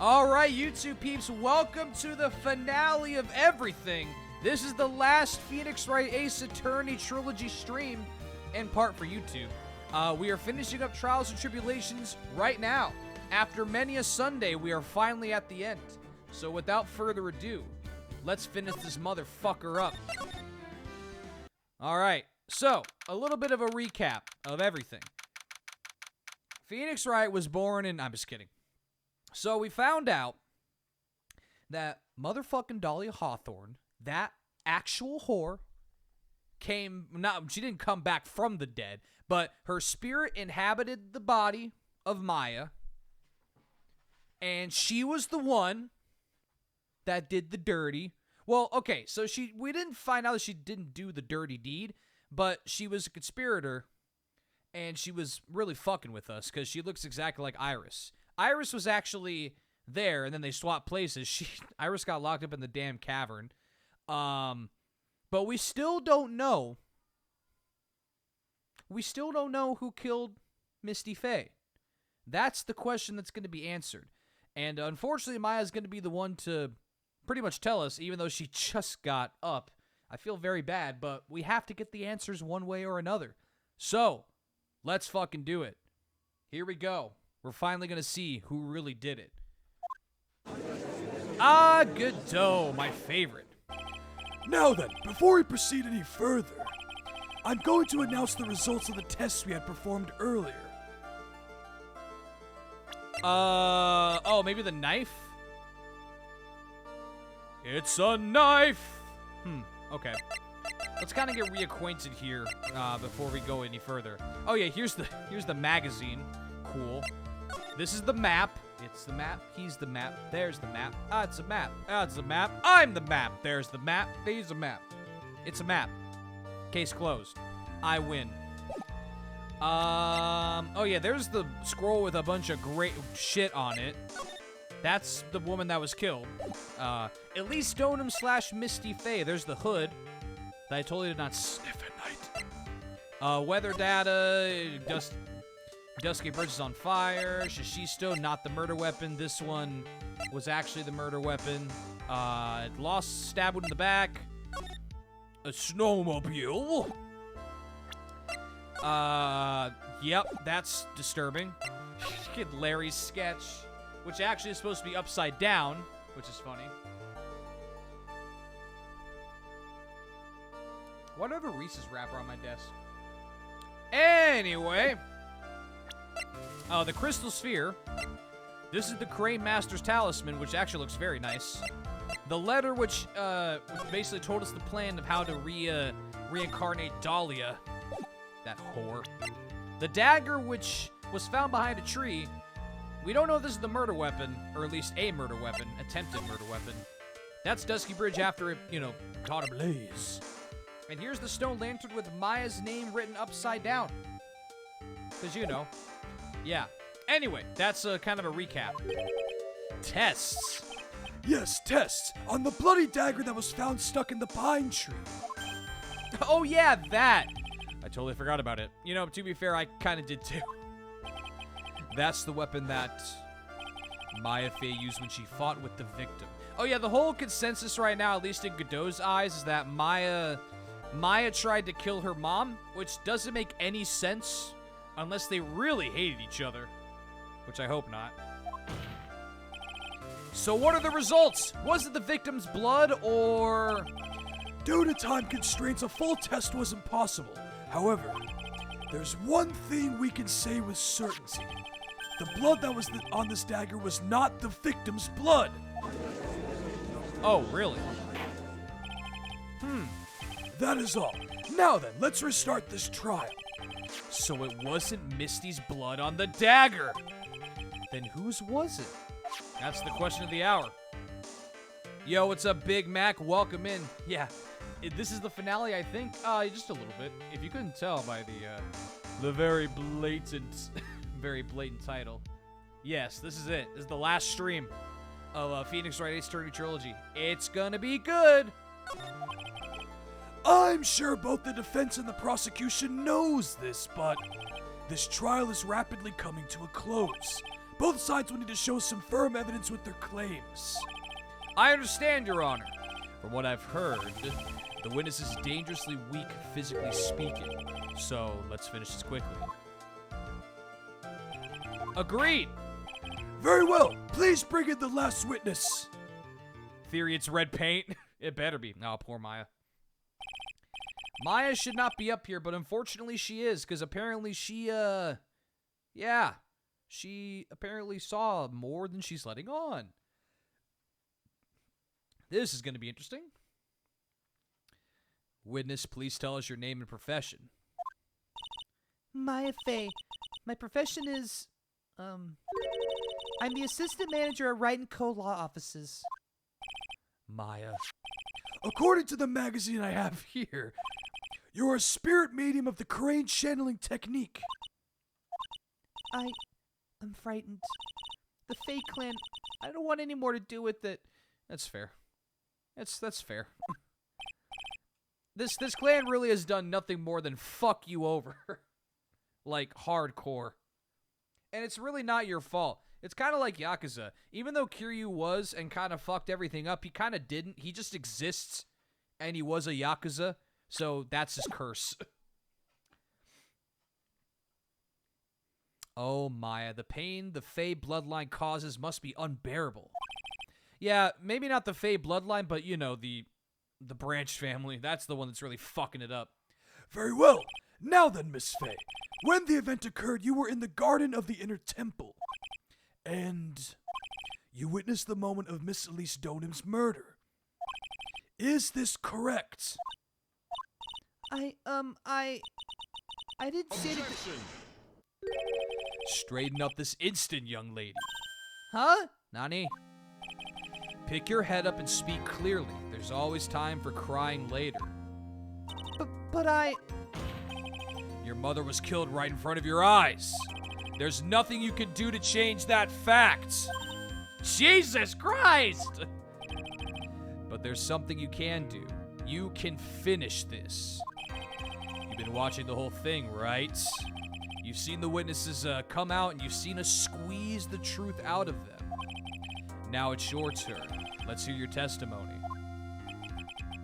All right, YouTube peeps, welcome to the finale of everything. This is the last Phoenix Wright Ace Attorney trilogy stream and part for YouTube. We are finishing up Trials and Tribulations right now. After many a Sunday, we are finally at the end. So without further ado, let's finish this motherfucker up. All right, so a little bit of a recap of everything. Phoenix Wright was born in... I'm just kidding. So we found out that motherfucking Dahlia Hawthorne, that actual whore, she didn't come back from the dead, but her spirit inhabited the body of Maya, and she was the one that did the dirty. Well, okay, so we didn't find out that she didn't do the dirty deed, but she was a conspirator, and she was really fucking with us, because she looks exactly like Iris. Iris was actually there, and then they swapped places. Iris got locked up in the damn cavern. But we still don't know. We still don't know who killed Misty Faye. That's the question that's going to be answered. And unfortunately, Maya's going to be the one to pretty much tell us, even though she just got up. I feel very bad, but we have to get the answers one way or another. So, let's fucking do it. Here we go. We're finally going to see who really did it. Ah, Godot, my favorite. Now then, before we proceed any further, I'm going to announce the results of the tests we had performed earlier. Oh, maybe the knife? It's a knife! Okay. Let's kind of get reacquainted here, before we go any further. Oh yeah, here's the magazine. Cool. This is the map. It's the map. He's the map. There's the map. Ah, it's a map. Ah, it's a map. I'm the map. There's the map. He's a map. It's a map. Case closed. I win. Oh yeah, there's the scroll with a bunch of great shit on it. That's the woman that was killed. Elise Stoneham / Misty Faye. There's the hood that I totally did not sniff at night. Weather data. Dusky Bridge is on fire. Shishisto, not the murder weapon. This one was actually the murder weapon. Lost stab wound in the back. A snowmobile. Yep, that's disturbing. Get Larry's sketch, which actually is supposed to be upside down, which is funny. Whatever Reese's wrapper on my desk. Anyway. The Crystal Sphere. This is the Crane Master's Talisman, which actually looks very nice. The letter, which basically told us the plan of how to reincarnate Dahlia. That whore. The dagger, which was found behind a tree. We don't know if this is the murder weapon, or at least a murder weapon, attempted murder weapon. That's Dusky Bridge after it, caught ablaze. And here's the stone lantern with Maya's name written upside down. Because yeah. Anyway, that's kind of a recap. Tests. Yes, tests on the bloody dagger that was found stuck in the pine tree. Oh yeah, that. I totally forgot about it. To be fair, I kind of did too. That's the weapon that Maya Faye used when she fought with the victim. Oh yeah, the whole consensus right now, at least in Godot's eyes, is that Maya tried to kill her mom, which doesn't make any sense. Unless they really hated each other. Which I hope not. So what are the results? Was it the victim's blood, or... Due to time constraints, a full test was impossible. However, there's one thing we can say with certainty. The blood that was on this dagger was not the victim's blood. Oh, really? That is all. Now then, let's restart this trial. So it wasn't Misty's blood on the dagger. Then whose was it? That's the question of the hour. Yo, what's up, Big Mac? Welcome in. Yeah, this is the finale, I think. Just a little bit. If you couldn't tell by the very blatant, title. Yes, this is it. This is the last stream of Phoenix Wright Ace Attorney Trilogy. It's gonna be good. I'm sure both the defense and the prosecution knows this, but this trial is rapidly coming to a close. Both sides will need to show some firm evidence with their claims. I understand, Your Honor. From what I've heard, the witness is dangerously weak, physically speaking. So, let's finish this quickly. Agreed! Very well. Please bring in the last witness. Theory it's red paint? It better be. Oh, poor Maya. Maya should not be up here, but unfortunately she is, because apparently she apparently saw more than she's letting on. This is going to be interesting. Witness, please tell us your name and profession. Maya Fey. My profession is, I'm the assistant manager at Wright & Co. Law Offices. Maya. According to the magazine I have here, you're a spirit medium of the crane channeling technique. I'm frightened. The Fey clan, I don't want any more to do with it. That's fair. That's fair. This clan really has done nothing more than fuck you over. Like, hardcore. And it's really not your fault. It's kind of like Yakuza. Even though Kiryu was and kind of fucked everything up, he kind of didn't. He just exists, and he was a Yakuza, so that's his curse. Oh, Maya, the pain the Fey bloodline causes must be unbearable. Yeah, maybe not the Fey bloodline, but, you know, the Branch family. That's the one that's really fucking it up. Very well. Now then, Miss Fey. When the event occurred, you were in the Garden of the Inner Temple. And you witnessed the moment of Miss Elise Donham's murder. Is this correct? I didn't say it. Straighten up this instant, young lady. Huh? Nani? Pick your head up and speak clearly. There's always time for crying later. But Your mother was killed right in front of your eyes. There's nothing you can do to change that fact. Jesus Christ! But there's something you can do. You can finish this. You've been watching the whole thing, right? You've seen the witnesses come out, and you've seen us squeeze the truth out of them. Now it's your turn. Let's hear your testimony.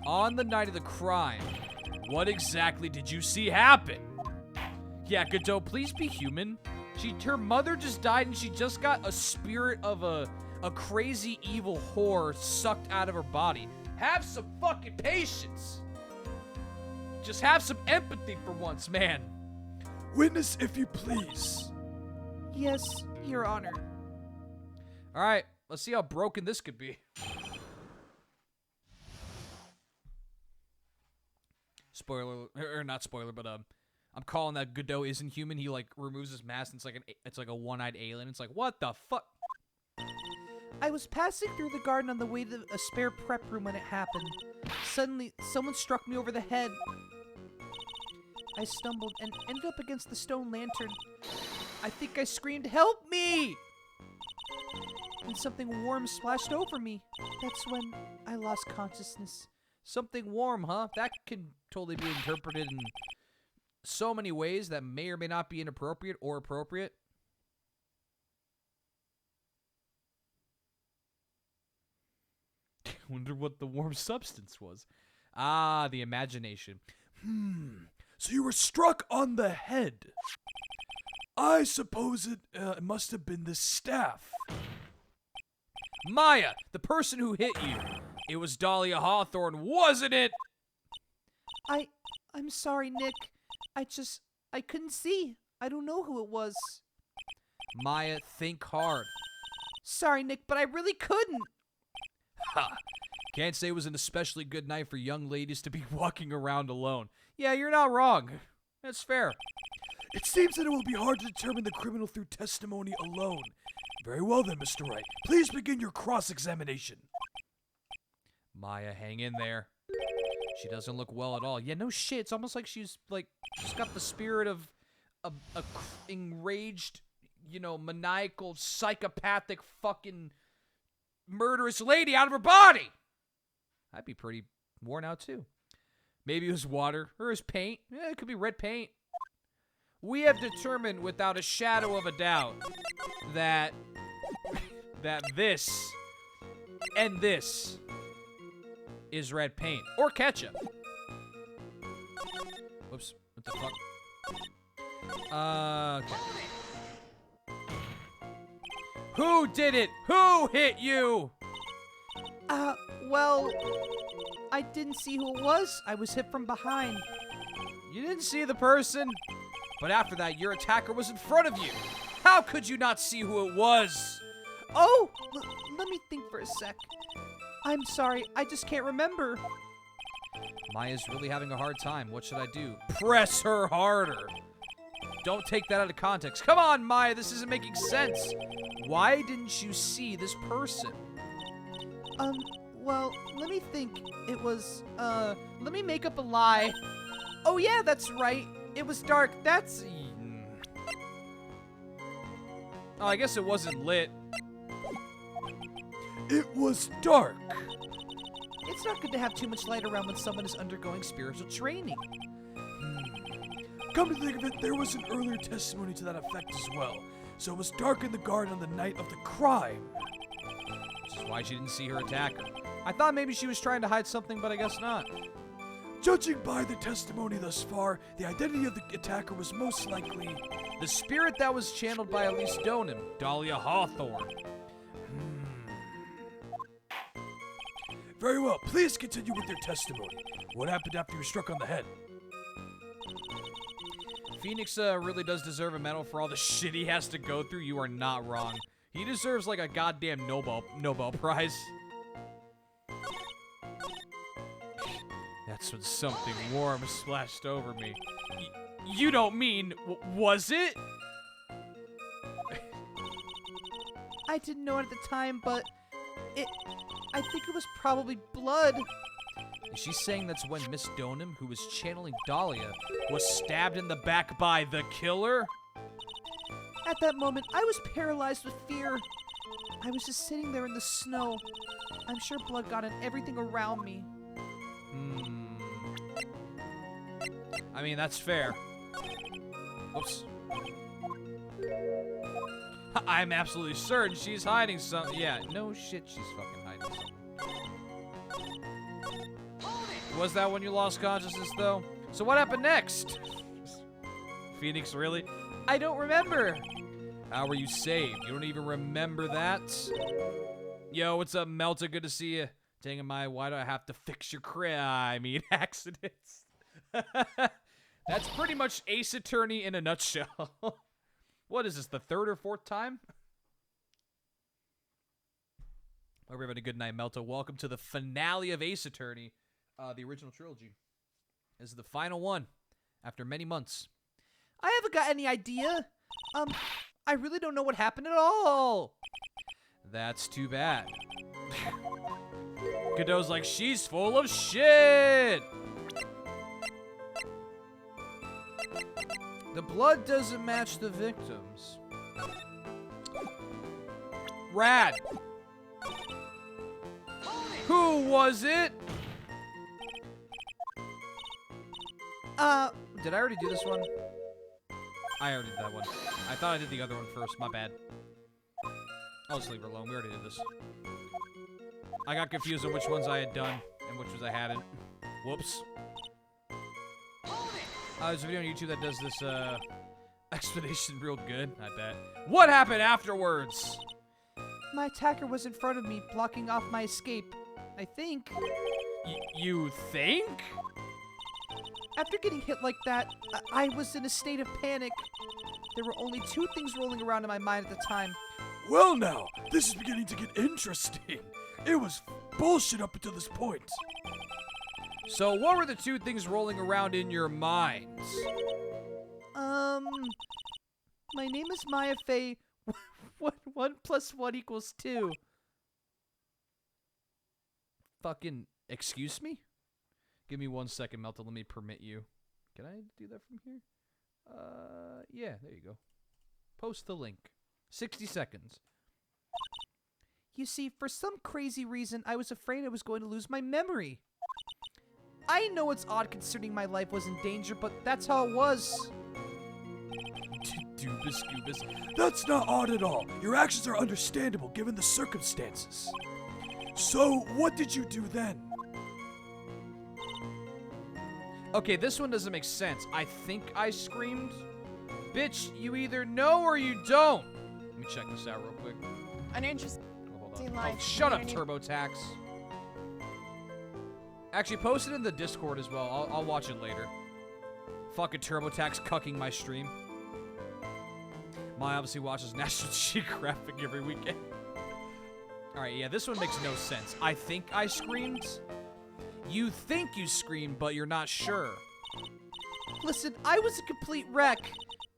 On the night of the crime, what exactly did you see happen? Yeah, Godot, please be human. Her mother just died, and she just got a spirit of a crazy evil whore sucked out of her body. Have some fucking patience. Just have some empathy for once, man. Witness, if you please. yes, Your Honor. All right, let's see how broken this could be. Spoiler, or not spoiler, but I'm calling that Godot isn't human. He like removes his mask, and it's like a one-eyed alien. It's like, what the fuck? I was passing through the garden on the way to a spare prep room when it happened. Suddenly, someone struck me over the head. I stumbled and ended up against the stone lantern. I think I screamed, "Help me!" And something warm splashed over me. That's when I lost consciousness. Something warm, huh? That can totally be interpreted in so many ways that may or may not be inappropriate or appropriate. Wonder what the warm substance was. Ah, the imagination. So you were struck on the head. I suppose it must have been the staff. Maya, the person who hit you. It was Dahlia Hawthorne, wasn't it? I'm sorry, Nick. I couldn't see. I don't know who it was. Maya, think hard. Sorry, Nick, but I really couldn't. Ha! Can't say it was an especially good night for young ladies to be walking around alone. Yeah, you're not wrong. That's fair. It seems that it will be hard to determine the criminal through testimony alone. Very well then, Mr. Wright. Please begin your cross-examination. Maya, hang in there. She doesn't look well at all. Yeah, no shit. It's almost like she's got the spirit of a enraged, maniacal, psychopathic, fucking murderous lady out of her body. I'd be pretty worn out too. Maybe it was water or it was paint. Yeah, it could be red paint. We have determined without a shadow of a doubt that that this and this is red paint or ketchup. Whoops. What the fuck? Okay. Who did it? Who hit you? Well, I didn't see who it was. I was hit from behind. You didn't see the person, but after that, your attacker was in front of you. How could you not see who it was? Oh, let me think for a sec. I'm sorry, I just can't remember. Maya's really having a hard time. What should I do? Press her harder. Don't take that out of context. Come on, Maya, this isn't making sense. Why didn't you see this person? Well, let me think. It was, let me make up a lie. Oh yeah, that's right. It was dark. That's... Oh, I guess it wasn't lit. It was dark. It's not good to have too much light around when someone is undergoing spiritual training. Come to think of it, there was an earlier testimony to that effect as well. So it was dark in the garden on the night of the crime. Which is why she didn't see her attacker. I thought maybe she was trying to hide something, but I guess not. Judging by the testimony thus far, the identity of the attacker was most likely the spirit that was channeled by Elise Donim, Dahlia Hawthorne. Very well. Please continue with your testimony. What happened after you were struck on the head? Phoenix really does deserve a medal for all the shit he has to go through. You are not wrong. He deserves like a goddamn Nobel Prize. That's when something warm splashed over me. You don't mean, was it? I didn't know it at the time, but I think it was probably blood. Is she saying that's when Miss Donim, who was channeling Dahlia, was stabbed in the back by the killer? At that moment, I was paralyzed with fear. I was just sitting there in the snow. I'm sure blood got in everything around me. I mean, that's fair. Oops. I'm absolutely certain she's hiding something. Yeah, no shit, she's fucking hiding something. Was that when you lost consciousness, though? So what happened next? Phoenix, really? I don't remember. How were you saved? You don't even remember that? Yo, what's up, Melta? Good to see you. Dang, why do I have to fix your accidents? That's pretty much Ace Attorney in a nutshell. What is this, the third or fourth time? Hope you're having a good night, Melta. Welcome to the finale of Ace Attorney, the original trilogy. This is the final one, after many months. I haven't got any idea. I really don't know what happened at all. That's too bad. Godot's like, she's full of shit. The blood doesn't match the victims. Rad. Who was it? Did I already do this one? I already did that one. I thought I did the other one first. My bad. I'll just leave her alone. We already did this. I got confused on which ones I had done and which ones I hadn't. Whoops. There's a video on YouTube that does this explanation real good, I bet. What happened afterwards? My attacker was in front of me, blocking off my escape. I think. You think? After getting hit like that, I was in a state of panic. There were only two things rolling around in my mind at the time. Well now, this is beginning to get interesting. It was bullshit up until this point. So what were the two things rolling around in your minds? My name is Maya Fey. 1 + 1 = 2. Fucking, excuse me? Give me 1 second, Melta. Let me permit you. Can I do that from here? Yeah, there you go. Post the link. 60 seconds. You see, for some crazy reason, I was afraid I was going to lose my memory. I know it's odd considering my life was in danger, but that's how it was. Doobus goobus. That's not odd at all. Your actions are understandable given the circumstances. So, what did you do then? Okay, this one doesn't make sense. I think I screamed. Bitch, you either know or you don't. Let me check this out real quick. An interesting Hold on. life. Oh, shut up, TurboTax. Actually, post it in the Discord as well. I'll watch it later. Fucking TurboTax cucking my stream. Maya obviously watches National Geographic every weekend. Alright, yeah, this one makes no sense. I think I screamed. You think you screamed, but you're not sure. Listen, I was a complete wreck.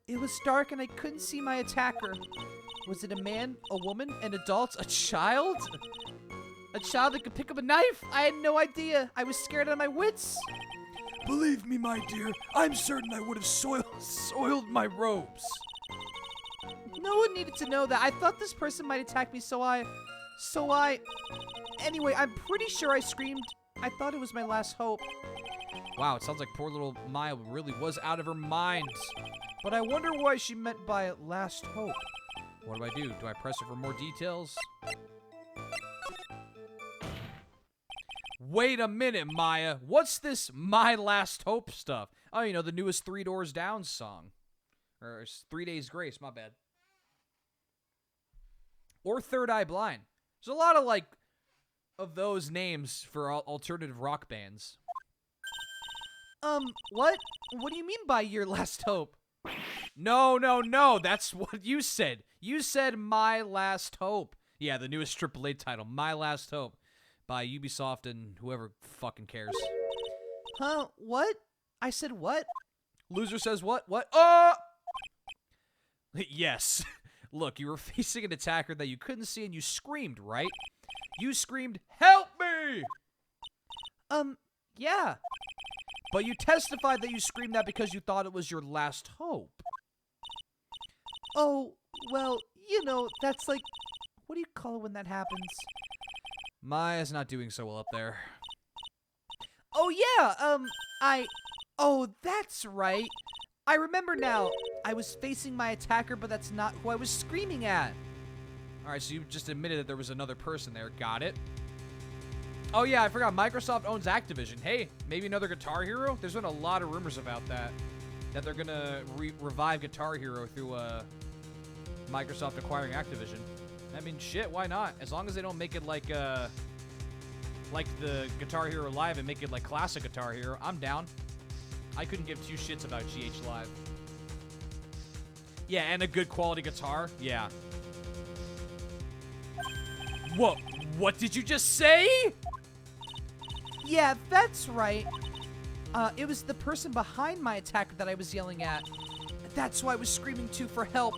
It was dark and I couldn't see my attacker. Was it a man, a woman, an adult, a child? A child that could pick up a knife? I had no idea. I was scared out of my wits. Believe me, my dear, I'm certain I would have soiled my robes. No one needed to know that. I thought this person might attack me, so I... Anyway, I'm pretty sure I screamed. I thought it was my last hope. Wow, it sounds like poor little Maya really was out of her mind. But I wonder why she meant by last hope. What do? Do I press her for more details? Wait a minute, Maya. What's this My Last Hope stuff? Oh, you know, the newest Three Doors Down song. Or 3 Days Grace, my bad. Or Third Eye Blind. There's a lot of, like, of those names for alternative rock bands. What? What do you mean by your last hope? No. That's what you said. You said My Last Hope. Yeah, the newest AAA title, My Last Hope. By Ubisoft and whoever fucking cares. Huh? What? I said what? Loser says what? What? Oh! Yes. Look, you were facing an attacker that you couldn't see and you screamed, right? You screamed, "Help me!" Yeah. But you testified that you screamed that because you thought it was your last hope. Oh, well, you know, that's like... What do you call it when that happens? Maya's not doing so well up there. Oh, yeah, Oh, that's right. I remember now. I was facing my attacker, but that's not who I was screaming at. Alright, so you just admitted that there was another person there. Got it. Oh, yeah, I forgot. Microsoft owns Activision. Hey, maybe another Guitar Hero? There's been a lot of rumors about that. That they're gonna revive Guitar Hero through, Microsoft acquiring Activision. I mean, shit, why not? As long as they don't make it like the Guitar Hero Live and make it like classic Guitar Hero, I'm down. I couldn't give two shits about GH Live. Yeah, and a good quality guitar. Yeah. Whoa, what did you just say? Yeah, that's right. It was the person behind my attacker that I was yelling at. That's why I was screaming too for help.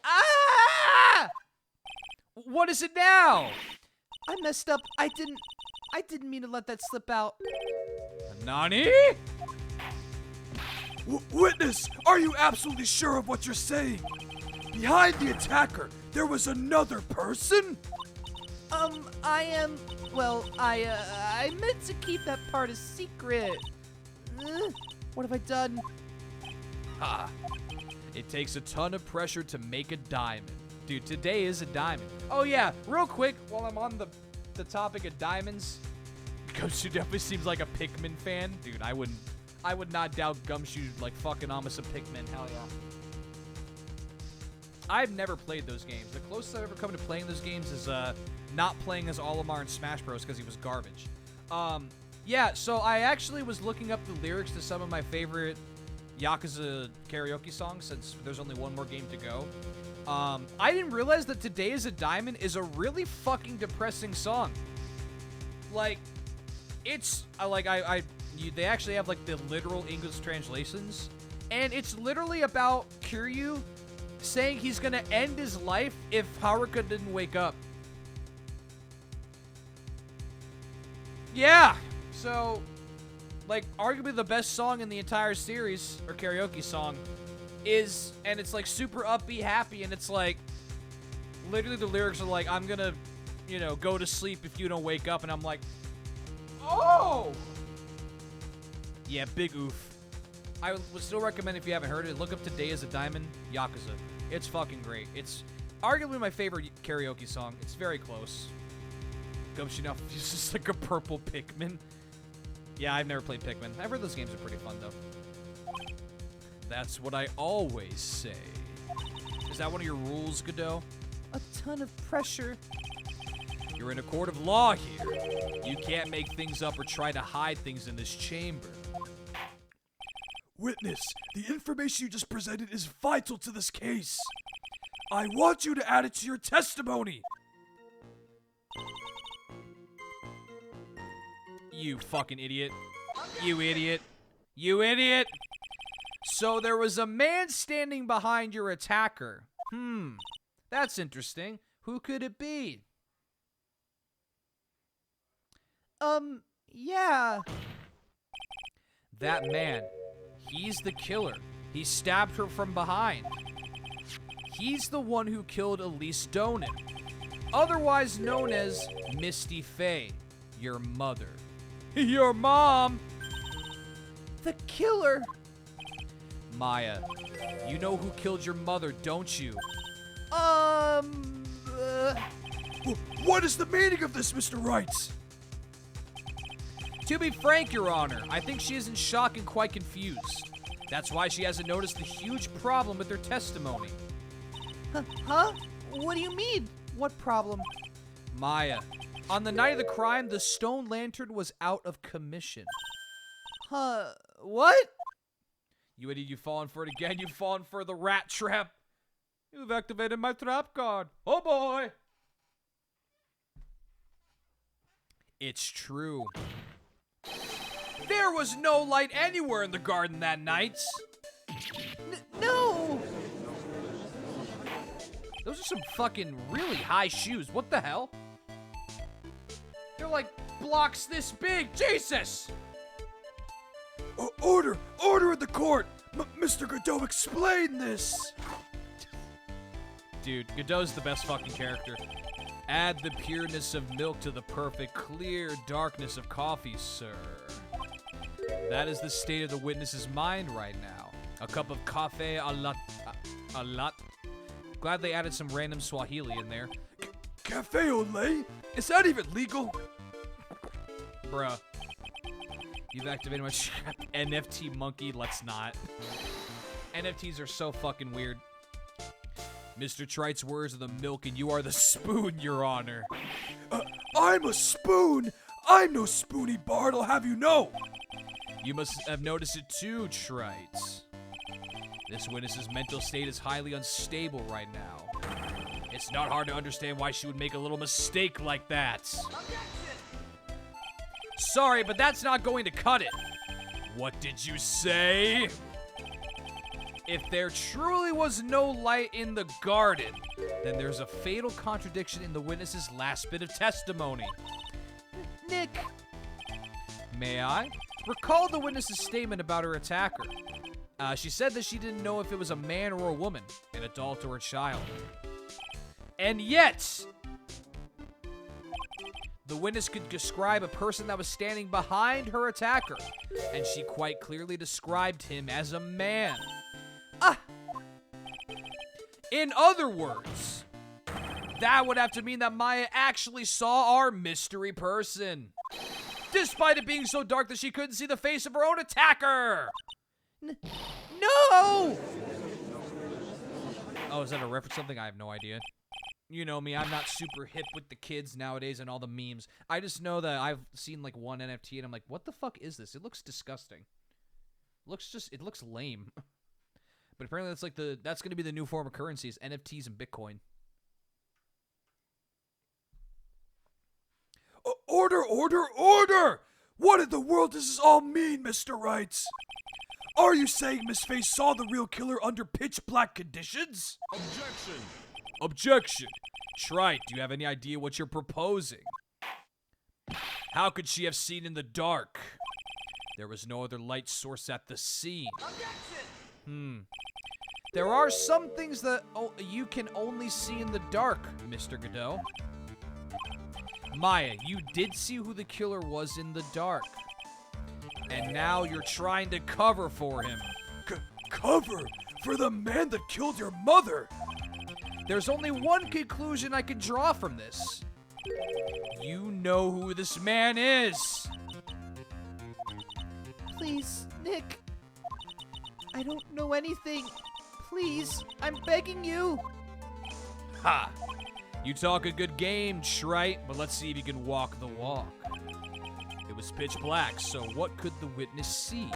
Ah! What is it now? I messed up. I didn't mean to let that slip out. Nani? Witness, are you absolutely sure of what you're saying? Behind the attacker, there was another person? I meant to keep that part a secret. What have I done? Ha. It takes a ton of pressure to make a diamond. Dude, today is a diamond. Oh yeah, real quick, while I'm on the topic of diamonds, Gumshoe definitely seems like a Pikmin fan. Dude, I would not doubt Gumshoe like fucking almost a Pikmin. Hell yeah. I've never played those games. The closest I've ever come to playing those games is not playing as Olimar in Smash Bros. Because he was garbage. Yeah, so I actually was looking up the lyrics to some of my favorite Yakuza karaoke songs since there's only one more game to go. I didn't realize that Today is a Diamond is a really fucking depressing song. Like, it's, they actually have, like, the literal English translations. And it's literally about Kiryu saying he's gonna end his life if Haruka didn't wake up. Yeah, so, like, arguably the best song in the entire series, or karaoke song, is, and it's, like, super upbeat, happy, and it's, like, literally the lyrics are, like, I'm gonna, you know, go to sleep if you don't wake up, and I'm like, oh! Yeah, big oof. I would still recommend, if you haven't heard it, look up Today is a Diamond, Yakuza. It's fucking great. It's arguably my favorite karaoke song. It's very close. Gumshinov is just like a purple Pikmin. Yeah, I've never played Pikmin. I've heard those games are pretty fun, though. That's what I always say. Is that one of your rules, Godot? A ton of pressure. You're in a court of law here. You can't make things up or try to hide things in this chamber. Witness, the information you just presented is vital to this case. I want you to add it to your testimony. You fucking idiot. You idiot. You idiot. So there was a man standing behind your attacker. That's interesting. Who could it be? Yeah. That man. He's the killer. He stabbed her from behind. He's the one who killed Elise Donan, otherwise known as Misty Faye, your mother. Your mom! The killer. Maya, you know who killed your mother, don't you? What is the meaning of this, Mr. Wright? To be frank, Your Honor, I think she is in shock and quite confused. That's why she hasn't noticed the huge problem with her testimony. Huh? What do you mean? What problem? Maya, on the night of the crime, the stone lantern was out of commission. What? You idiot, you've fallen for it again. You've fallen for the rat trap. You've activated my trap card. Oh boy. It's true. There was no light anywhere in the garden that night. No! Those are some fucking really high shoes. What the hell? They're like blocks this big. Jesus! Order! Order in the court! Mr. Godot, explain this! Dude, Godot's the best fucking character. Add the pureness of milk to the perfect, clear darkness of coffee, sir. That is the state of the witness's mind right now. A cup of cafe a lot. Glad they added some random Swahili in there. Cafe au lait? Is that even legal? Bruh. You've activated my trap. NFT monkey, let's not. NFTs are so fucking weird. Mr. Trite's words are the milk and you are the spoon, Your Honor. I'm a spoon! I'm no spoony bard, I'll have you know! You must have noticed it too, Trite. This witness's mental state is highly unstable right now. It's not hard to understand why she would make a little mistake like that. Objection! Sorry, but that's not going to cut it. What did you say? If there truly was no light in the garden, then there's a fatal contradiction in the witness's last bit of testimony. Nick. May I? Recall the witness's statement about her attacker. She said that she didn't know if it was a man or a woman, an adult or a child. And yet, the witness could describe a person that was standing behind her attacker, and she quite clearly described him as a man. In other words, that would have to mean that Maya actually saw our mystery person, despite it being so dark that she couldn't see the face of her own attacker. No! Oh, is that a reference to something? I have no idea. You know me, I'm not super hip with the kids nowadays and all the memes. I just know that I've seen like one NFT and I'm like, what the fuck is this? It looks disgusting. It looks lame. But apparently that's going to be the new form of currencies, NFTs and Bitcoin. Order, order, order! What in the world does this all mean, Mr. Wright? Are you saying Miss Faye saw the real killer under pitch black conditions? Objection! Objection! Trite, do you have any idea what you're proposing? How could she have seen in the dark? There was no other light source at the scene. Objection! There are some things that you can only see in the dark, Mr. Godot. Maya, you did see who the killer was in the dark. And now you're trying to cover for him. Cover for the man that killed your mother. There's only one conclusion I can draw from this. You know who this man is. Please, Nick. I don't know anything. Please, I'm begging you. Ha! You talk a good game, Wright, but let's see if you can walk the walk. It was pitch black, so what could the witness see?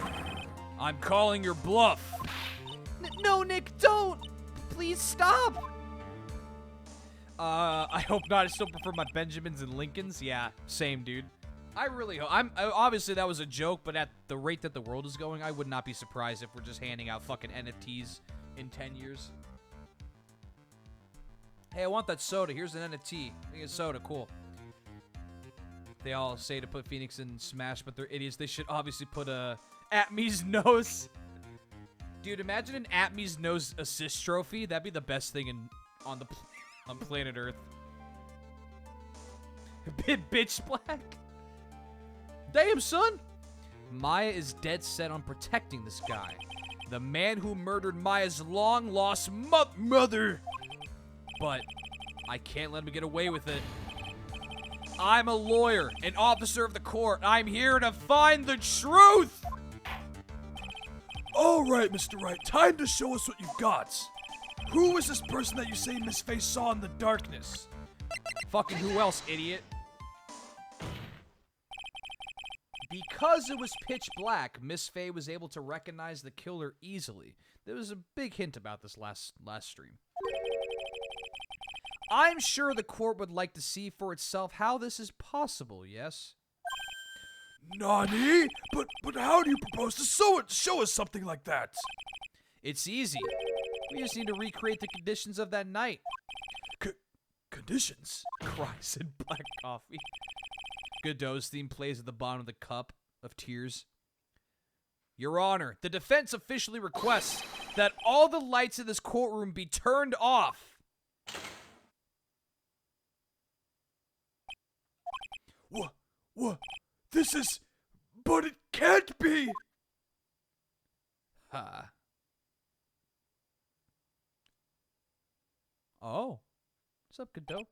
I'm calling your bluff. No, Nick, don't. Please stop. I hope not. I still prefer my Benjamins and Lincolns. Yeah, same, dude. I really hope. Obviously, that was a joke, but at the rate that the world is going, I would not be surprised if we're just handing out fucking NFTs in 10 years. Hey, I want that soda. Here's an NFT. I think it's soda. Cool. They all say to put Phoenix in Smash, but they're idiots. They should obviously put a Atme's nose. Dude, imagine an Atme's nose assist trophy. That'd be the best thing on planet Earth. Bitch black. Damn, son. Maya is dead set on protecting this guy. The man who murdered Maya's long-lost mother. But I can't let him get away with it. I'm a lawyer, an officer of the court. I'm here to find the truth. All right, Mr. Wright, time to show us what you've got. Who is this person that you say Miss Faye saw in the darkness? Fucking who else, idiot? Because it was pitch black, Miss Faye was able to recognize the killer easily. There was a big hint about this last stream. I'm sure the court would like to see for itself how this is possible, yes? Nani? But how do you propose to show us something like that? It's easy. We just need to recreate the conditions of that night. Conditions? Cries in black coffee. Godot's theme plays at the bottom of the cup of tears. Your Honor, the defense officially requests that all the lights in this courtroom be turned off. What? This is... But it can't be! Ha. Oh. What's up, Godot?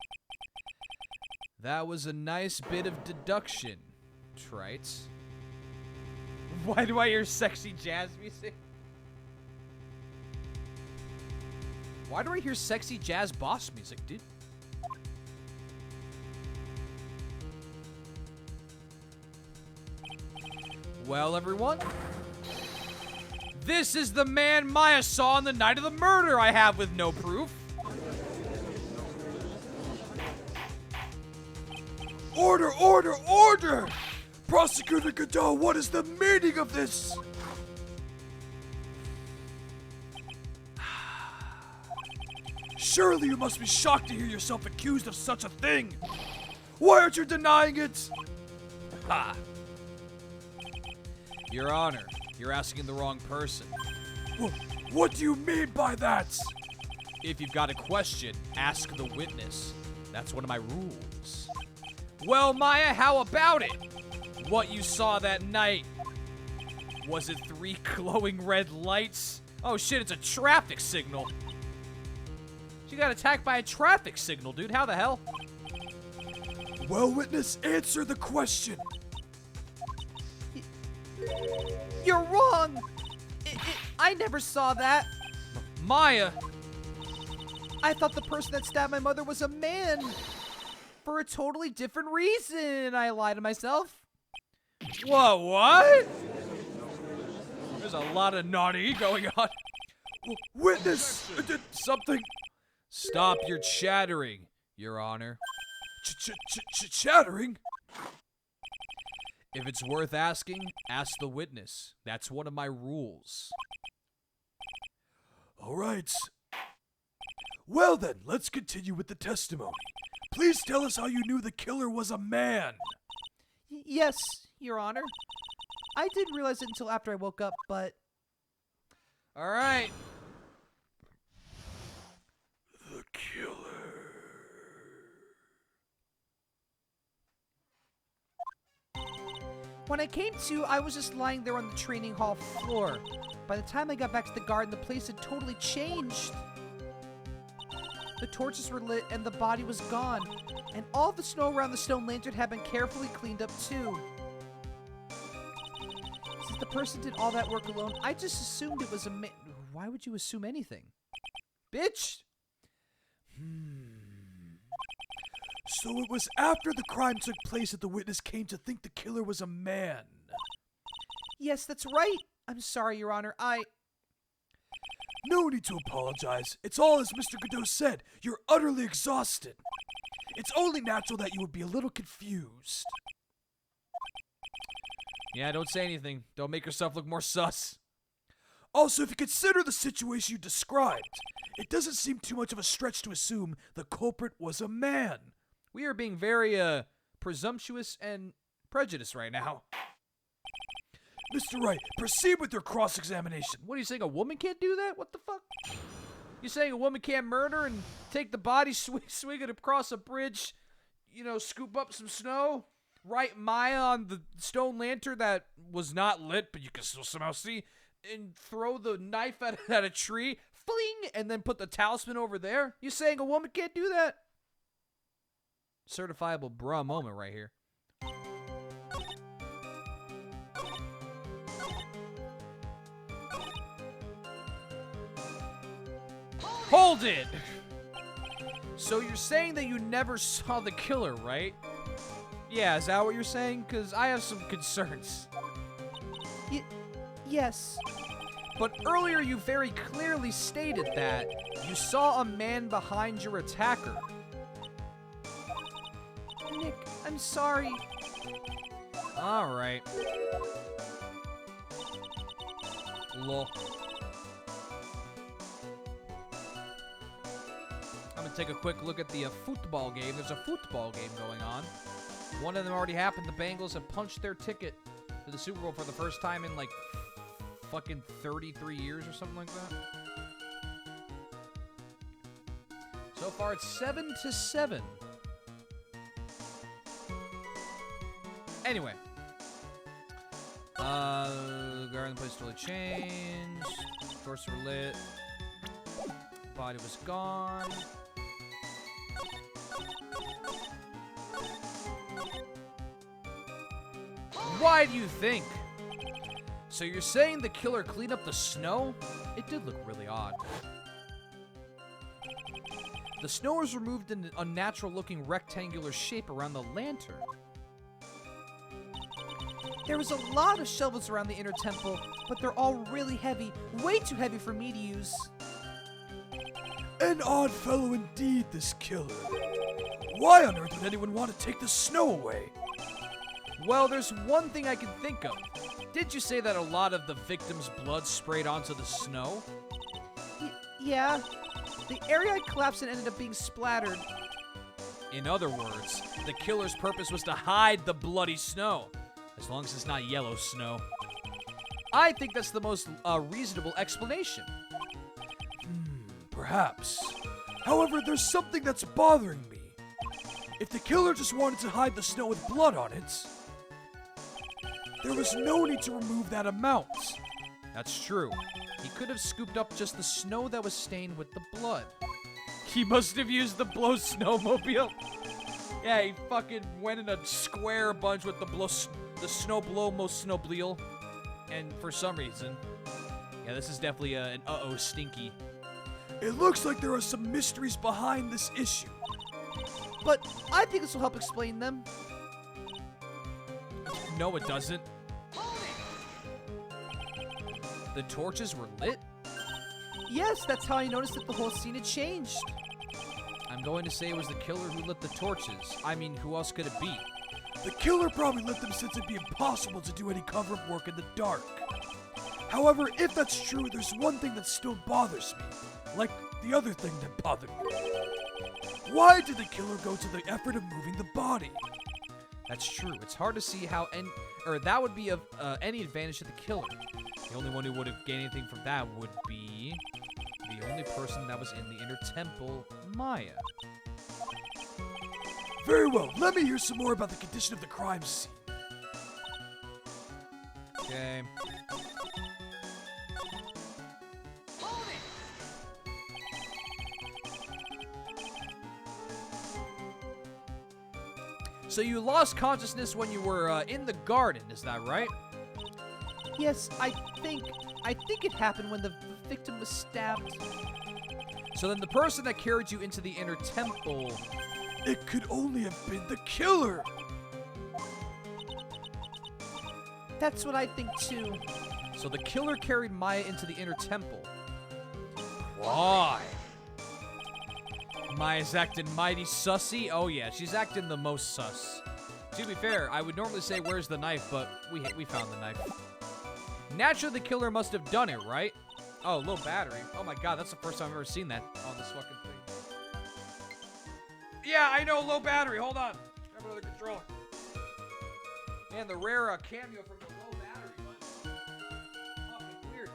That was a nice bit of deduction, Trites. Why do I hear sexy jazz music? Why do I hear sexy jazz boss music, dude? Well, everyone, this is the man Maya saw on the night of the murder I have with no proof. Order, order, order! Prosecutor Godot, what is the meaning of this? Surely you must be shocked to hear yourself accused of such a thing. Why aren't you denying it? Ha! Your Honor, you're asking the wrong person. What do you mean by that? If you've got a question, ask the witness. That's one of my rules. Well, Maya, how about it? What you saw that night? Was it 3 glowing red lights? Oh shit, it's a traffic signal. She got attacked by a traffic signal, dude. How the hell? Well, witness, answer the question. You're wrong. I never saw that. Maya! I thought the person that stabbed my mother was a man. For a totally different reason. I lied to myself. Whoa, what? There's a lot of naughty going on. Witness, did something... Stop your chattering, Your Honor. Chattering? If it's worth asking, ask the witness. That's one of my rules. All right. Well then, let's continue with the testimony. Please tell us how you knew the killer was a man. Yes, Your Honor. I didn't realize it until after I woke up, but... All right. The killer. When I came to, I was just lying there on the training hall floor. By the time I got back to the garden, the place had totally changed. The torches were lit and the body was gone. And all the snow around the stone lantern had been carefully cleaned up too. Since the person did all that work alone, I just assumed it was a man. Why would you assume anything? Bitch! So it was after the crime took place that the witness came to think the killer was a man. Yes, that's right. I'm sorry, Your Honor. No need to apologize. It's all as Mr. Godot said. You're utterly exhausted. It's only natural that you would be a little confused. Yeah, don't say anything. Don't make yourself look more sus. Also, if you consider the situation you described, it doesn't seem too much of a stretch to assume the culprit was a man. We are being very, presumptuous and prejudiced right now. Mr. Wright, proceed with your cross-examination. What are you saying, a woman can't do that? What the fuck? You saying a woman can't murder and take the body, swing it across a bridge, scoop up some snow, write Maya on the stone lantern that was not lit, but you can still somehow see, and throw the knife at a tree, fling, and then put the talisman over there? You saying a woman can't do that? Certifiable bra moment right here. Hold it! So you're saying that you never saw the killer, right? Yeah, is that what you're saying? Because I have some concerns. Yes. But earlier you very clearly stated that you saw a man behind your attacker. Nick, I'm sorry. Alright. Lol. I'm gonna take a quick look at the football game. There's a football game going on. One of them already happened. The Bengals have punched their ticket to the Super Bowl for the first time in like fucking 33 years or something like that. So far it's 7-7. Anyway. The guard in the place totally changed. Doors were lit. Body was gone. Why do you think? So you're saying the killer cleaned up the snow? It did look really odd. The snow was removed in an unnatural-looking rectangular shape around the lantern. There was a lot of shovels around the inner temple, but they're all really heavy. Way too heavy for me to use. An odd fellow indeed, this killer. Why on earth would anyone want to take the snow away? Well, there's one thing I can think of. Did you say that a lot of the victim's blood sprayed onto the snow? Yeah. The area I collapsed in ended up being splattered. In other words, the killer's purpose was to hide the bloody snow. As long as it's not yellow snow. I think that's the most reasonable explanation. Perhaps. However, there's something that's bothering me. If the killer just wanted to hide the snow with blood on it, there was no need to remove that amount. That's true. He could have scooped up just the snow that was stained with the blood. He must have used the blow snowmobile. Yeah, he fucking went in a square bunch with the snow blow most snowmobile. And for some reason, yeah, this is definitely an uh-oh stinky. It looks like there are some mysteries behind this issue. But I think this will help explain them. No, it doesn't. The torches were lit? Yes, that's how I noticed that the whole scene had changed. I'm going to say it was the killer who lit the torches. I mean, who else could it be? The killer probably lit them since it'd be impossible to do any cover-up work in the dark. However, if that's true, there's one thing that still bothers me. Like the other thing that bothered me. Why did the killer go to the effort of moving the body? That's true. It's hard to see how that would be of any advantage to the killer. The only one who would have gained anything from that would be the only person that was in the inner temple, Maya. Very well, let me hear some more about the condition of the crime scene. Okay. So you lost consciousness when you were in the garden, is that right? Yes, I think it happened when the victim was stabbed. So then the person that carried you into the inner temple... It could only have been the killer. That's what I think too. So the killer carried Maya into the inner temple. Why? Maya's acting mighty sussy? Oh yeah, she's acting the most sus. To be fair, I would normally say where's the knife, but we found the knife. Naturally, the killer must have done it, right? Oh, low battery. Oh my god, that's the first time I've ever seen that on this fucking thing. Yeah, I know, low battery. Hold on. Grab another controller. Man, the rare cameo from the low battery button. Fucking weird.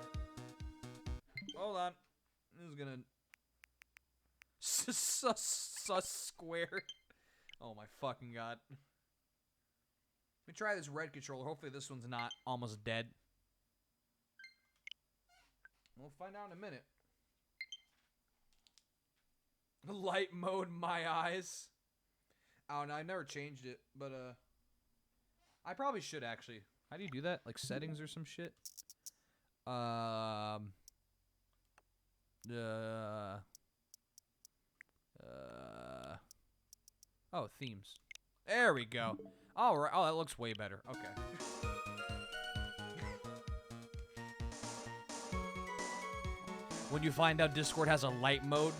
Hold on. This is gonna... Sus square. Oh my fucking god. Let me try this red controller. Hopefully this one's not almost dead. We'll find out in a minute. Light mode, my eyes. I don't know, I never changed it, but I probably should actually. How do you do that? Like settings or some shit? Oh, themes. There we go. All right. Oh, that looks way better. Okay. When you find out Discord has a light mode,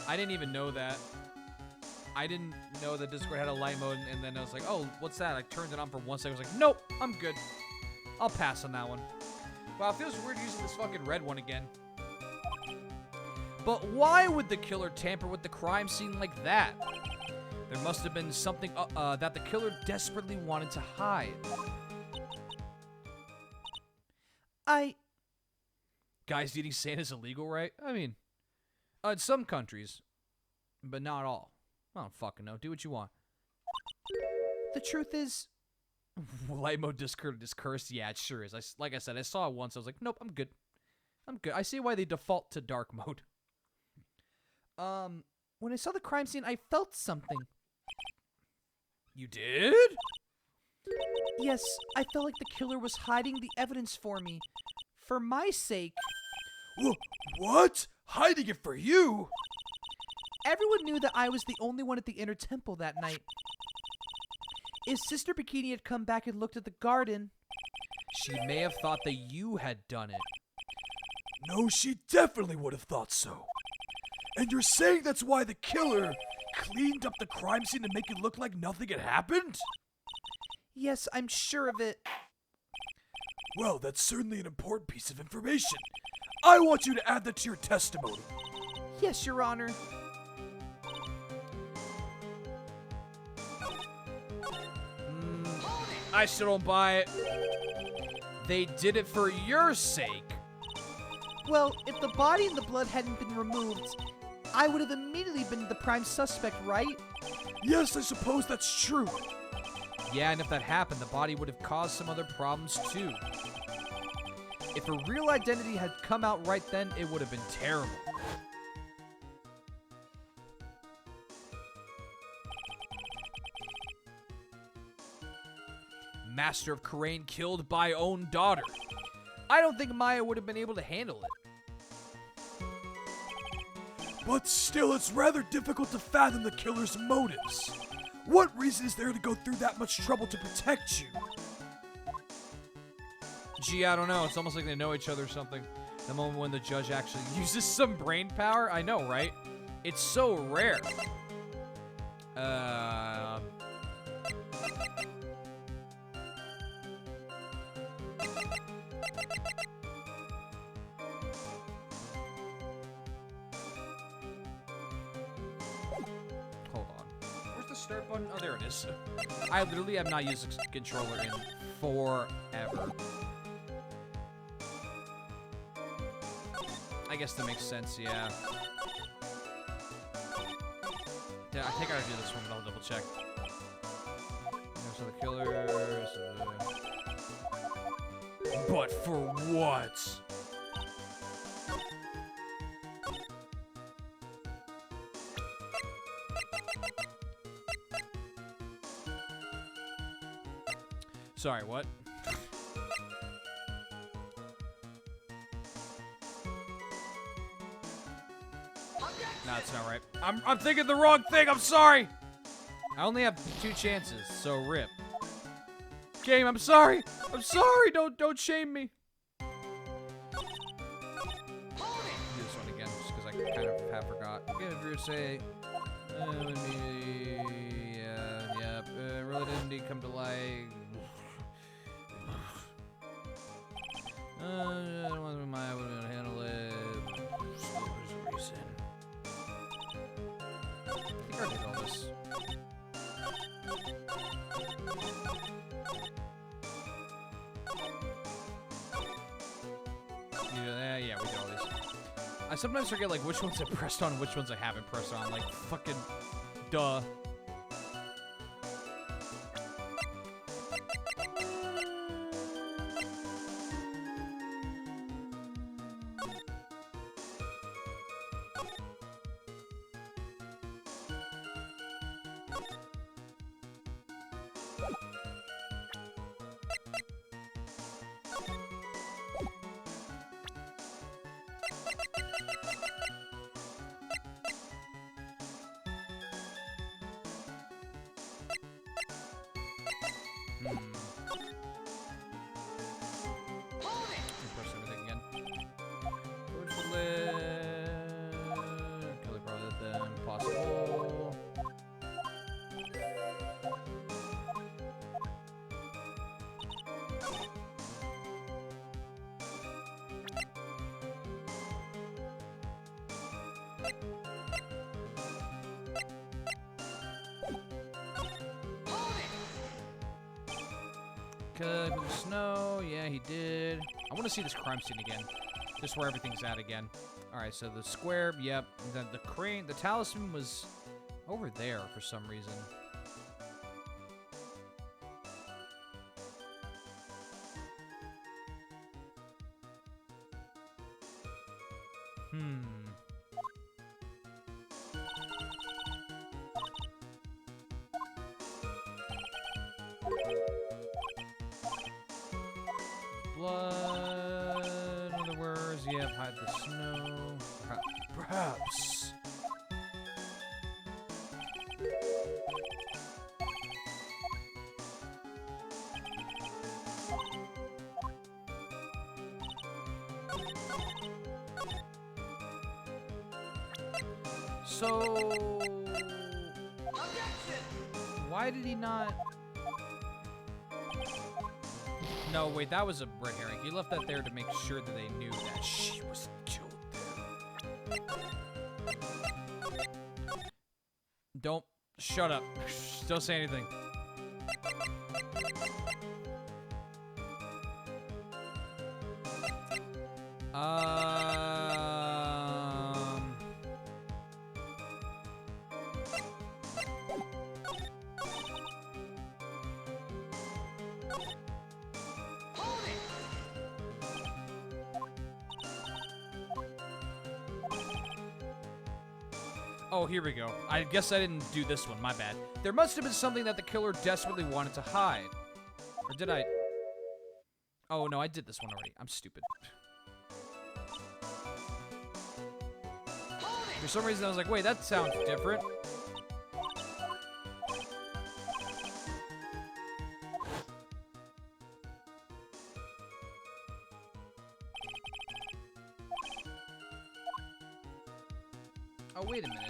I didn't even know that. I didn't know that Discord had a light mode, and then I was like, oh, what's that? I turned it on for 1 second. I was like, nope, I'm good. I'll pass on that one. Wow, it feels weird using this fucking red one again. But why would the killer tamper with the crime scene like that? There must have been something that the killer desperately wanted to hide. Guys eating Santa's illegal, right? I mean, in some countries, but not all. I don't fucking know. Do what you want. The truth is... Light mode Discord is cursed? Yeah, it sure is. Like I said, I saw it once. I was like, nope, I'm good. I'm good. I see why they default to dark mode. When I saw the crime scene, I felt something. You did? Yes, I felt like the killer was hiding the evidence for me. For my sake. What? Hiding it for you? Everyone knew that I was the only one at the inner temple that night. If Sister Bikini had come back and looked at the garden... She may have thought that you had done it. No, she definitely would have thought so. And you're saying that's why the killer cleaned up the crime scene to make it look like nothing had happened? Yes, I'm sure of it. Well, that's certainly an important piece of information. I want you to add that to your testimony. Yes, Your Honor. I still don't buy it. They did it for your sake. Well, if the body and the blood hadn't been removed, I would have immediately been the prime suspect, right? Yes, I suppose that's true. Yeah, and if that happened, the body would have caused some other problems too. If a real identity had come out right then, it would have been terrible. Master of Karain killed by own daughter. I don't think Maya would have been able to handle it. But still, it's rather difficult to fathom the killer's motives. What reason is there to go through that much trouble to protect you? Gee, I don't know. It's almost like they know each other or something. The moment when the judge actually uses some brain power. I know, right? It's so rare. Hold on. Where's the start button? Oh, there it is. I literally have not used this controller in forever. I guess that makes sense, yeah. Yeah, I think I gotta do this one, but I'll double check. There's the killers. But for what? Sorry, what? No, it's not right. I'm thinking the wrong thing. I'm sorry. I only have 2 chances, so rip. Game, I'm sorry. I'm sorry. Don't shame me. Do this one again, just because I kind of have forgot. Again, if you were to say, really didn't need come to light. I don't want to mind. I would have handle it. So there's a reason. I think I did all this. Yeah, we did all these. I sometimes forget like which ones I pressed on, which ones I haven't pressed on. Like fucking, duh. Press everything again. Towards the lid. Kill it probably then. Possible. Could with the snow, yeah, he did. I want to see this crime scene again. Just where everything's at again. Alright, so the square, yep. The crane, the talisman was over there for some reason. Blood, in other words, yep, hide the snow. Perhaps. So, why did he not? No, wait, that was a red herring. He left that there to make sure that they knew that she was killed there. Don't. Shut up. Don't say anything. Oh, here we go. I guess I didn't do this one. My bad. There must have been something that the killer desperately wanted to hide. Or did I? Oh, no, I did this one already. I'm stupid. For some reason, I was like, wait, that sounds different. Oh, wait a minute.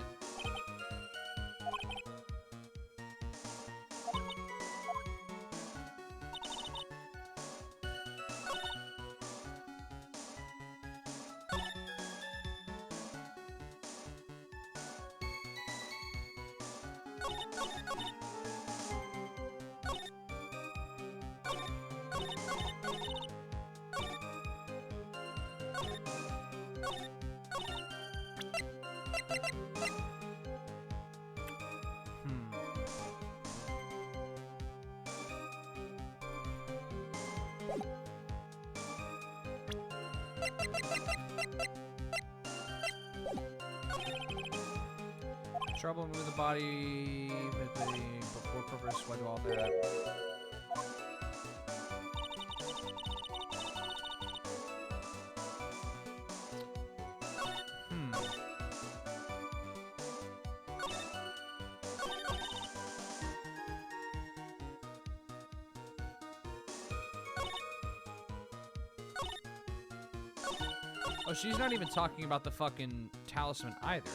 trouble moving the body before purpose. Why do all that? Oh, she's not even talking about the fucking talisman either.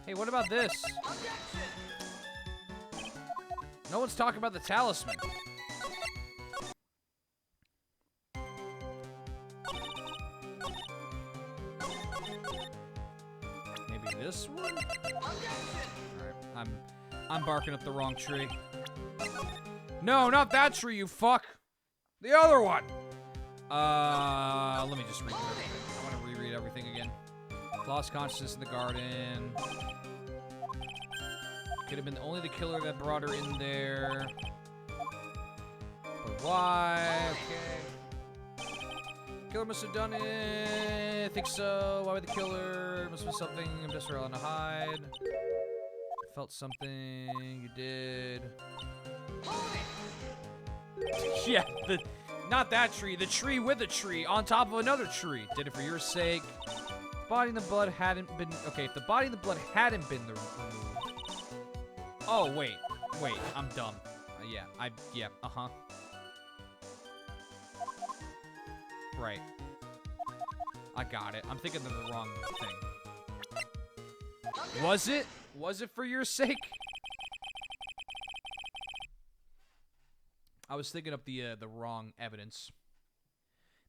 Hey, what about this? No one's talking about the talisman. Maybe this one? Alright, I'm barking up the wrong tree. No, not that tree, you fuck! The other one! Let me just read everything. I want to reread everything again. Lost consciousness in the garden. Could have been only the killer that brought her in there. But why? Okay. Killer must have done it. I think so. Why would the killer? Must be something. I'm just trying to hide. I felt something. You did. Yeah, not that tree. The tree with a tree on top of another tree. Did it for your sake. Body and the blood hadn't been. Okay, if the body and the blood hadn't been removed. Oh wait, I'm dumb. Yeah, uh-huh. Right. I got it. I'm thinking of the wrong thing. Was it? Was it for your sake? I was thinking of the wrong evidence.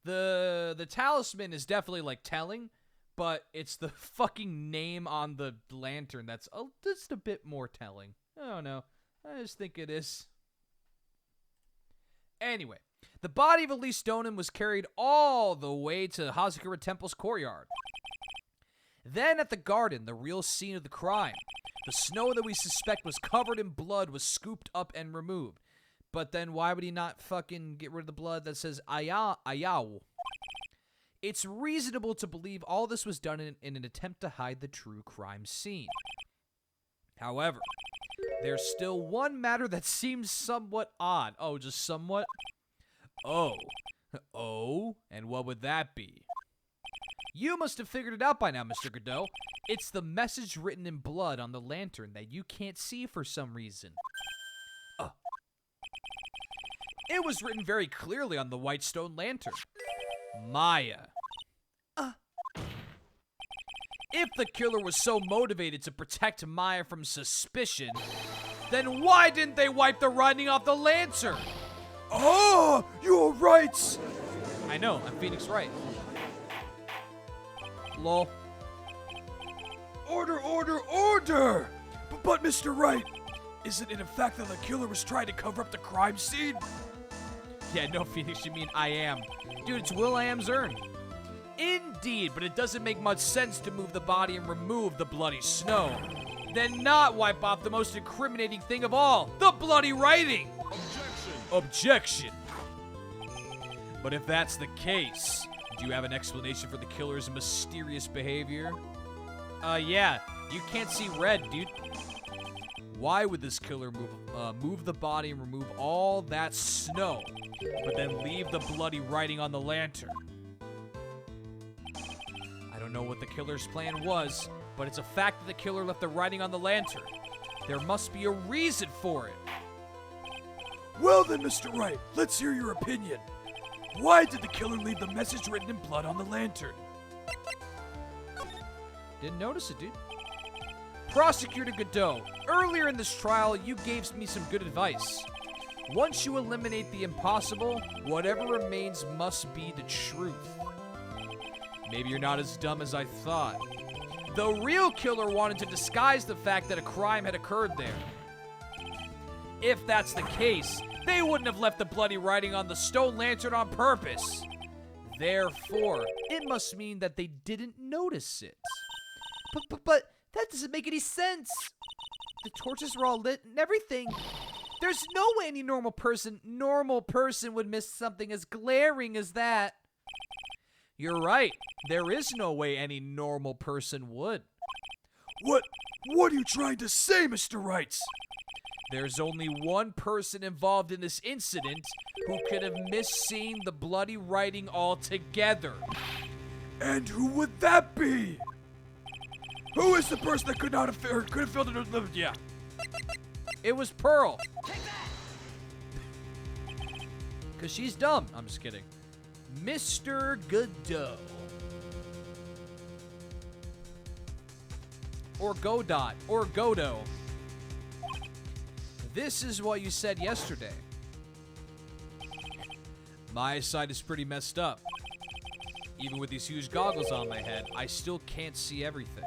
The talisman is definitely like telling, but it's the fucking name on the lantern that's just a bit more telling. I don't know. I just think it is. Anyway, the body of Elise Stonen was carried all the way to Hazakura Temple's courtyard. Then at the garden, the real scene of the crime, the snow that we suspect was covered in blood was scooped up and removed. But then why would he not fucking get rid of the blood that says Ayao? It's reasonable to believe all this was done in an attempt to hide the true crime scene. However, there's still one matter that seems somewhat odd. Oh, just somewhat? Oh, and what would that be? You must have figured it out by now, Mr. Godot. It's the message written in blood on the lantern that you can't see for some reason. It was written very clearly on the white stone lantern. Maya. If the killer was so motivated to protect Maya from suspicion, then why didn't they wipe the writing off the lantern? Oh, you're right. I know, I'm Phoenix Wright. Lol. Order, order, order! But Mr. Wright, is it in fact that the killer was trying to cover up the crime scene? Yeah, no, Phoenix, you mean I am. Dude, it's Will.i.am's urn. Indeed, but it doesn't make much sense to move the body and remove the bloody snow. Then not wipe off the most incriminating thing of all, the bloody writing! Objection! But if that's the case, do you have an explanation for the killer's mysterious behavior? Yeah, you can't see red, dude. Why would this killer move the body and remove all that snow, but then leave the bloody writing on the lantern? I don't know what the killer's plan was, but it's a fact that the killer left the writing on the lantern. There must be a reason for it. Well then, Mr. Wright, let's hear your opinion. Why did the killer leave the message written in blood on the lantern? Didn't notice it, dude. Prosecutor Godot, earlier in this trial, you gave me some good advice. Once you eliminate the impossible, whatever remains must be the truth. Maybe you're not as dumb as I thought. The real killer wanted to disguise the fact that a crime had occurred there. If that's the case, they wouldn't have left the bloody writing on the stone lantern on purpose. Therefore, it must mean that they didn't notice it. But that doesn't make any sense. The torches were all lit and everything. There's no way any normal person would miss something as glaring as that. You're right. There is no way any normal person would. What are you trying to say, Mr. Wright? There's only one person involved in this incident who could have missed seeing the bloody writing altogether. And who would that be? Who is the person that could have filled it with yeah. It was Pearl. Because she's dumb. I'm just kidding. Mr. Godot. Or Godot. Or Godo. This is what you said yesterday. My eyesight is pretty messed up. Even with these huge goggles on my head, I still can't see everything.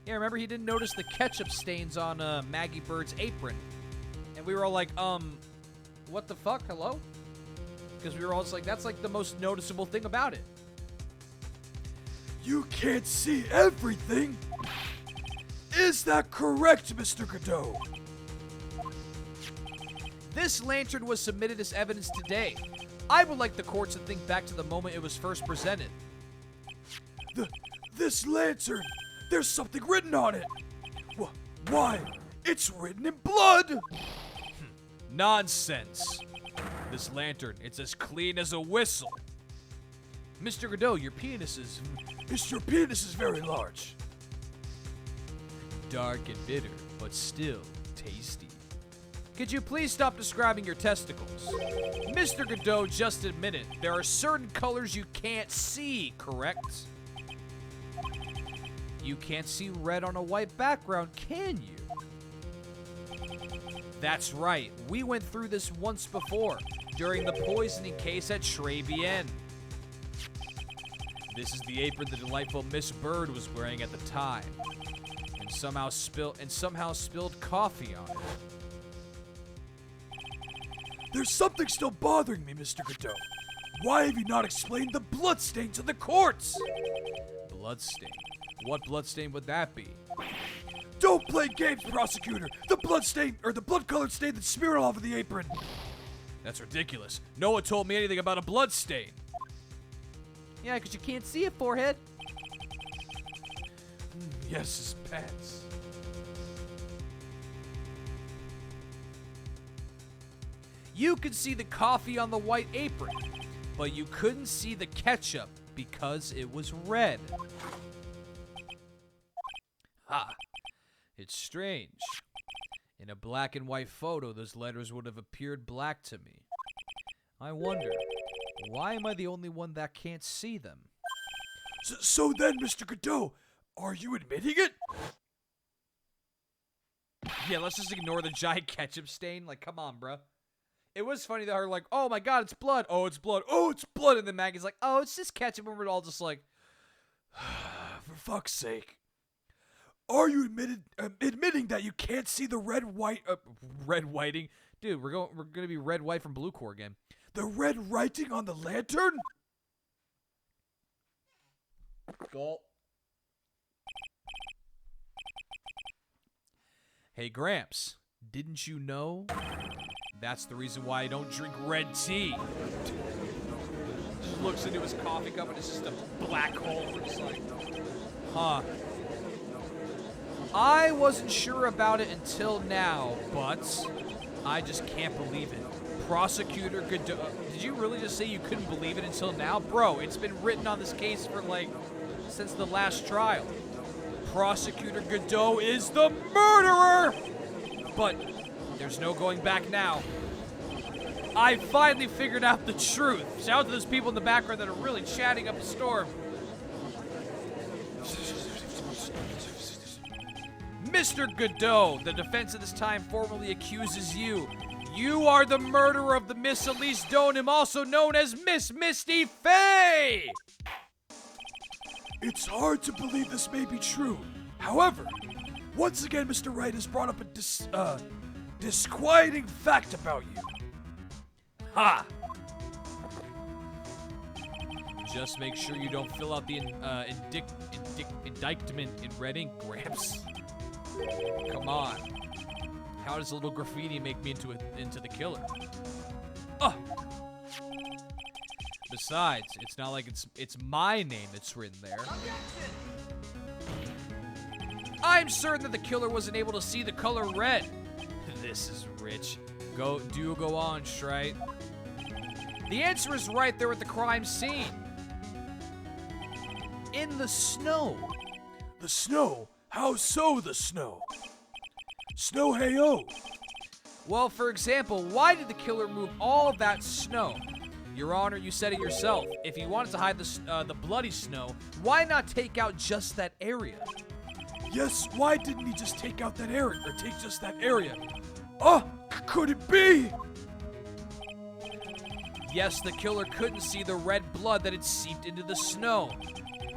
Yeah, remember he didn't notice the ketchup stains on Maggie Bird's apron. And we were all like, what the fuck? Hello? Because we were all just like, that's like the most noticeable thing about it. You can't see everything? Is that correct, Mr. Godot? This lantern was submitted as evidence today. I would like the courts to think back to the moment it was first presented. This lantern, there's something written on it. Why? It's written in blood. Nonsense. This lantern, it's as clean as a whistle. Mr. Godot, your penis is very large. Dark and bitter, but still tasty. Could you please stop describing your testicles? Mr. Godot just admitted there are certain colors you can't see, correct? You can't see red on a white background, can you? That's right. We went through this once before, during the poisoning case at Tribulations. This is the apron the delightful Miss Bird was wearing at the time, and somehow spilled coffee on it. There's something still bothering me, Mr. Godot. Why have you not explained the bloodstain to the courts? Bloodstain? What bloodstain would that be? Don't play games, prosecutor! The bloodstain, or the blood-colored stain that's smeared all over the apron! That's ridiculous. No one told me anything about a bloodstain. Yeah, because you can't see it, forehead. Yes, his pants. You could see the coffee on the white apron, but you couldn't see the ketchup because it was red. Ha! It's strange. In a black and white photo, those letters would have appeared black to me. I wonder, why am I the only one that can't see them? So then, Mr. Godot, are you admitting it? Yeah, let's just ignore the giant ketchup stain. Like, come on, bruh. It was funny that her like, oh my god, it's blood. Oh, it's blood. Oh, it's blood. And then Maggie's like, oh, it's just ketchup. And we're all just like, for fuck's sake. Are you admitting that you can't see the red whiting? Dude, we're gonna be red, white from Blue Core again. The red writing on the lantern? Gulp. Hey, Gramps, didn't you know? That's the reason why I don't drink red tea. Just looks into his coffee cup and it's just a black hole. It's like, huh. I wasn't sure about it until now, but I just can't believe it. Prosecutor Godot. Did you really just say you couldn't believe it until now? Bro, it's been written on this case for since the last trial. Prosecutor Godot is the murderer! But there's no going back now. I finally figured out the truth. Shout out to those people in the background that are really chatting up a storm. Mr. Godot, the defense at this time formally accuses you. You are the murderer of the Miss Elise Donim, also known as Miss Misty Faye! It's hard to believe this may be true. However, once again, Mr. Wright has brought up a disquieting fact about you. Ha! Just make sure you don't fill out the indictment in red ink, Gramps. Come on. How does a little graffiti make me into the killer? Oh! Besides, it's not like it's my name that's written there. I'm certain that the killer wasn't able to see the color red. This is rich. Go on, Wright. The answer is right there at the crime scene. In the snow. The snow? How so, the snow? Snow hey-oh. Well, for example, why did the killer move all of that snow? Your Honor, you said it yourself. If he wanted to hide the bloody snow, why not take out just that area? Yes, why didn't he just take out that area, or take just that area? Oh, could it be? Yes, the killer couldn't see the red blood that had seeped into the snow.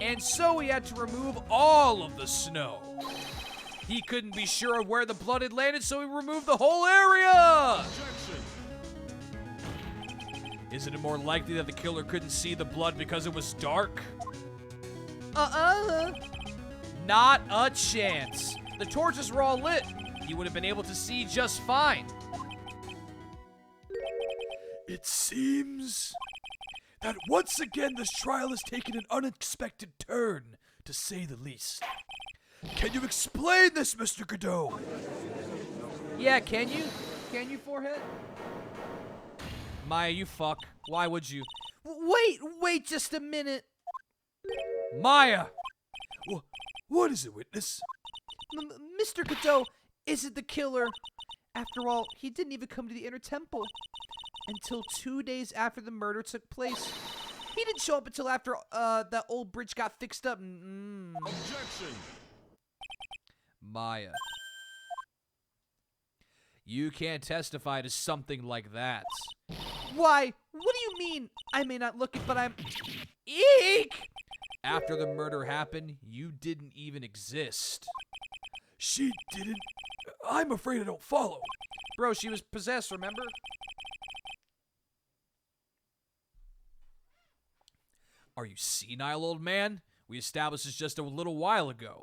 And so he had to remove all of the snow. He couldn't be sure of where the blood had landed, so he removed the whole area! Isn't it more likely that the killer couldn't see the blood because it was dark? Not a chance. The torches were all lit. He would have been able to see just fine. It seems that once again this trial has taken an unexpected turn, to say the least. Can you explain this, Mr. Godot? Yeah, can you? Can you, forehead? Maya, you fuck. Why would you? Wait just a minute. Maya! What is it, witness? Mr. Godot isn't the killer. After all, he didn't even come to the inner temple until 2 days after the murder took place. He didn't show up until after that old bridge got fixed up. Objection! Maya. You can't testify to something like that. Why? What do you mean? I may not look it, but I'm... Eek! After the murder happened, you didn't even exist. She didn't... I'm afraid I don't follow. Bro, she was possessed, remember? Are you senile, old man? We established this just a little while ago.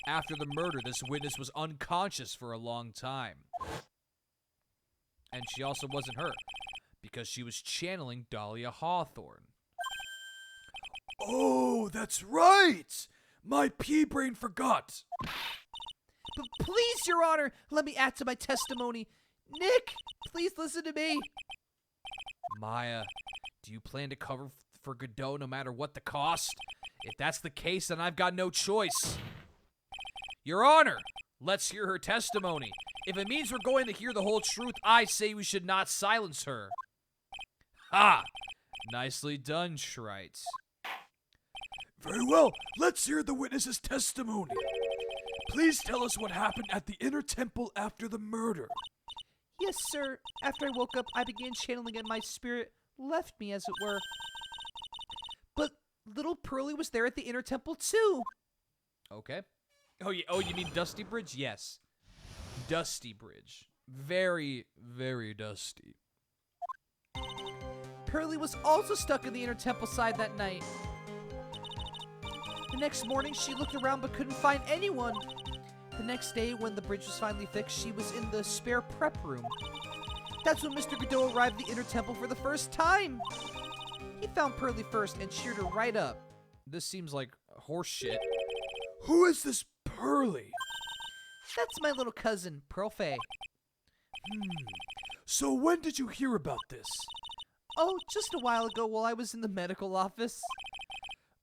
After the murder, this witness was unconscious for a long time. And she also wasn't her, because she was channeling Dahlia Hawthorne. Oh, that's right! My pea-brain forgot. But please, Your Honor, let me add to my testimony. Nick, please listen to me. Maya, do you plan to cover for Godot no matter what the cost? If that's the case, then I've got no choice. Your Honor, let's hear her testimony. If it means we're going to hear the whole truth, I say we should not silence her. Ha! Nicely done, Wright. Very well, let's hear the witness's testimony. Please tell us what happened at the inner temple after the murder. Yes, sir. After I woke up, I began channeling and my spirit left me, as it were. But little Pearly was there at the inner temple, too. Okay. Oh, you mean Dusty Bridge? Yes. Dusty Bridge. Very, very dusty. Pearly was also stuck in the inner temple side that night. The next morning, she looked around but couldn't find anyone. The next day, when the bridge was finally fixed, she was in the spare prep room. That's when Mr. Godot arrived at the inner temple for the first time. He found Pearly first and cheered her right up. This seems like horse shit. Who is this Pearly? That's my little cousin, Pearl Faye. So when did you hear about this? Oh, just a while ago while I was in the medical office.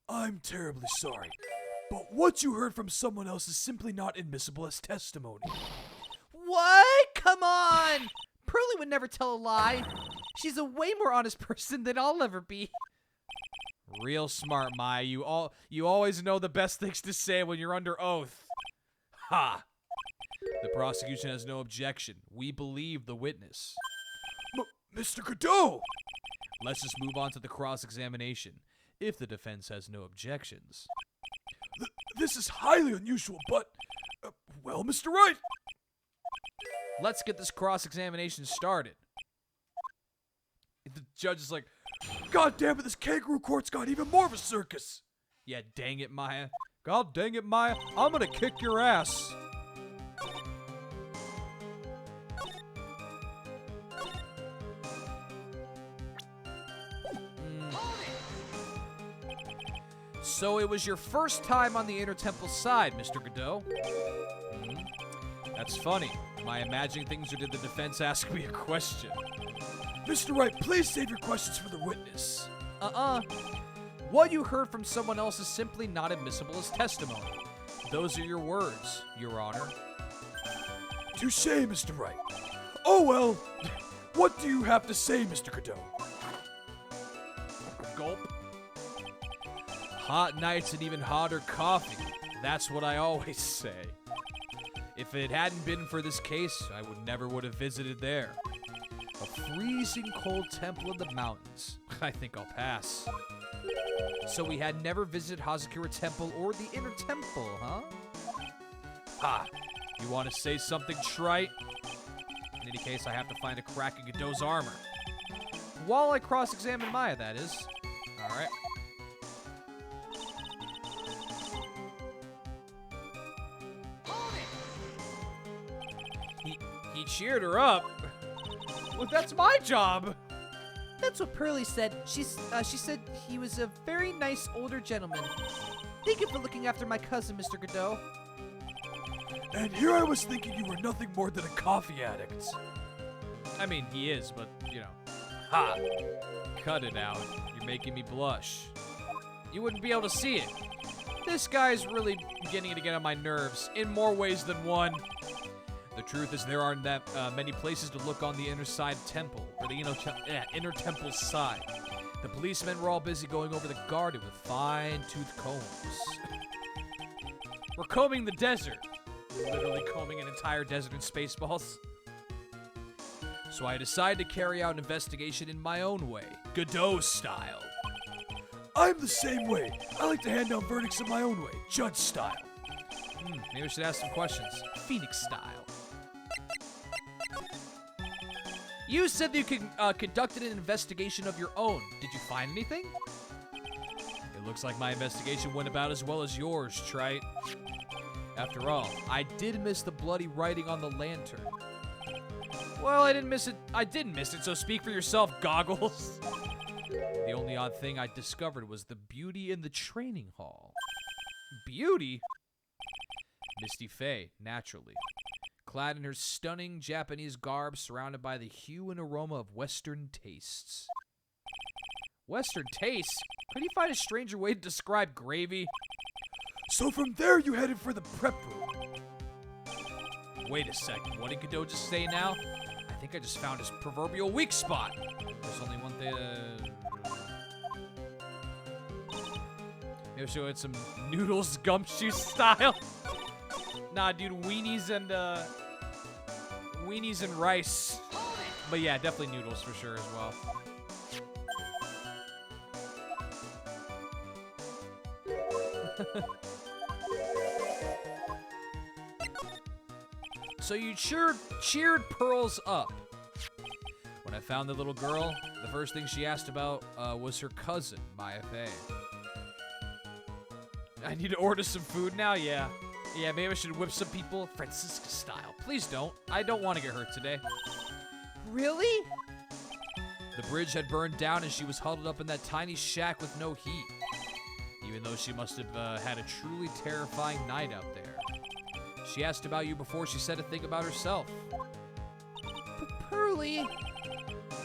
I'm terribly sorry, but what you heard from someone else is simply not admissible as testimony. What? Come on! Pearly would never tell a lie. She's a way more honest person than I'll ever be. Real smart, Maya. You always know the best things to say when you're under oath. Ha! The prosecution has no objection. We believe the witness. Mr. Godot! Let's just move on to the cross-examination, if the defense has no objections. This is highly unusual, but... well, Mr. Wright! Let's get this cross-examination started. The judge is like, God damn it, this kangaroo court's got even more of a circus! yeah, dang it, Maya. God dang it, Maya. I'm gonna kick your ass. So it was your first time on the Inner Temple side, Mr. Godot? That's funny. Am I imagining things, or did the defense ask me a question? Mr. Wright, please save your questions for the witness. What you heard from someone else is simply not admissible as testimony. Those are your words, Your Honor. Touché, Mr. Wright. Oh well, what do you have to say, Mr. Godot? Gulp. Hot nights and even hotter coffee. That's what I always say. If it hadn't been for this case, I never would have visited there. A freezing cold temple in the mountains. I think I'll pass. So we had never visited Hazakura Temple or the Inner Temple, huh? Ha! You want to say something, Trite? In any case, I have to find a crack in Godot's armor. While I cross-examine Maya, that is. Alright. He cheered her up. Well, that's my job. That's what Pearlie said. She said he was a very nice older gentleman. Thank you for looking after my cousin, Mr. Godot. And here I was thinking you were nothing more than a coffee addict. I mean, he is, but, you know. Ha! Cut it out. You're making me blush. You wouldn't be able to see it. This guy's really beginning to get on my nerves in more ways than one. The truth is there aren't that many places to look on the inner side temple, or the inner temple side. The policemen were all busy going over the garden with fine-toothed combs. We're combing the desert. Literally combing an entire desert in Spaceballs. So I decided to carry out an investigation in my own way, Godot style. I'm the same way. I like to hand down verdicts in my own way, judge style. Maybe I should ask some questions, Phoenix style. You said that you conducted an investigation of your own. Did you find anything? It looks like my investigation went about as well as yours, Trite. After all, I did miss the bloody writing on the lantern. Well, I didn't miss it, so speak for yourself, Goggles. The only odd thing I discovered was the beauty in the training hall. Beauty? Misty Faye, naturally. Clad in her stunning Japanese garb, surrounded by the hue and aroma of Western tastes. Western tastes? Could you find a stranger way to describe gravy? So from there you headed for the prep room. Wait a second, what did Godot just say now? I think I just found his proverbial weak spot. There's only one thing. Maybe she'll get some noodles gumshoe style. Nah, dude, weenies and rice. But yeah, definitely noodles for sure as well. So you cheered Pearls up. When I found the little girl, the first thing she asked about was her cousin, Maya Faye. I need to order some food now? Yeah. Yeah, maybe I should whip some people Francisca style. Please don't. I don't want to get hurt today. Really? The bridge had burned down and she was huddled up in that tiny shack with no heat. Even though she must have had a truly terrifying night out there. She asked about you before she said a thing about herself. Pearlie.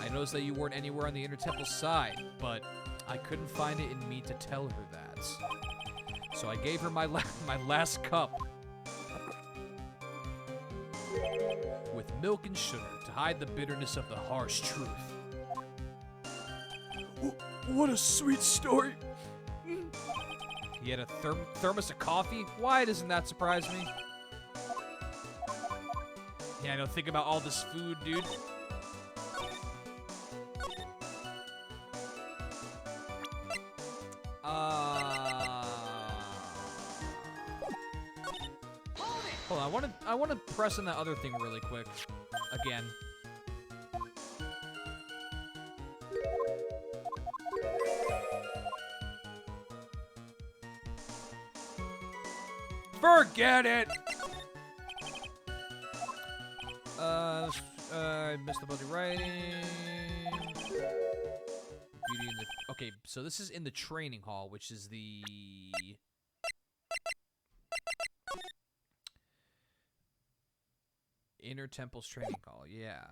I noticed that you weren't anywhere on the Inner Temple side, but I couldn't find it in me to tell her that. So I gave her my last cup with milk and sugar to hide the bitterness of the harsh truth. What a sweet story. He had a thermos of coffee? Why doesn't that surprise me? Yeah, I know, think about all this food, dude. Hold on, I want to press on that other thing really quick. Again. Forget it! I missed the bloody writing. Beauty in the... Okay, so this is in the training hall, which is the... Inner Temple's training hall, yeah.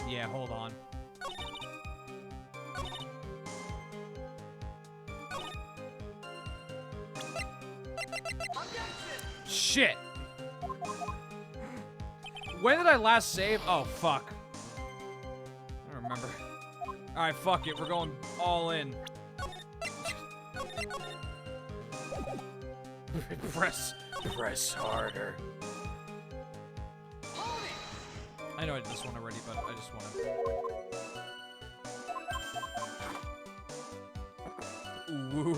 Yeah, hold on. Shit! When did I last save? Oh, fuck. I don't remember. Alright, fuck it. We're going all in. Press harder. I know I did this one already, but I just want to... Ooh.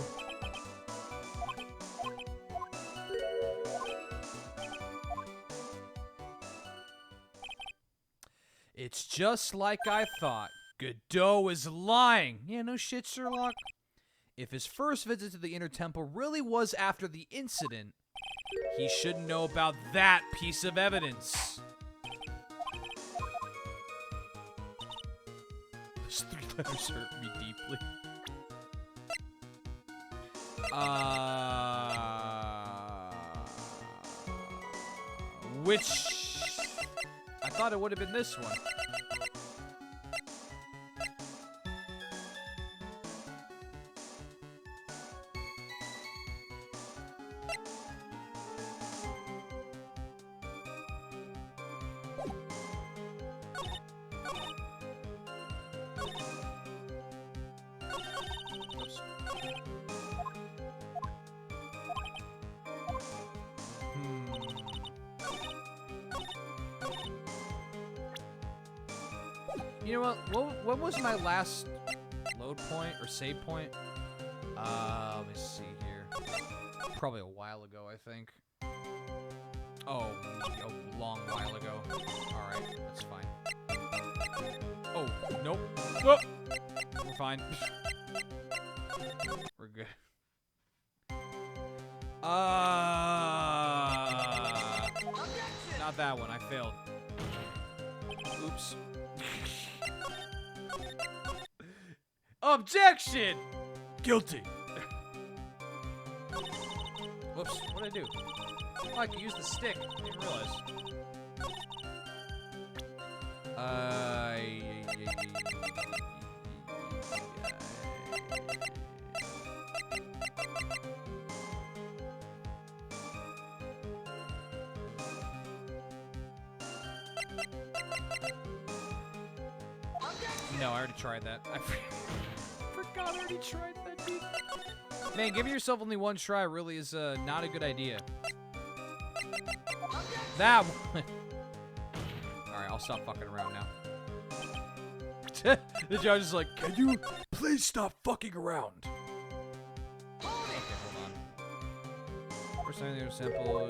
It's just like I thought. Godot is lying. Yeah, no shit, Sherlock. If his first visit to the Inner Temple really was after the incident, he should know about that piece of evidence. Those 3 letters hurt me deeply. Which... I thought it would have been this one. You know what? When was my last load point or save point? Let me see here. Probably a while ago, I think. Oh, a long while ago. Alright, that's fine. Oh, nope. Whoa! We're fine. We're good. Not that one. I failed. Oops. Objection! Guilty. Whoops, what did I do? Oh, I could use the stick. I didn't realize. No, I already tried that. I forgot I already tried that, dude. Man, giving yourself only one try really is not a good idea. That one. Alright, I'll stop fucking around now. The judge is like, Can you please stop fucking around? okay, hold on. First time there's sample.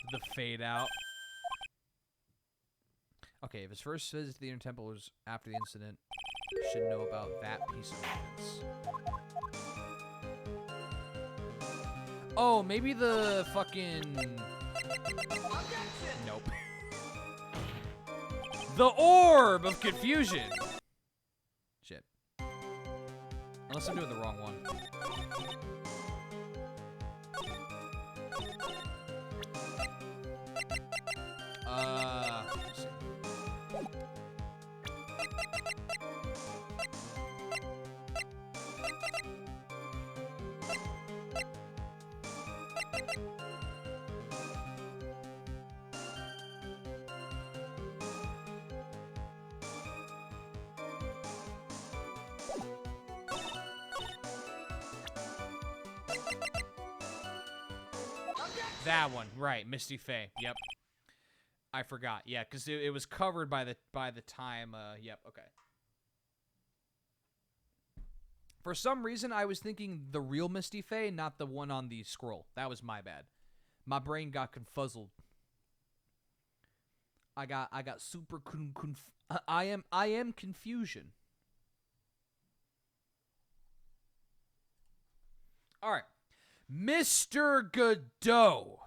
The fade out. Okay, if his first visit to the Inner Temple was after the incident, you should know about that piece of evidence. Oh, maybe the fucking... Nope. The Orb of Confusion! Shit. Unless I'm doing the wrong one. Let's see. That one, right? Misty Faye. Yep. I forgot. Yeah, because it was covered by the time. Yep. Okay. For some reason, I was thinking the real Misty Faye, not the one on the scroll. That was my bad. My brain got confuzzled. I got super I am confusion. All right. Mr. Godot.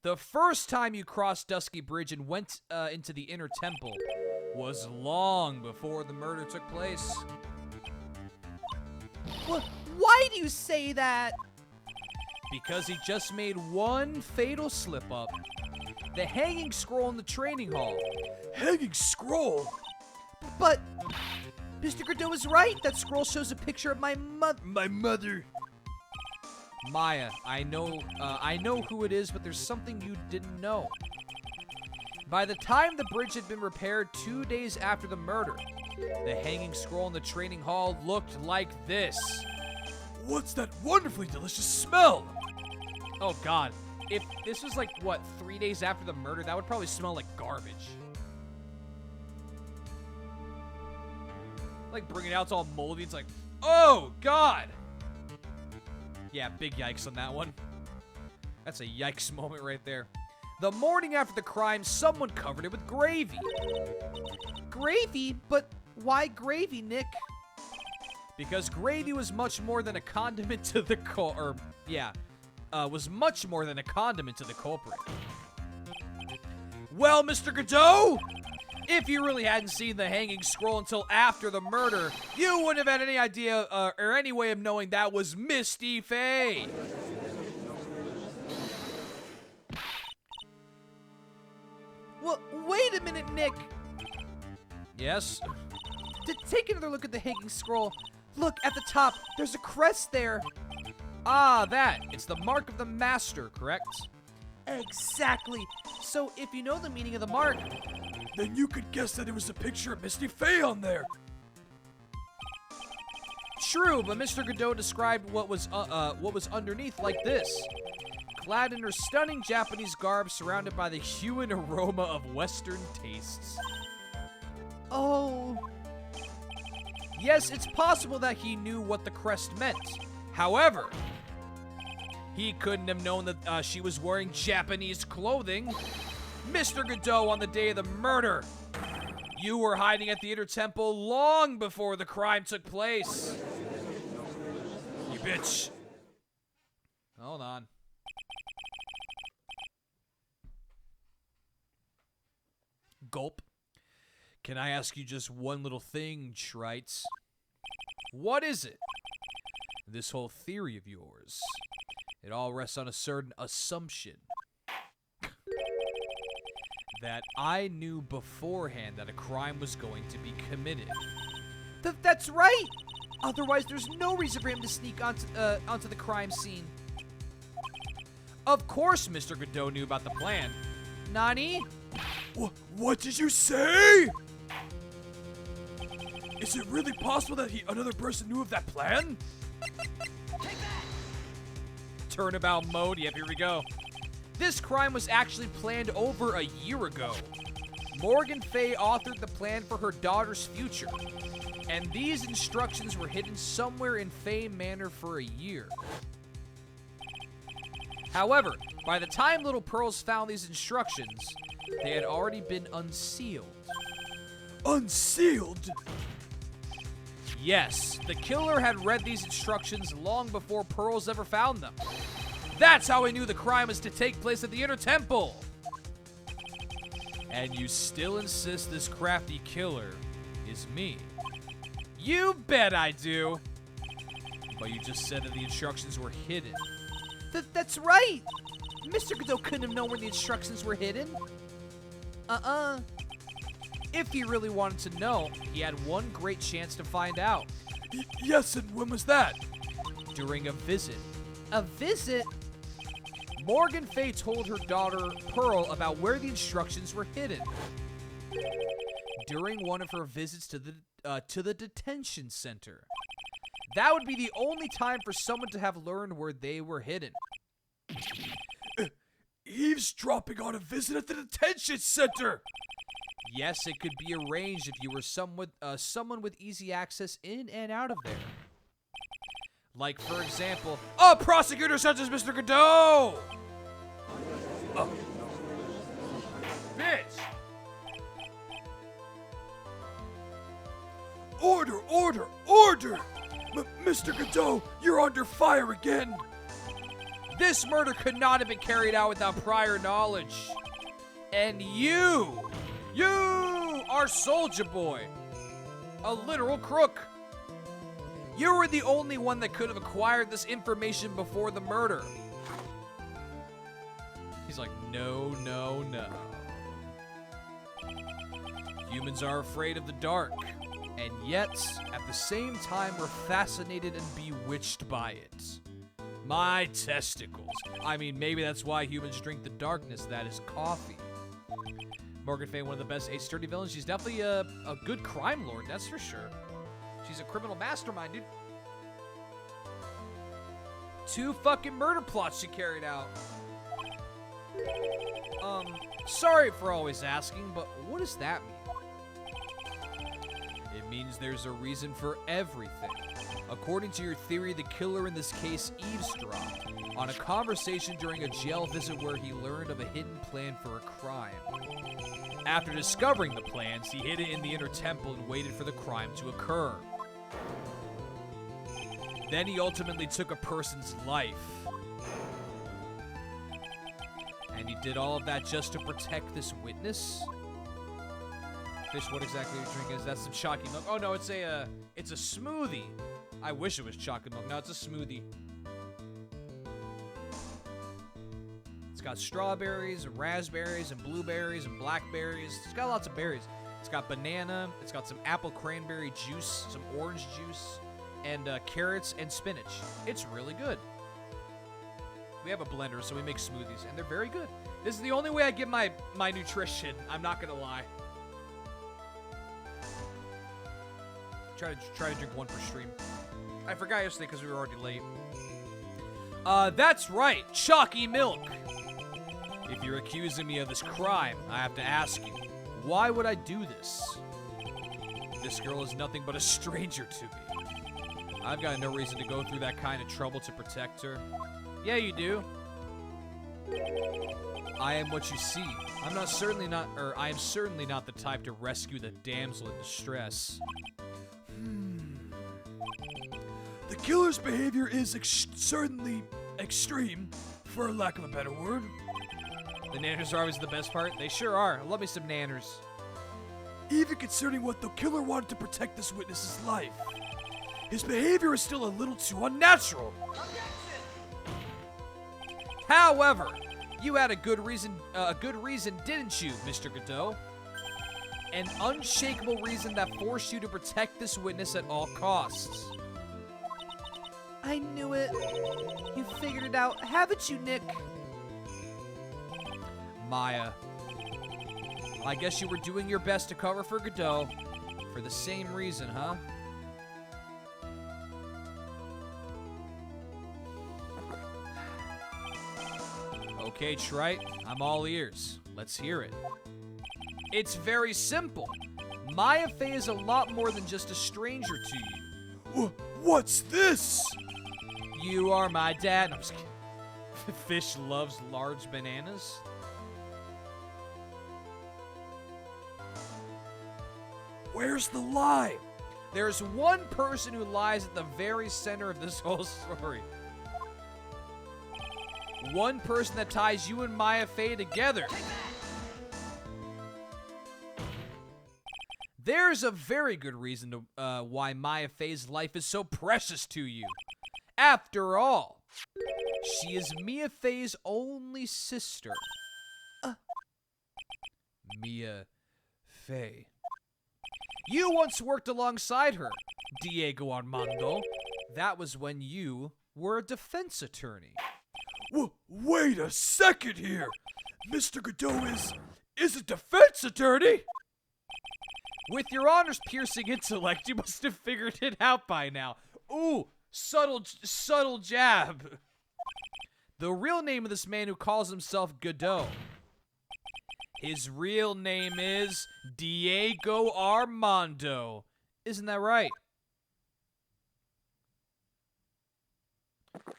The first time you crossed Dusky Bridge and went into the inner temple was long before the murder took place. Why do you say that? Because he just made one fatal slip-up. The hanging scroll in the training hall. Hanging scroll? But Mr. Godot is right. That scroll shows a picture of my mother. My mother. Maya, I know who it is, but there's something you didn't know. By the time the bridge had been repaired 2 days after the murder, the hanging scroll in the training hall looked like this. What's that wonderfully delicious smell? Oh God, if this was like, what, 3 days after the murder, that would probably smell like garbage. Like bringing it out, it's all moldy, it's like, oh God. Yeah, big yikes on that one. That's a yikes moment right there. The morning after the crime, someone covered it with gravy. Gravy? But why gravy, Nick? Because gravy was much more than a condiment to the was much more than a condiment to the culprit. Well, Mr. Godot, if you really hadn't seen the hanging scroll until after the murder, you wouldn't have had any idea or any way of knowing that was Misty Faye. Well, wait a minute, Nick. Yes? Take another look at the hanging scroll. Look, at the top, there's a crest there. Ah, that. It's the mark of the master, correct? Exactly. So if you know the meaning of the mark, Then you could guess that it was a picture of Misty Faye on there. True, but Mr. Godot described what was underneath like this. Clad in her stunning Japanese garb, surrounded by the hue and aroma of Western tastes. oh, Yes, it's possible that he knew what the crest meant. However, he couldn't have known that she was wearing Japanese clothing. Mr. Godot, on the day of the murder, you were hiding at the Inner Temple long before the crime took place. You bitch. Hold on. Gulp. Can I ask you just one little thing, Wright? What is it? This whole theory of yours. It all rests on a certain assumption. That I knew beforehand that a crime was going to be committed. that's right. Otherwise, there's no reason for him to sneak onto the crime scene. Of course Mr. Godot knew about the plan. Nani? What did you say? Is it really possible that another person knew of that plan? Turnabout mode. Yep, here we go. This crime was actually planned over a year ago. Morgan Fay authored the plan for her daughter's future, and these instructions were hidden somewhere in Fay Manor for a year. However, by the time Little Pearls found these instructions, they had already been unsealed. Unsealed? Yes, the killer had read these instructions long before Pearls ever found them. That's how he knew the crime was to take place at the Inner Temple. And you still insist this crafty killer is me? You bet I do. But you just said that the instructions were hidden. That's right. Mr. Godot couldn't have known where the instructions were hidden. If he really wanted to know, he had one great chance to find out. Yes, and when was that? During a visit. A visit? Morgan Fay told her daughter, Pearl, about where the instructions were hidden. During one of her visits to the detention center. That would be the only time for someone to have learned where they were hidden. Eavesdropping on a visit at the detention center! Yes, it could be arranged if you were someone with easy access in and out of there. Like, for example, a prosecutor such as Mr. Godot! Oh. Bitch! Order! Order! Mr. Godot, you're under fire again! This murder could not have been carried out without prior knowledge. And you are Soldier Boy, a literal crook. You were the only one that could have acquired this information before the murder. He's like, no, no, no. Humans are afraid of the dark, and yet, at the same time, we're fascinated and bewitched by it. My testicles. I mean, maybe that's why humans drink the darkness, that is coffee. Morgan Fane, one of the best Ace Sturdy villains. She's definitely a good crime lord, that's for sure. She's a criminal mastermind, dude. 2 fucking murder plots she carried out. Sorry for always asking, but what does that mean? It means there's a reason for everything. According to your theory, the killer in this case eavesdropped on a conversation during a jail visit where he learned of a hidden plan for a crime. After discovering the plans, he hid it in the inner temple and waited for the crime to occur. Then he ultimately took a person's life. And he did all of that just to protect this witness? Fish, what exactly are you drinking? Is that some chalky milk? Oh no, it's a smoothie. I wish it was chocolate milk. No, it's a smoothie. It's got strawberries and raspberries and blueberries and blackberries. It's got lots of berries. It's got banana. It's got some apple cranberry juice, some orange juice, and carrots and spinach. It's really good. We have a blender, so we make smoothies, and they're very good. This is the only way I get my nutrition. I'm not gonna lie. Try to drink 1 per stream. I forgot yesterday because we were already late. That's right, chalky milk. If you're accusing me of this crime, I have to ask you, why would I do this? This girl is nothing but a stranger to me. I've got no reason to go through that kind of trouble to protect her. Yeah, you do. I am what you see. I am certainly not the type to rescue the damsel in distress. The killer's behavior is certainly extreme, for lack of a better word. The nanners are always the best part. They sure are. I love me some nanners. Even concerning what the killer wanted to protect this witness's life. His behavior is still a little too unnatural. However, you had a good reason, didn't you, Mr. Godot? An unshakable reason that forced you to protect this witness at all costs. I knew it. You figured it out, haven't you, Nick? Maya. I guess you were doing your best to cover for Godot. For the same reason, huh? Okay, Wright, I'm all ears. Let's hear it. It's very simple. Maya Fey is a lot more than just a stranger to you. What's this? You are my dad. No, I'm just kidding. Fish loves large bananas. Where's the lie? There's one person who lies at the very center of this whole story. One person that ties you and Maya Fey together. There's a very good reason to, why Maya Fey's life is so precious to you. After all, she is Mia Fey's only sister. Mia Fey. You once worked alongside her, Diego Armando. That was when you were a defense attorney. Wait a second here. Mr. Godot is a defense attorney? With your honors-piercing intellect, you must have figured it out by now. Ooh, subtle jab. The real name of this man who calls himself Godot. His real name is Diego Armando. Isn't that right?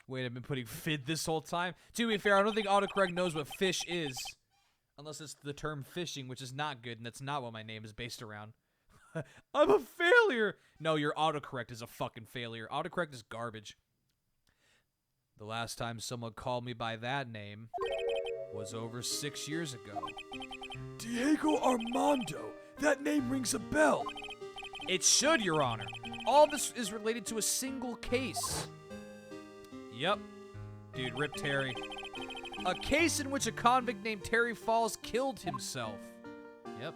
Wait, I've been putting fid this whole time? To be fair, I don't think autocorrect knows what fish is. Unless it's the term fishing, which is not good, and that's not what my name is based around. I'm a failure. No, your autocorrect is a fucking failure. Autocorrect is garbage. The last time someone called me by that name was over 6 years ago. Diego Armando. That name rings a bell. It should, Your Honor. All this is related to a single case. Yep. Dude, rip Terry. A case in which a convict named Terry Falls killed himself. Yep.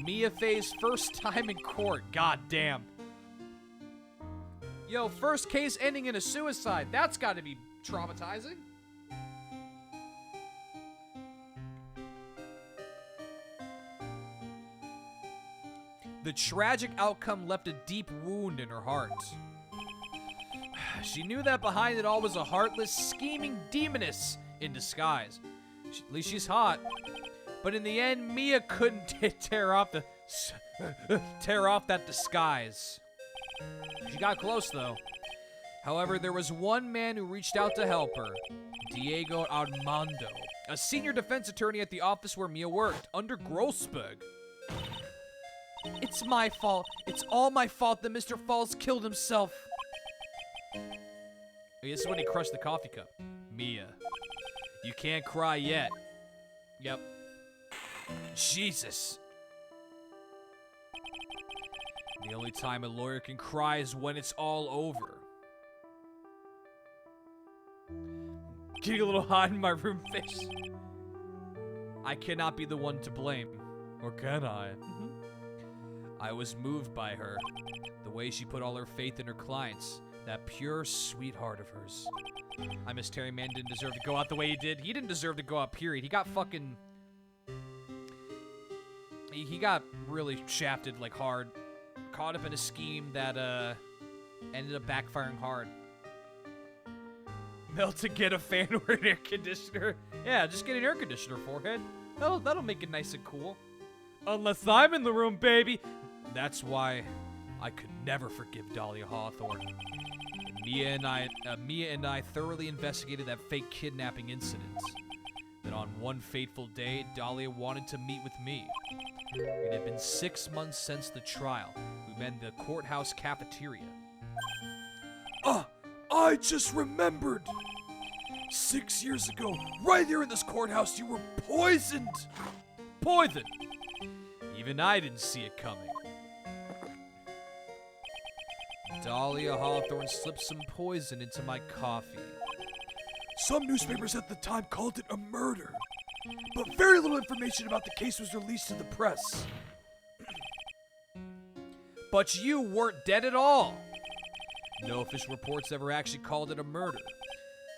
Mia Fey's first time in court. God damn. Yo, first case ending in a suicide. That's got to be traumatizing. The tragic outcome left a deep wound in her heart. She knew that behind it all was a heartless, scheming demoness in disguise. At least she's hot. But in the end, Mia couldn't tear off that disguise. She got close, though. However, there was one man who reached out to help her. Diego Armando, a senior defense attorney at the office where Mia worked, under Grossberg. It's my fault. It's all my fault that Mr. Falls killed himself. This is when he crushed the coffee cup. Mia, you can't cry yet. Yep. Jesus. The only time a lawyer can cry is when it's all over. Getting a little hot in my room face. I cannot be the one to blame. Or can I? I was moved by her. The way she put all her faith in her clients. That pure sweetheart of hers. I miss Terry Man didn't deserve to go out the way he did. He didn't deserve to go out, period. He got fucking... He got really shafted, like, hard. Caught up in a scheme that, ended up backfiring hard. Mel, to get a fan or an air conditioner. Yeah, just get an air conditioner, forehead. That'll make it nice and cool. Unless I'm in the room, baby. That's why I could never forgive Dahlia Hawthorne. Mia and I thoroughly investigated that fake kidnapping incident. Then on one fateful day, Dahlia wanted to meet with me. It had been 6 months since the trial. We met in the courthouse cafeteria. I just remembered. 6 years ago, right here in this courthouse, you were poisoned. Poison! Even I didn't see it coming. Dahlia Hawthorne slipped some poison into my coffee. Some newspapers at the time called it a murder, but very little information about the case was released to the press. But you weren't dead at all. No official reports ever actually called it a murder.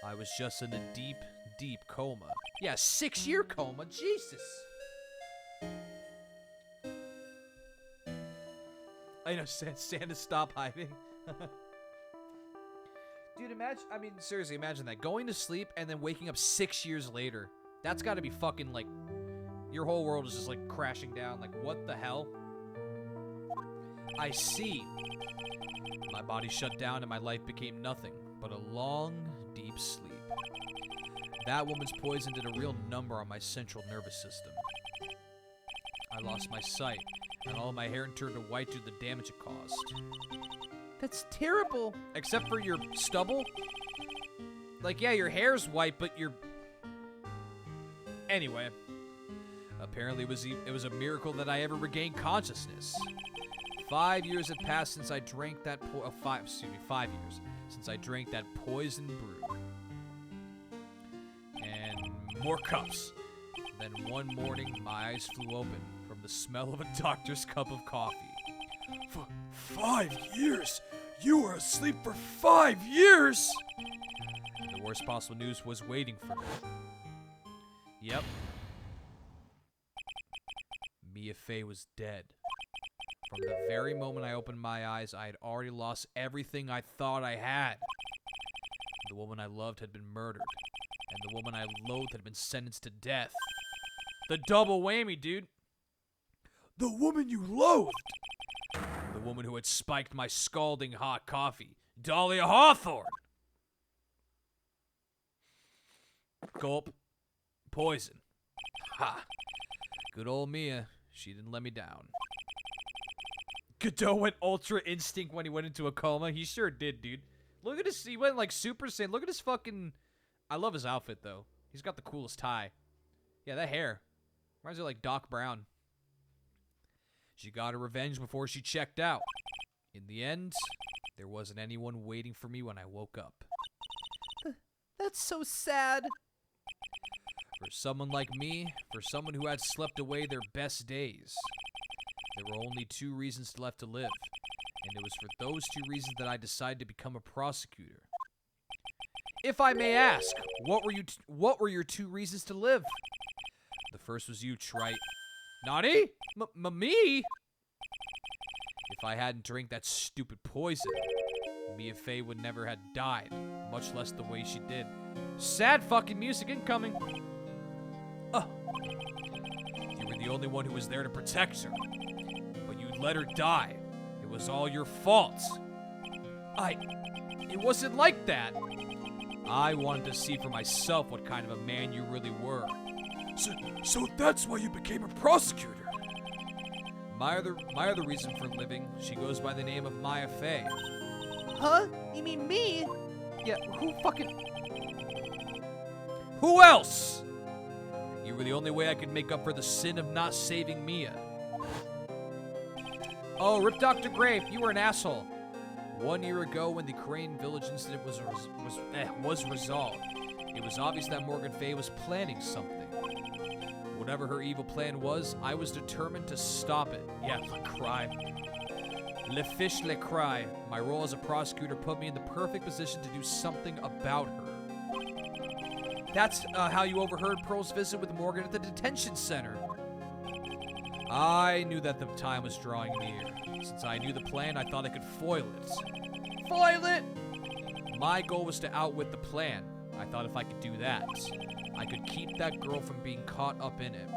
I was just in a deep, deep coma. Yeah, 6-year coma. Jesus. I know, Santa, stop hiding. Dude, seriously, imagine that. Going to sleep and then waking up 6 years later. That's gotta be fucking, like, your whole world is just, like, crashing down. Like, what the hell? I see. My body shut down and my life became nothing but a long, deep sleep. That woman's poison did a real number on my central nervous system. I lost my sight, and all my hair turned to white due to the damage it caused. That's terrible. Except for your stubble. Like, yeah, your hair's white, but your... Anyway. Apparently it was a miracle that I ever regained consciousness. 5 years had passed since I drank that 5 years since I drank that poison brew. And more cups. Then one morning, my eyes flew open from the smell of a doctor's cup of coffee. 5 years? You were asleep for 5 years? And the worst possible news was waiting for me. Yep. Mia Fey was dead. From the very moment I opened my eyes, I had already lost everything I thought I had. The woman I loved had been murdered, and the woman I loathed had been sentenced to death. The double whammy, dude. The woman you loathed? The woman who had spiked my scalding hot coffee. Dahlia Hawthorne! Gulp. Poison. Ha. Good old Mia. She didn't let me down. Godot went Ultra Instinct when he went into a coma. He sure did, dude. Look at his... He went like Super Saiyan. Look at his fucking... I love his outfit, though. He's got the coolest tie. Yeah, that hair. Reminds me of like Doc Brown. She got her revenge before she checked out. In the end, there wasn't anyone waiting for me when I woke up. That's so sad. For someone like me, for someone who had slept away their best days, there were only 2 reasons left to live. And it was for those 2 reasons that I decided to become a prosecutor. If I may ask, what were your 2 reasons to live? The first was you, Wright. Naughty? Me? If I hadn't drank that stupid poison, Mia Fey would never have died, much less the way she did. Sad fucking music incoming. You were the only one who was there to protect her, but you let her die. It was all your fault. It wasn't like that. I wanted to see for myself what kind of a man you really were. So that's why you became a prosecutor. My other reason for living, she goes by the name of Mia Fey. Huh? You mean me? Yeah, Who else? You were the only way I could make up for the sin of not saving Mia. Oh, Rip Dr. Grave, you were an asshole. 1 year ago, when the Crane Village incident was resolved, it was obvious that Morgan Fey was planning something. Whatever her evil plan was, I was determined to stop it. Yeah, le cry. Le fish le cry. My role as a prosecutor put me in the perfect position to do something about her. That's how you overheard Pearl's visit with Morgan at the detention center. I knew that the time was drawing near. Since I knew the plan, I thought I could foil it. Foil it! My goal was to outwit the plan. I thought if I could do that, I could keep that girl from being caught up in it.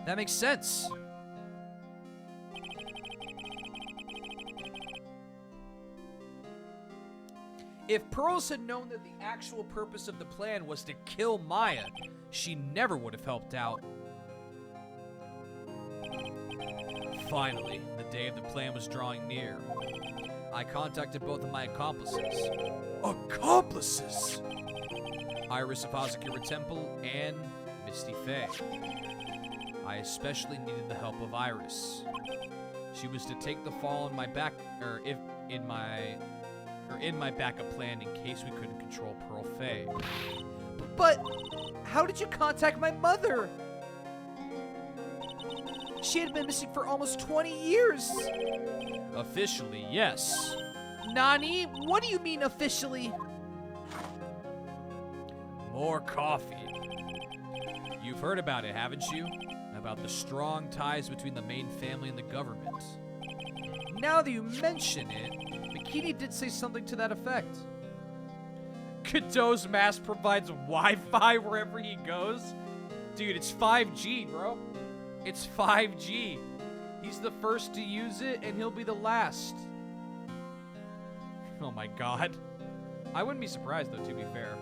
That makes sense. If Pearls had known that the actual purpose of the plan was to kill Maya, she never would have helped out. Finally, the day of the plan was drawing near. I contacted both of my accomplices. Accomplices? Iris of Hazakura Temple and Misty Fey. I especially needed the help of Iris. She was to take the fall in my backup plan in case we couldn't control Pearl Fey. But how did you contact my mother? She had been missing for almost 20 years. Officially, yes. Nani? What do you mean officially? More coffee. You've heard about it, haven't you? About the strong ties between the main family and the government. Now that you mention it, Bikini did say something to that effect. Godot's mask provides Wi-Fi wherever he goes? Dude, it's 5G, bro. It's 5G. He's the first to use it, and he'll be the last. Oh my god. I wouldn't be surprised, though, to be fair.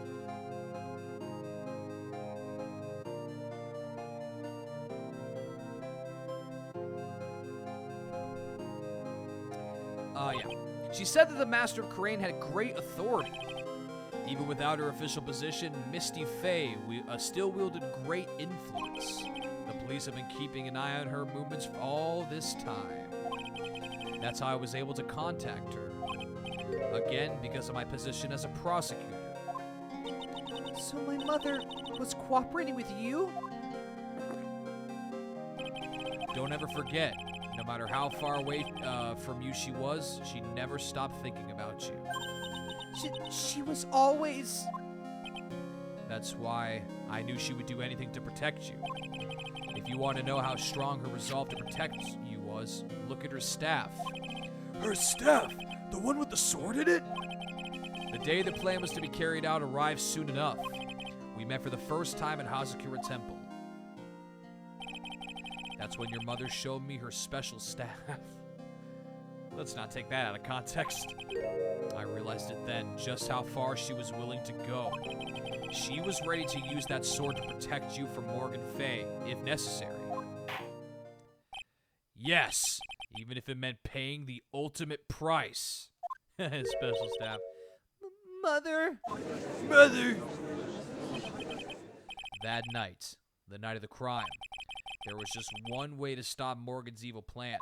Yeah. She said that the Master of Karain had great authority. Even without her official position, Misty Fey still wielded great influence. The police have been keeping an eye on her movements for all this time. That's how I was able to contact her. Again, because of my position as a prosecutor. So my mother was cooperating with you? Don't ever forget, no matter how far away from you she was, she never stopped thinking about you. She was always... That's why I knew she would do anything to protect you. If you want to know how strong her resolve to protect you was, look at her staff. Her staff? The one with the sword in it? The day the plan was to be carried out arrived soon enough. We met for the first time at Hazakura Temple. That's when your mother showed me her special staff. Let's not take that out of context. I realized it then, just how far she was willing to go. She was ready to use that sword to protect you from Morgan Fey, if necessary. Yes, even if it meant paying the ultimate price. Special staff. Mother. Mother! That night, the night of the crime, there was just one way to stop Morgan's evil plan.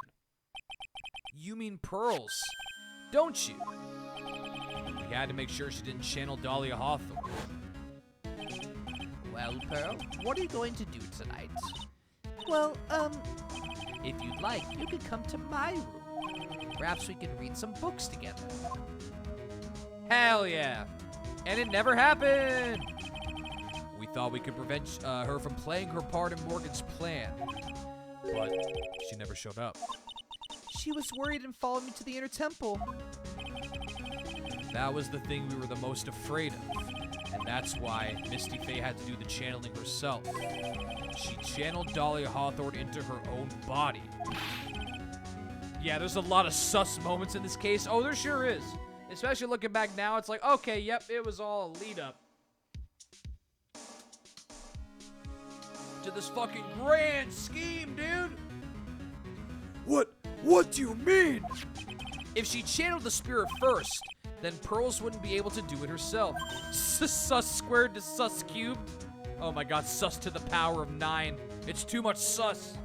You mean Pearls, don't you? We had to make sure she didn't channel Dahlia Hawthorne. Well, Pearl, what are you going to do tonight? Well, if you'd like, you could come to my room. Perhaps we can read some books together. Hell yeah. And it never happened. We thought we could prevent her from playing her part in Morgan's plan, but she never showed up. She was worried and followed me to the inner temple. That was the thing we were the most afraid of, and that's why Misty Faye had to do the channeling herself. She channeled Dahlia Hawthorne into her own body. Yeah, there's a lot of sus moments in this case. Oh, there sure is. Especially looking back now, it's like, okay, yep, it was all a lead up to this fucking grand scheme, dude. What do you mean? If she channeled the spirit first, then Pearls wouldn't be able to do it herself. Sus squared to sus cubed. Oh my god, sus to the power of 9. It's too much sus.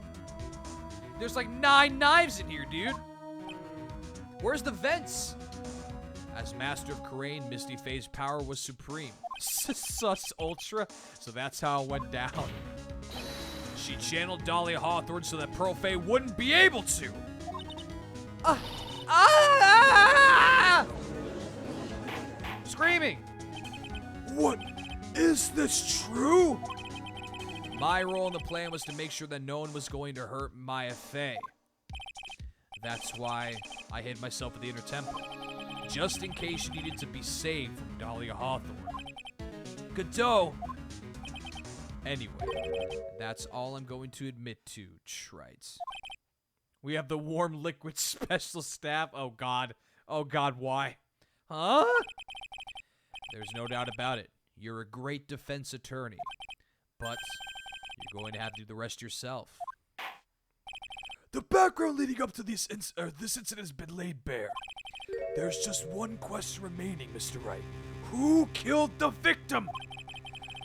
There's like 9 knives in here, dude. Where's the vents? As Master of Karain, Misty Faye's power was supreme. Sus Ultra. So that's how it went down. She channeled Dahlia Hawthorne so that Pearl Faye wouldn't be able to. Screaming. What? Is this true? My role in the plan was to make sure that no one was going to hurt Maya Faye. That's why I hid myself at the inner temple, just in case she needed to be saved from Dahlia Hawthorne. Godot. Anyway, that's all I'm going to admit to, Wright. We have the warm liquid special staff. Oh god, why? Huh? There's no doubt about it. You're a great defense attorney, but you're going to have to do the rest yourself. The background leading up to this incident has been laid bare. There's just one question remaining, Mr. Wright. Who killed the victim?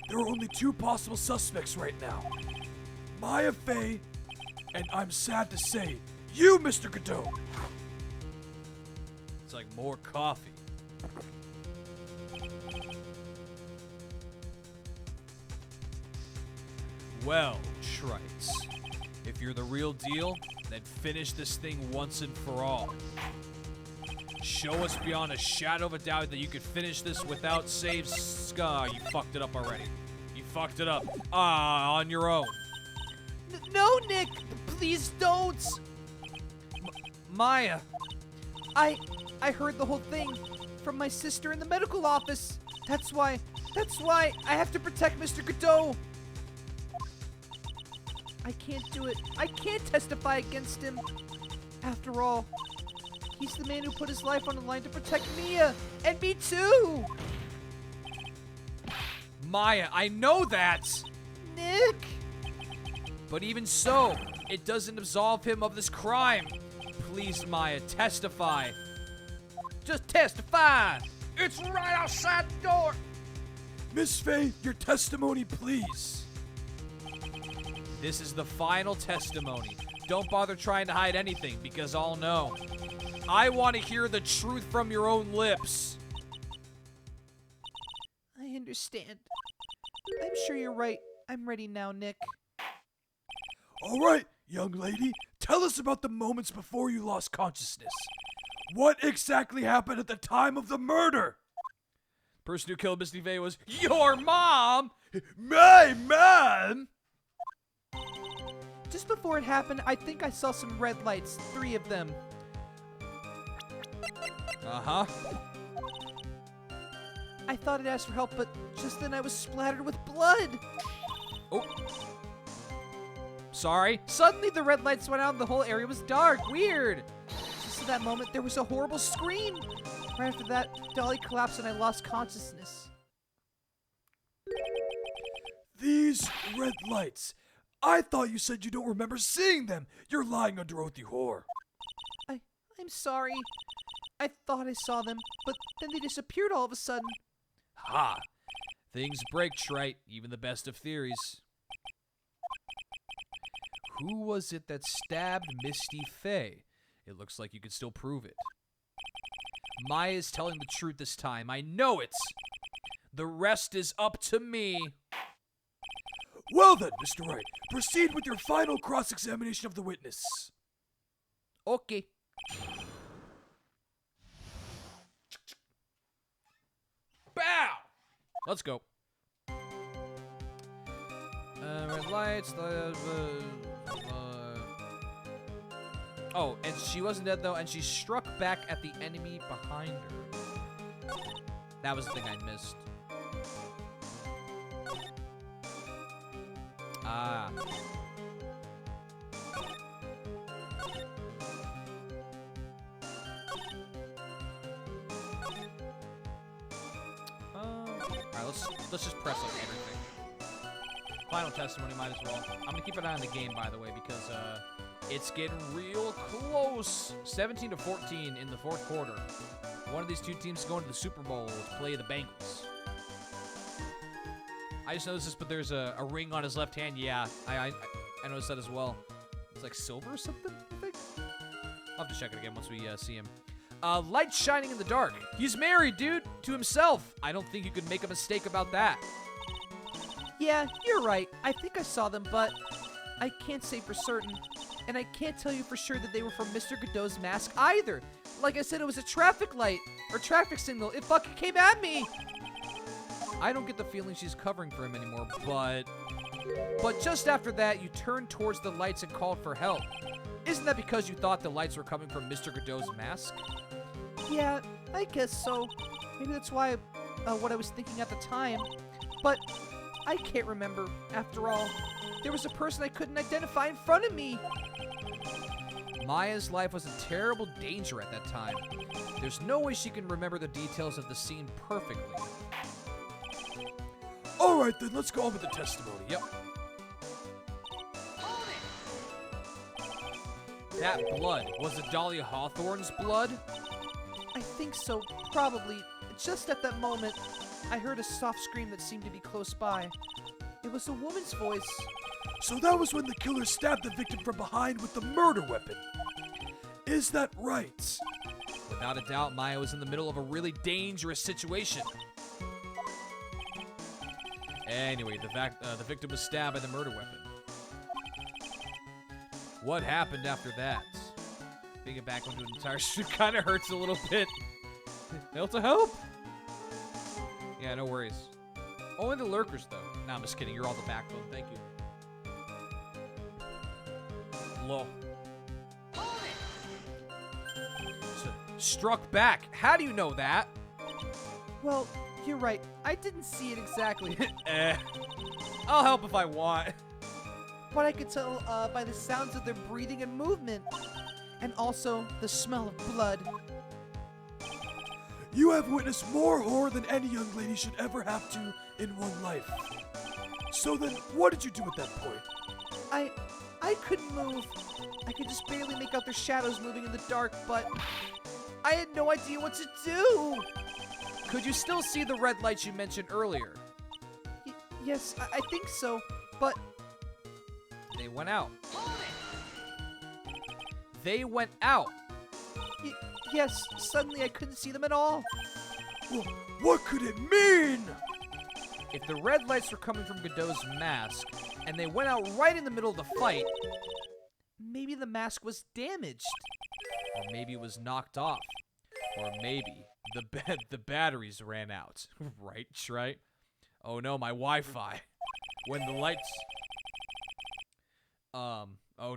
There are only 2 possible suspects right now. Maya Faye, and I'm sad to say, you, Mr. Godot. It's like more coffee. Well, Trites, if you're the real deal, then finish this thing once and for all. Show us beyond a shadow of a doubt that you could finish this without saves. You fucked it up already. You fucked it up. On your own. No, Nick! Please don't! Maya. I heard the whole thing from my sister in the medical office. That's why I have to protect Mr. Godot. I can't do it. I can't testify against him. After all, he's the man who put his life on the line to protect Mia, and me too! Maya, I know that! Nick! But even so, it doesn't absolve him of this crime. Please, Maya, testify. Just testify! It's right outside the door! Miss Faye, your testimony, please. This is the final testimony. Don't bother trying to hide anything, because I'll know. I want to hear the truth from your own lips. I understand. I'm sure you're right. I'm ready now, Nick. All right, young lady, tell us about the moments before you lost consciousness. What exactly happened at the time of the murder? Person who killed Misty Faye was your mom! My mom? Just before it happened, I think I saw some red lights, 3 of them. Uh-huh. I thought I'd ask for help, but just then I was splattered with blood. Oh. Sorry. Suddenly the red lights went out and the whole area was dark. Weird. Just at that moment, there was a horrible scream. Right after that, Dolly collapsed and I lost consciousness. These red lights. I thought you said you don't remember seeing them. You're lying under oath, you whore. sorry. I thought I saw them, but then they disappeared all of a sudden. Ha! Things break, Wright, even the best of theories. Who was it that stabbed Misty Faye? It looks like you could still prove it. Maya's telling the truth this time. I know it! The rest is up to me. Well then, Mr. Wright, proceed with your final cross-examination of the witness. Okay. Bow! Let's go. Red lights. Oh, and she wasn't dead though, and she struck back at the enemy behind her. That was the thing I missed. Ah. Alright, let's just press like everything. Final testimony, might as well. I'm gonna keep an eye on the game, by the way, because it's getting real close. 17-14 in the fourth quarter. One of these two teams is going to the Super Bowl to play the Bengals. I just noticed this, but there's a ring on his left hand. Yeah, I noticed that as well. It's like silver or something, I think? I'll have to check it again once we see him. Light shining in the dark. He's married, dude, to himself. I don't think you could make a mistake about that. Yeah, you're right. I think I saw them, but I can't say for certain. And I can't tell you for sure that they were from Mr. Godot's mask either. Like I said, it was a traffic light or traffic signal. It fucking came at me. I don't get the feeling she's covering for him anymore, but just after that, you turned towards the lights and called for help. Isn't that because you thought the lights were coming from Mr. Godot's mask? Yeah, I guess so. Maybe that's why what I was thinking at the time. But I can't remember. After all, there was a person I couldn't identify in front of me. Maya's life was in terrible danger at that time. There's no way she can remember the details of the scene perfectly. Alright then, let's go on with the testimony. Yep. That blood, was it Dahlia Hawthorne's blood? I think so, probably. Just at that moment, I heard a soft scream that seemed to be close by. It was a woman's voice. So that was when the killer stabbed the victim from behind with the murder weapon. Is that right? Without a doubt, Maya was in the middle of a really dangerous situation. Anyway, the victim was stabbed by the murder weapon. What happened after that? Thinking back onto an entire shoot kind of hurts a little bit. Able to help? Yeah, no worries. Only the lurkers, though. Nah, I'm just kidding. You're all the backbone. Thank you. Lol. Struck back. How do you know that? Well, you're right. I didn't see it exactly. I'll help if I want. But I could tell by the sounds of their breathing and movement. And also the smell of blood. You have witnessed more horror than any young lady should ever have to in one life. So then, what did you do at that point? I couldn't move. I could just barely make out their shadows moving in the dark, but I had no idea what to do. Could you still see the red lights you mentioned earlier? Yes, I think so, but they went out. They went out. Yes, suddenly I couldn't see them at all. Well, what could it mean? If the red lights were coming from Godot's mask, and they went out right in the middle of the fight, maybe the mask was damaged. Or maybe it was knocked off. Or maybe the batteries ran out. Right? Oh no, my Wi-Fi. When the lights... Oh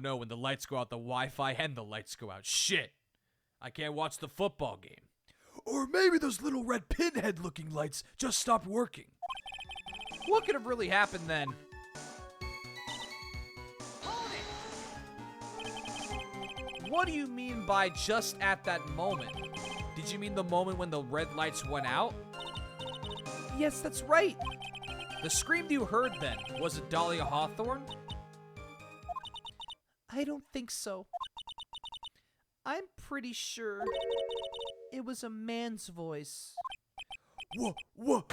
no, when the lights go out, the Wi-Fi and the lights go out. Shit! I can't watch the football game. Or maybe those little red pinhead-looking lights just stopped working. What could have really happened then? What do you mean by just at that moment? Did you mean the moment when the red lights went out? Yes, that's right. The scream you heard then, was it Dahlia Hawthorne? I don't think so. I'm pretty sure it was a man's voice. What?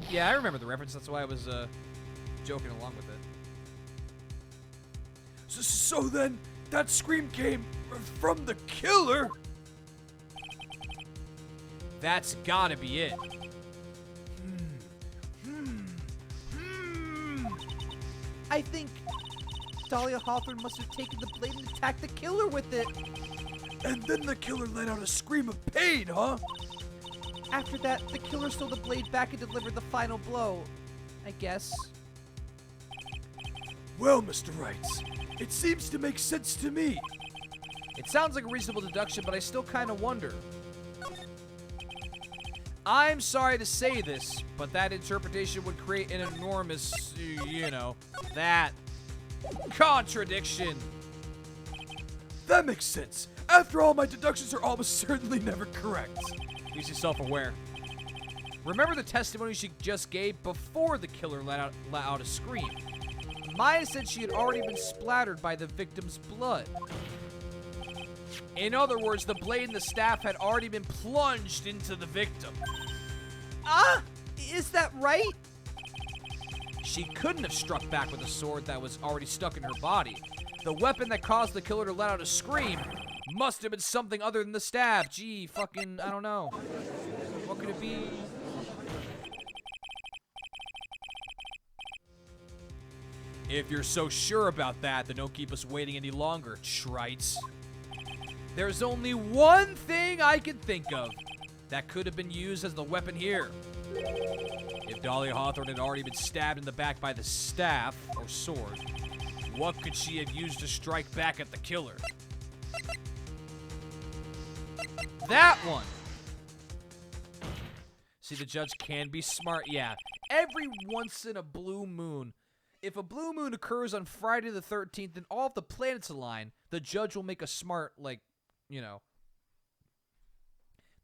Yeah, I remember the reference. That's why I was joking along with it. So then, that scream came from the killer? That's gotta be it. I think Dahlia Hawthorne must have taken the blade and attacked the killer with it. And then the killer let out a scream of pain, huh? After that, the killer stole the blade back and delivered the final blow, I guess. Well, Mr. Wright, it seems to make sense to me. It sounds like a reasonable deduction, but I still kind of wonder. I'm sorry to say this, but that interpretation would create an enormous, that contradiction. That makes sense. After all, my deductions are almost certainly never correct. At least he's self-aware. Remember the testimony she just gave before the killer let out a scream. Maya said she had already been splattered by the victim's blood. In other words, the blade and the staff had already been plunged into the victim. Is that right? She couldn't have struck back with a sword that was already stuck in her body. The weapon that caused the killer to let out a scream must have been something other than the stab. Gee, fucking, I don't know. What could it be? If you're so sure about that, then don't keep us waiting any longer, Trites. There's only one thing I can think of that could have been used as the weapon here. If Dahlia Hawthorne had already been stabbed in the back by the staff, or sword, what could she have used to strike back at the killer? That one! See, the judge can be smart. Yeah, every once in a blue moon, if a blue moon occurs on Friday the 13th and all of the planets align, the judge will make a smart, the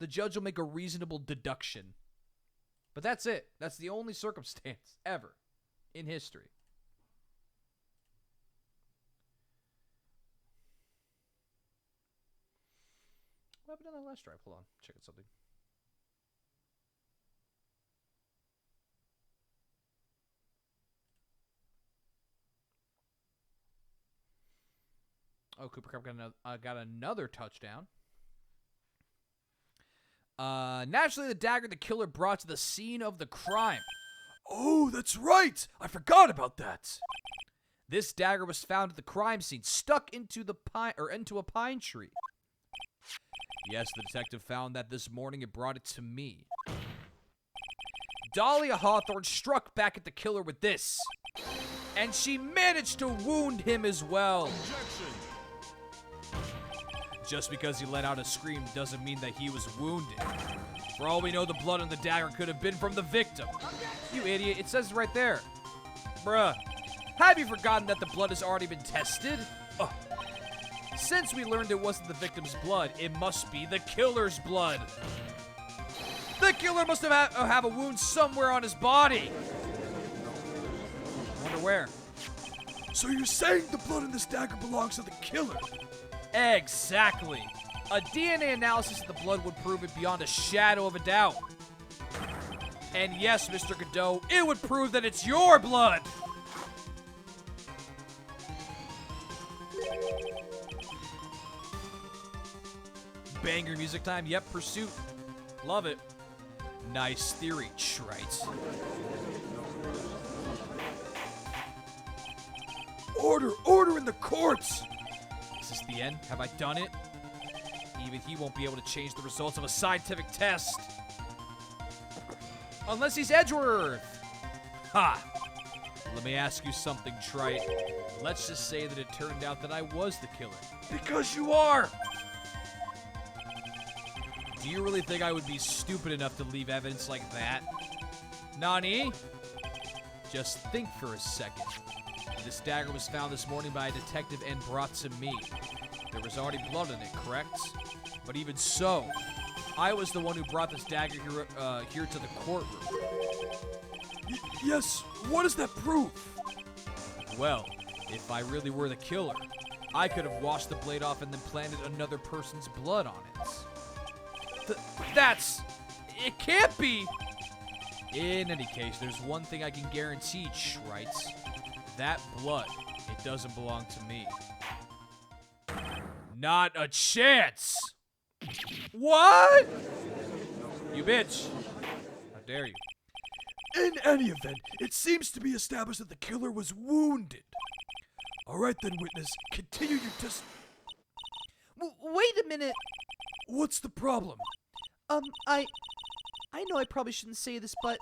judge will make a reasonable deduction. But that's it. That's the only circumstance ever in history. What happened on that last drive? Hold on. Checking something. Oh, Cooper Cup got another touchdown. Naturally, the dagger the killer brought to the scene of the crime. Oh, that's right. I forgot about that. This dagger was found at the crime scene, stuck into a pine tree. Yes, the detective found that this morning and brought it to me. Dahlia Hawthorne struck back at the killer with this, and she managed to wound him as well. Objection. Just because he let out a scream doesn't mean that he was wounded. For all we know, the blood on the dagger could have been from the victim. You idiot, it says right there. Bruh, have you forgotten that the blood has already been tested? Ugh. Since we learned it wasn't the victim's blood, it must be the killer's blood. The killer must have a wound somewhere on his body. Wonder where. So you're saying the blood in this dagger belongs to the killer? Exactly. A DNA analysis of the blood would prove it beyond a shadow of a doubt. And yes, Mr. Godot, it would prove that it's your blood. Banger music time. Yep, Pursuit. Love it. Nice theory, Trite. Order in the courts! Is this the end? Have I done it? Even he won't be able to change the results of a scientific test. Unless he's Edgeworth. Ha! Let me ask you something, Trite. Let's just say that it turned out that I was the killer. Because you are! Do you really think I would be stupid enough to leave evidence like that? Nani? Just think for a second. This dagger was found this morning by a detective and brought to me. There was already blood in it, correct? But even so, I was the one who brought this dagger here to the courtroom. Yes, what does that prove? Well, if I really were the killer, I could have washed the blade off and then planted another person's blood on it. It can't be! In any case, there's one thing I can guarantee, Wright. That blood, it doesn't belong to me. Not a chance! What? You bitch. How dare you? In any event, it seems to be established that the killer was wounded. All right then, witness, continue your test. Wait a minute. What's the problem? I know I probably shouldn't say this, but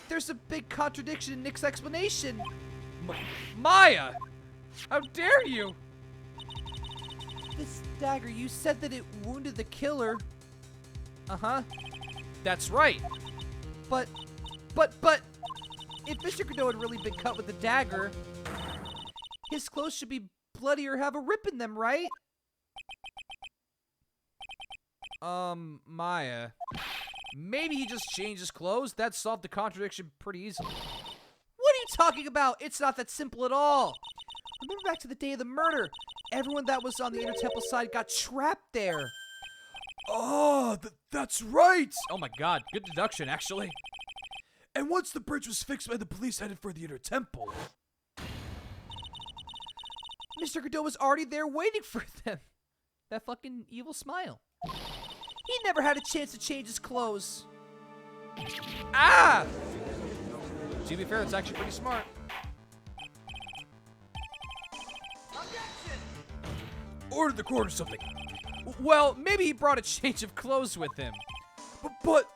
there's a big contradiction in Nick's explanation. Maya! How dare you? This dagger, you said that it wounded the killer. Uh-huh. That's right. But, if Mr. Godot had really been cut with the dagger, his clothes should be bloody or have a rip in them, right? Maya. Maybe he just changed his clothes? That solved the contradiction pretty easily. What are you talking about? It's not that simple at all. Remember back to the day of the murder. Everyone that was on the Inner Temple side got trapped there. Oh, that's right! Oh my god, good deduction, actually. And once the bridge was fixed by the police headed for the Inner Temple, Mr. Godot was already there waiting for them. That fucking evil smile. He never had a chance to change his clothes. Ah! To be fair, that's actually pretty smart. order the court or something. Well, maybe he brought a change of clothes with him. But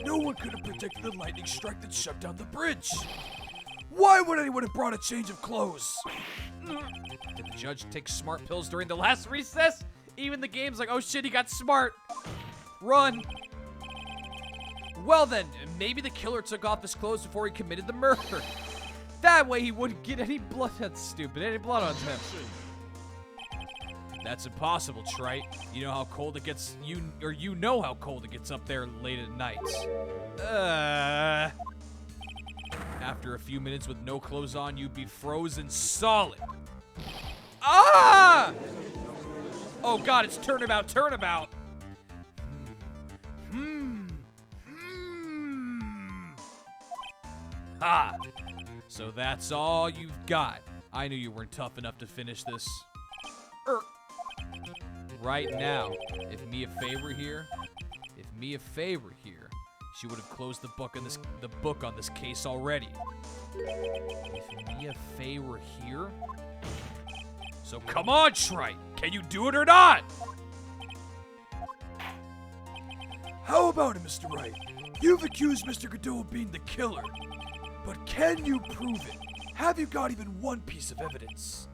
no one could have predicted the lightning strike that shut down the bridge. Why would anyone have brought a change of clothes? Did the judge take smart pills during the last recess? Even the game's like, oh shit, he got smart. Run. Well then, maybe the killer took off his clothes before he committed the murder. That way he wouldn't get any blood. That's stupid. Any blood on him. That's impossible, Trite. You know how cold it gets. You know how cold it gets up there late at night. After a few minutes with no clothes on, you'd be frozen solid. Ah! Oh God, it's turnabout, turnabout. Ah. So that's all you've got. I knew you weren't tough enough to finish this. Right now, if Mia Fey were here, she would have closed the book on this case already. If Mia Fey were here, so come on, Trite, can you do it or not? How about it, Mr. Wright? You've accused Mr. Godot of being the killer, but can you prove it? Have you got even one piece of evidence?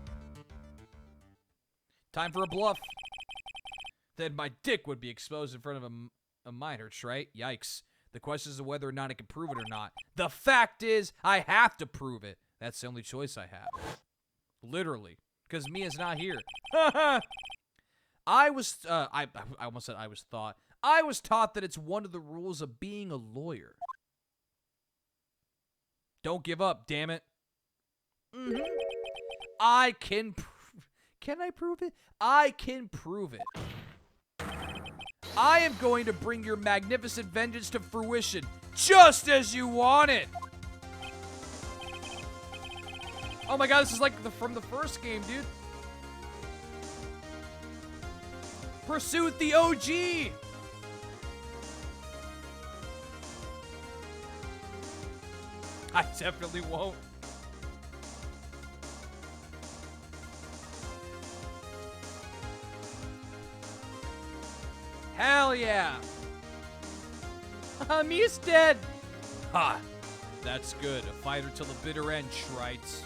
Time for a bluff. Then my dick would be exposed in front of a minor, Trite. Yikes. The question is whether or not I can prove it or not. The fact is, I have to prove it. That's the only choice I have. Literally. Because Mia's not here. I almost said I was taught. I was taught that it's one of the rules of being a lawyer. Don't give up, damn it. I can Can I prove it? I can prove it. I am going to bring your magnificent vengeance to fruition, just as you want it. Oh my God, this is like from the first game, dude. Pursuit the OG. I definitely won't. Hell yeah! Mia's dead! Ha! That's good. A fighter till the bitter end, Trite.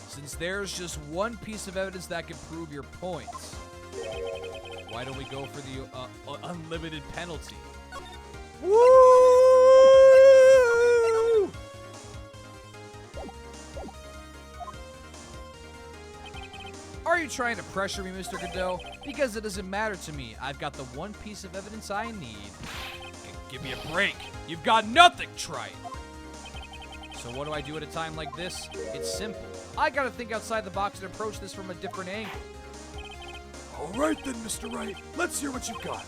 Since there's just one piece of evidence that can prove your point, why don't we go for the unlimited penalty? Woo! Are you trying to pressure me, Mr. Godot? Because it doesn't matter to me. I've got the one piece of evidence I need. Give me a break. You've got nothing, Trite. So what do I do at a time like this? It's simple. I gotta think outside the box and approach this from a different angle. All right then, Mr. Wright. Let's hear what you've got.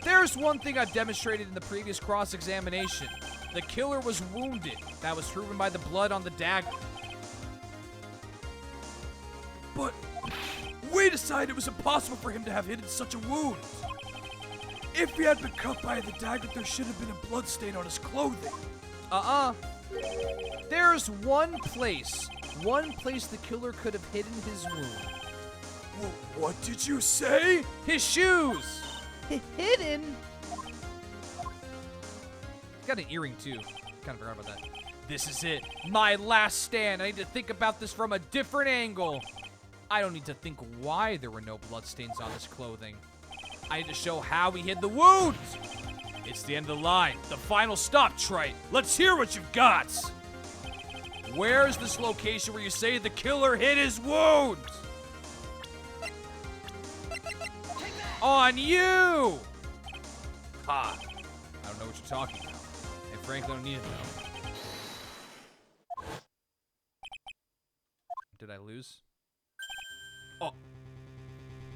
There's one thing I've demonstrated in the previous cross-examination. The killer was wounded. That was proven by the blood on the dagger. But we decided it was impossible for him to have hidden such a wound. If he had been cut by the dagger, there should have been a blood stain on his clothing. There's one place the killer could have hidden his wound. What did you say? His shoes! Hidden? Got an earring too. Kind of forgot about that. This is it. My last stand. I need to think about this from a different angle. I don't need to think why there were no bloodstains on his clothing. I need to show how he hid the wound. It's the end of the line. The final stop, Trite. Let's hear what you've got. Where's this location where you say the killer hid his wound? On you! Ha! I don't know what you're talking about. And frankly, I don't need to know. Did I lose? Oh.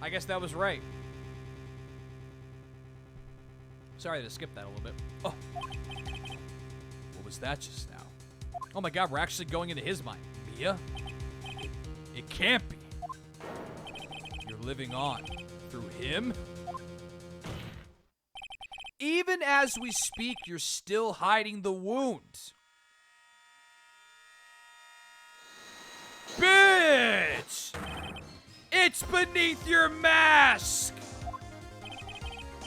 I guess that was right. Sorry to skip that a little bit. Oh. What was that just now? Oh my god, we're actually going into his mind. Mia? It can't be. You're living on. Through him? Even as we speak, you're still hiding the wound. Bitch! It's beneath your mask!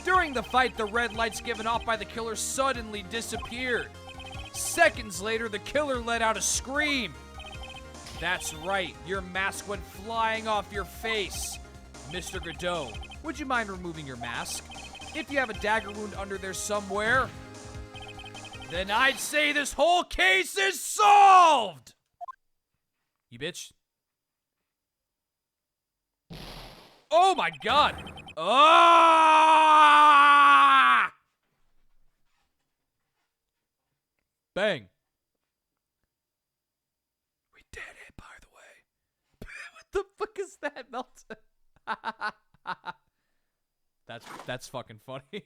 During the fight, the red lights given off by the killer suddenly disappeared. Seconds later, the killer let out a scream. That's right, your mask went flying off your face. Mr. Godot, would you mind removing your mask? If you have a dagger wound under there somewhere, then I'd say this whole case is solved! You bitch. Oh my god! Ah! Bang. We did it, by the way. What the fuck is that, Melton? That's fucking funny.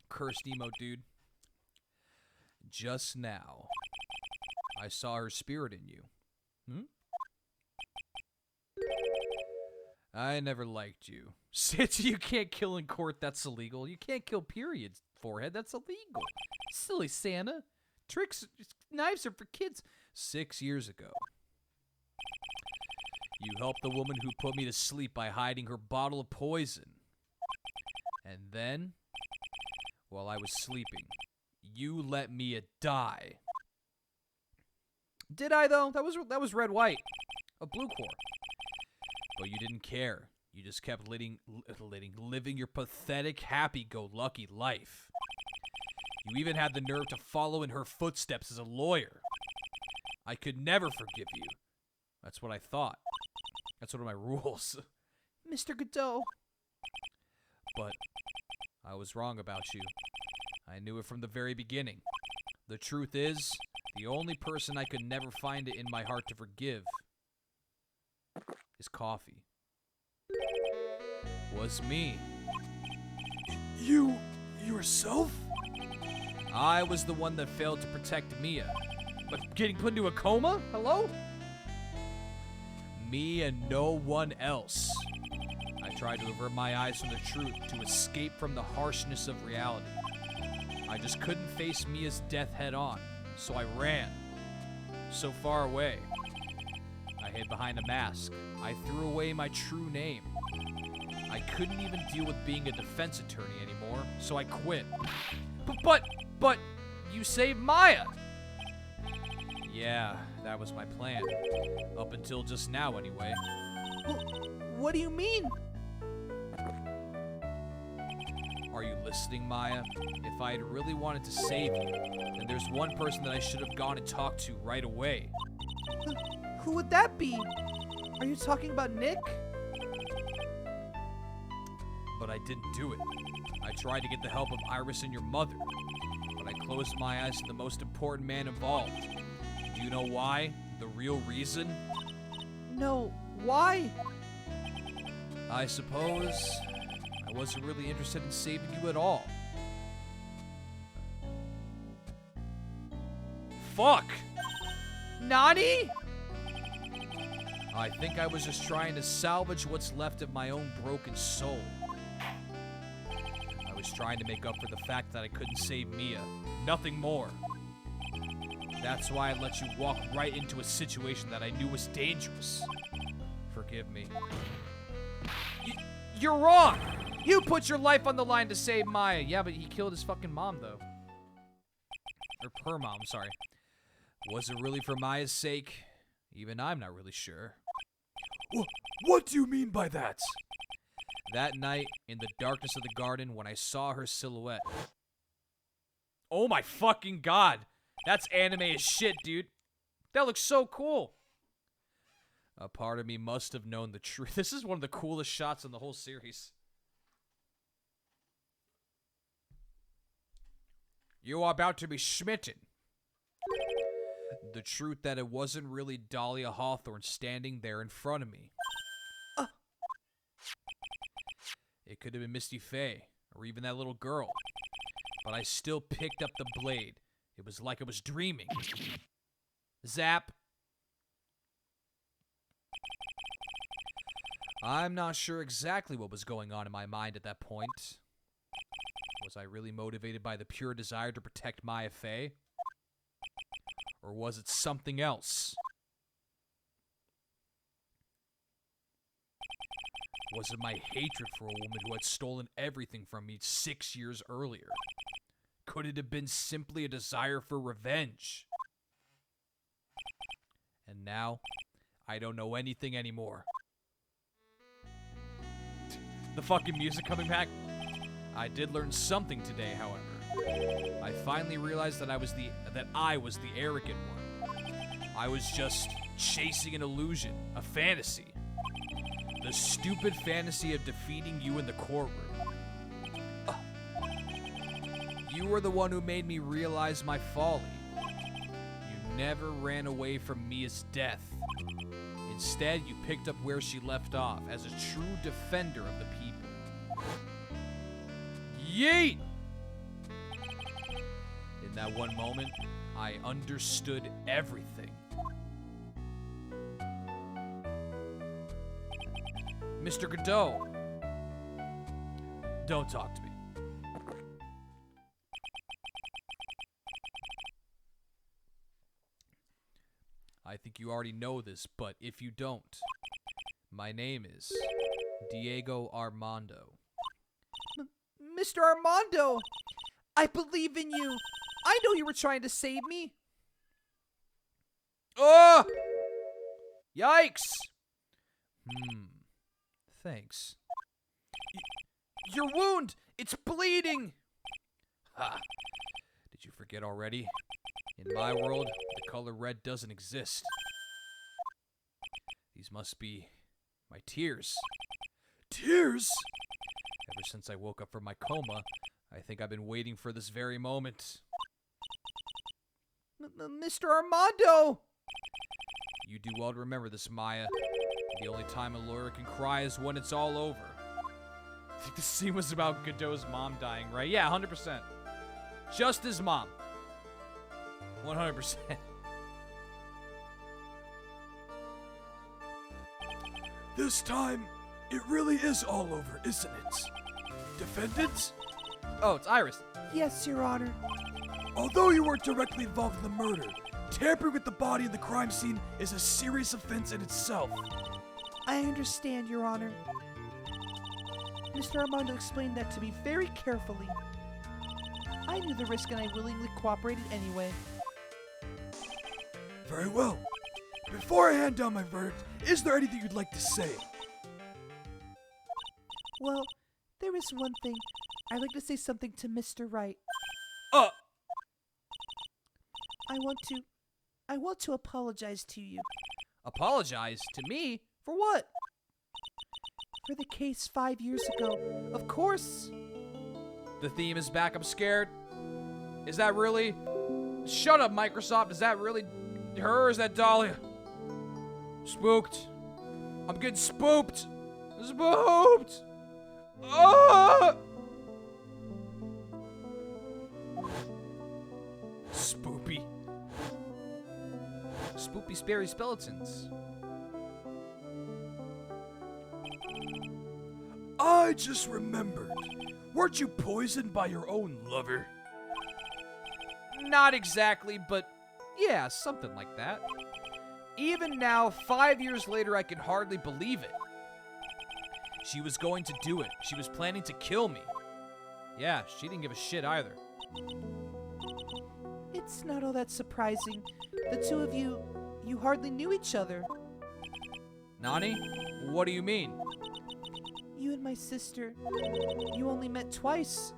Cursed emo dude. Just now, I saw her spirit in you. I never liked you. Since you can't kill in court, that's illegal. You can't kill period, forehead, that's illegal. Silly Santa. Tricks, knives are for kids. 6 years ago, you helped the woman who put me to sleep by hiding her bottle of poison. And then, while I was sleeping, you let Mia die. Did I, though? That was red white. A blue core. But you didn't care. You just kept living your pathetic, happy-go-lucky life. You even had the nerve to follow in her footsteps as a lawyer. I could never forgive you. That's what I thought. That's one of my rules. Mr. Godot. But I was wrong about you. I knew it from the very beginning. The truth is, the only person I could never find it in my heart to forgive is coffee. Was me. You yourself? I was the one that failed to protect Mia. But getting put into a coma? Hello? Me and no one else. I tried to avert my eyes from the truth, to escape from the harshness of reality. I just couldn't face Mia's death head on, so I ran. So far away. I hid behind a mask. I threw away my true name. I couldn't even deal with being a defense attorney anymore, so I quit. But, you saved Maya! Yeah, that was my plan. Up until just now, anyway. What do you mean? Are you listening, Maya? If I had really wanted to save you, then there's one person that I should have gone and talked to right away. Who would that be? Are you talking about Nick? But but I didn't do it. I tried to get the help of Iris and your mother, but I closed my eyes to the most important man involved. Do you know why? The real reason? No, why? I suppose I wasn't really interested in saving you at all. Fuck! Nani? I think I was just trying to salvage what's left of my own broken soul. I was trying to make up for the fact that I couldn't save Mia. Nothing more. That's why I let you walk right into a situation that I knew was dangerous. Forgive me. You're wrong! You put your life on the line to save Maya. Yeah, but he killed his fucking mom, though. Or her mom, sorry. Was it really for Maya's sake? Even I'm not really sure. What do you mean by that? That night, in the darkness of the garden, when I saw her silhouette. Oh my fucking god! That's anime as shit, dude. That looks so cool. A part of me must have known the truth. This is one of the coolest shots in the whole series. You are about to be smitten. The truth that it wasn't really Dahlia Hawthorne standing there in front of me. It could have been Misty Faye, or even that little girl. But I still picked up the blade. It was like I was dreaming. Zap. I'm not sure exactly what was going on in my mind at that point. Was I really motivated by the pure desire to protect Maya Faye? Or was it something else? Was it my hatred for a woman who had stolen everything from me 6 years earlier? Could it have been simply a desire for revenge? And now, I don't know anything anymore. The fucking music coming back. I did learn something today, however. I finally realized that I was the arrogant one. I was just chasing an illusion, a fantasy. The stupid fantasy of defeating you in the courtroom. You were the one who made me realize my folly. You never ran away from Mia's death. Instead, you picked up where she left off as a true defender of the people. Yeet! In that one moment, I understood everything. Mr. Godot, don't talk to me. I think you already know this, but if you don't, my name is Diego Armando. Mr. Armando! I believe in you! I know you were trying to save me! Oh! Yikes! Thanks. Your wound! It's bleeding! Ha! Did you forget already? In my world, the color red doesn't exist. These must be my tears. Tears? Ever since I woke up from my coma, I think I've been waiting for this very moment. Mr. Armando! You do well to remember this, Maya. The only time a lawyer can cry is when it's all over. I think the scene was about Godot's mom dying, right? Yeah, 100%. Just his mom. 100%. This time, it really is all over, isn't it? Defendant? Oh, it's Iris. Yes, Your Honor. Although you weren't directly involved in the murder, tampering with the body in the crime scene is a serious offense in itself. I understand, Your Honor. Mr. Armando explained that to me very carefully. I knew the risk and I willingly cooperated anyway. Very well. Before I hand down my verdict, is there anything you'd like to say? Well, there is one thing. I'd like to say something to Mr. Wright. I want to apologize to you. Apologize to me? For what? For the case 5 years ago. Of course. The theme is back. I'm scared. Is that really? Shut up, Microsoft. Is that really her or is that Dahlia? Spooked. I'm getting spooked. Spooked. Ah! Spoopy. Spoopy Sperry Skeletons. I just remembered. Weren't you poisoned by your own lover? Not exactly, but yeah, something like that. Even now, 5 years later, I can hardly believe it. She was going to do it. She was planning to kill me. Yeah, she didn't give a shit either. It's not all that surprising. The two of you hardly knew each other. Nani? What do you mean? You and my sister, you only met twice.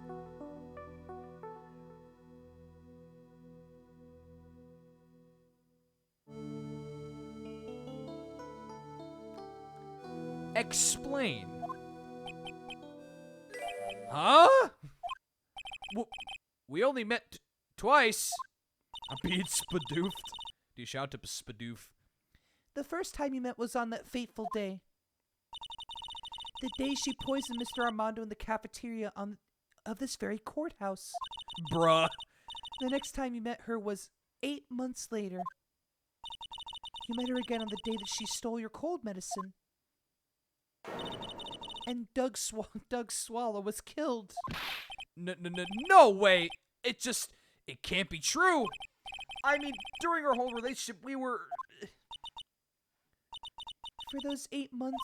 Explain. Huh? We only met twice. I'm being spadoofed. Do you shout to spadoof? The first time you met was on that fateful day. The day she poisoned Mr. Armando in the cafeteria of this very courthouse. Bruh. The next time you met her was 8 months later. You met her again on the day that she stole your cold medicine. And Doug Swallow was killed. No way. It can't be true. I mean, during our whole relationship, we were... For those 8 months,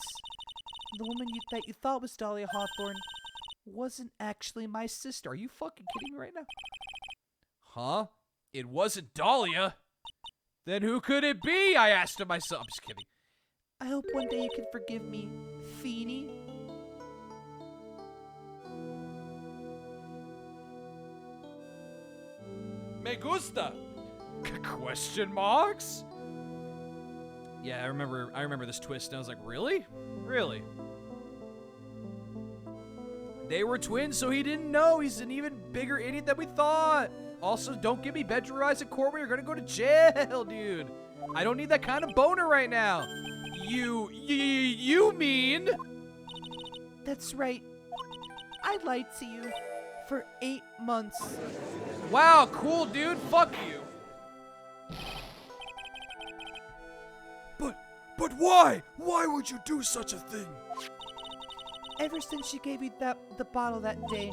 the woman that you thought was Dahlia Hawthorne wasn't actually my sister. Are you fucking kidding me right now? Huh? It wasn't Dahlia? Then who could it be? I asked to myself. I'm just kidding. I hope one day you can forgive me, Feeny. Me gusta. Question marks? Yeah, I remember this twist, and I was like, really? Really? They were twins, so he didn't know. He's an even bigger idiot than we thought. Also, don't give me bedroom eyes at court where you're gonna go to jail, dude. I don't need that kind of boner right now. You mean? That's right. I lied to you for 8 months. Wow, cool, dude. Fuck you. But why? Why would you do such a thing? Ever since she gave you the bottle that day,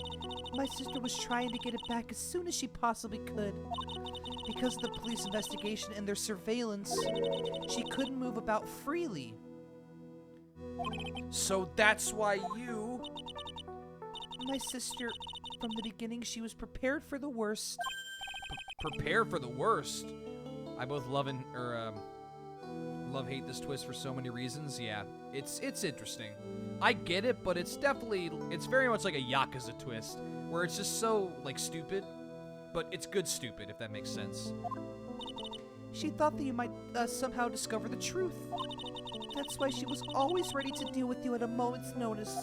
my sister was trying to get it back as soon as she possibly could. Because of the police investigation and their surveillance, she couldn't move about freely. So that's why you... My sister, from the beginning, she was prepared for the worst. Prepare for the worst. I both love-hate this twist for so many reasons. Yeah, it's interesting. I get it, but it's very much like a Yakuza twist, where it's just so, like, stupid, but it's good stupid, if that makes sense. She thought that you might somehow discover the truth. That's why she was always ready to deal with you at a moment's notice.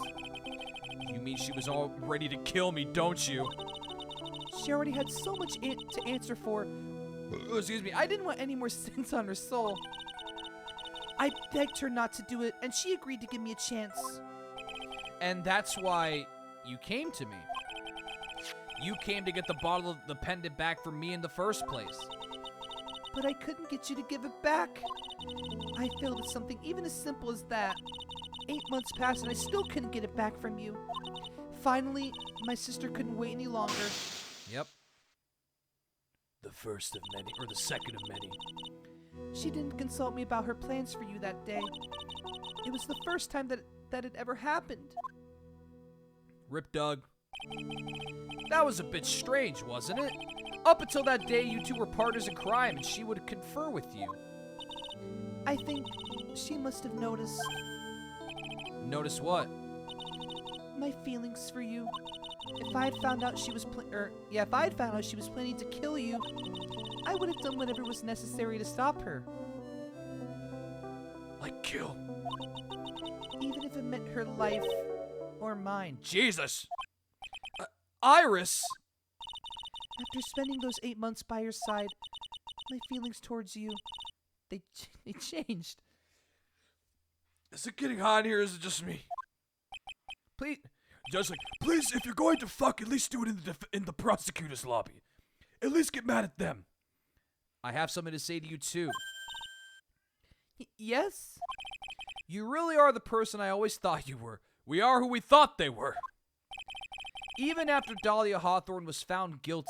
You mean she was all ready to kill me, don't you? She already had so much to answer for. Excuse me. I didn't want any more sins on her soul. I begged her not to do it, and she agreed to give me a chance. And that's why you came to me. You came to get the bottle of the pendant back from me in the first place. But I couldn't get you to give it back. I failed at something even as simple as that. 8 months passed and I still couldn't get it back from you. Finally, my sister couldn't wait any longer. Yep. The first of many, or the second of many. She didn't consult me about her plans for you that day. It was the first time that it ever happened. Rip Doug. That was a bit strange, wasn't it? Up until that day, you two were partners in crime and she would confer with you. I think she must have noticed. Notice what? My feelings for you. If I had found out she was planning to kill you, I would have done whatever was necessary to stop her. Like kill. Even if have meant her life or mine. Jesus! Iris! After spending those 8 months by your side, my feelings towards you, they changed. Is it getting hot in here, or is it just me? Please. Just like, please, if you're going to fuck, at least do it in the prosecutor's lobby. At least get mad at them. I have something to say to you, too. Yes? You really are the person I always thought you were. We are who we thought they were. Even after Dahlia Hawthorne was found guilty,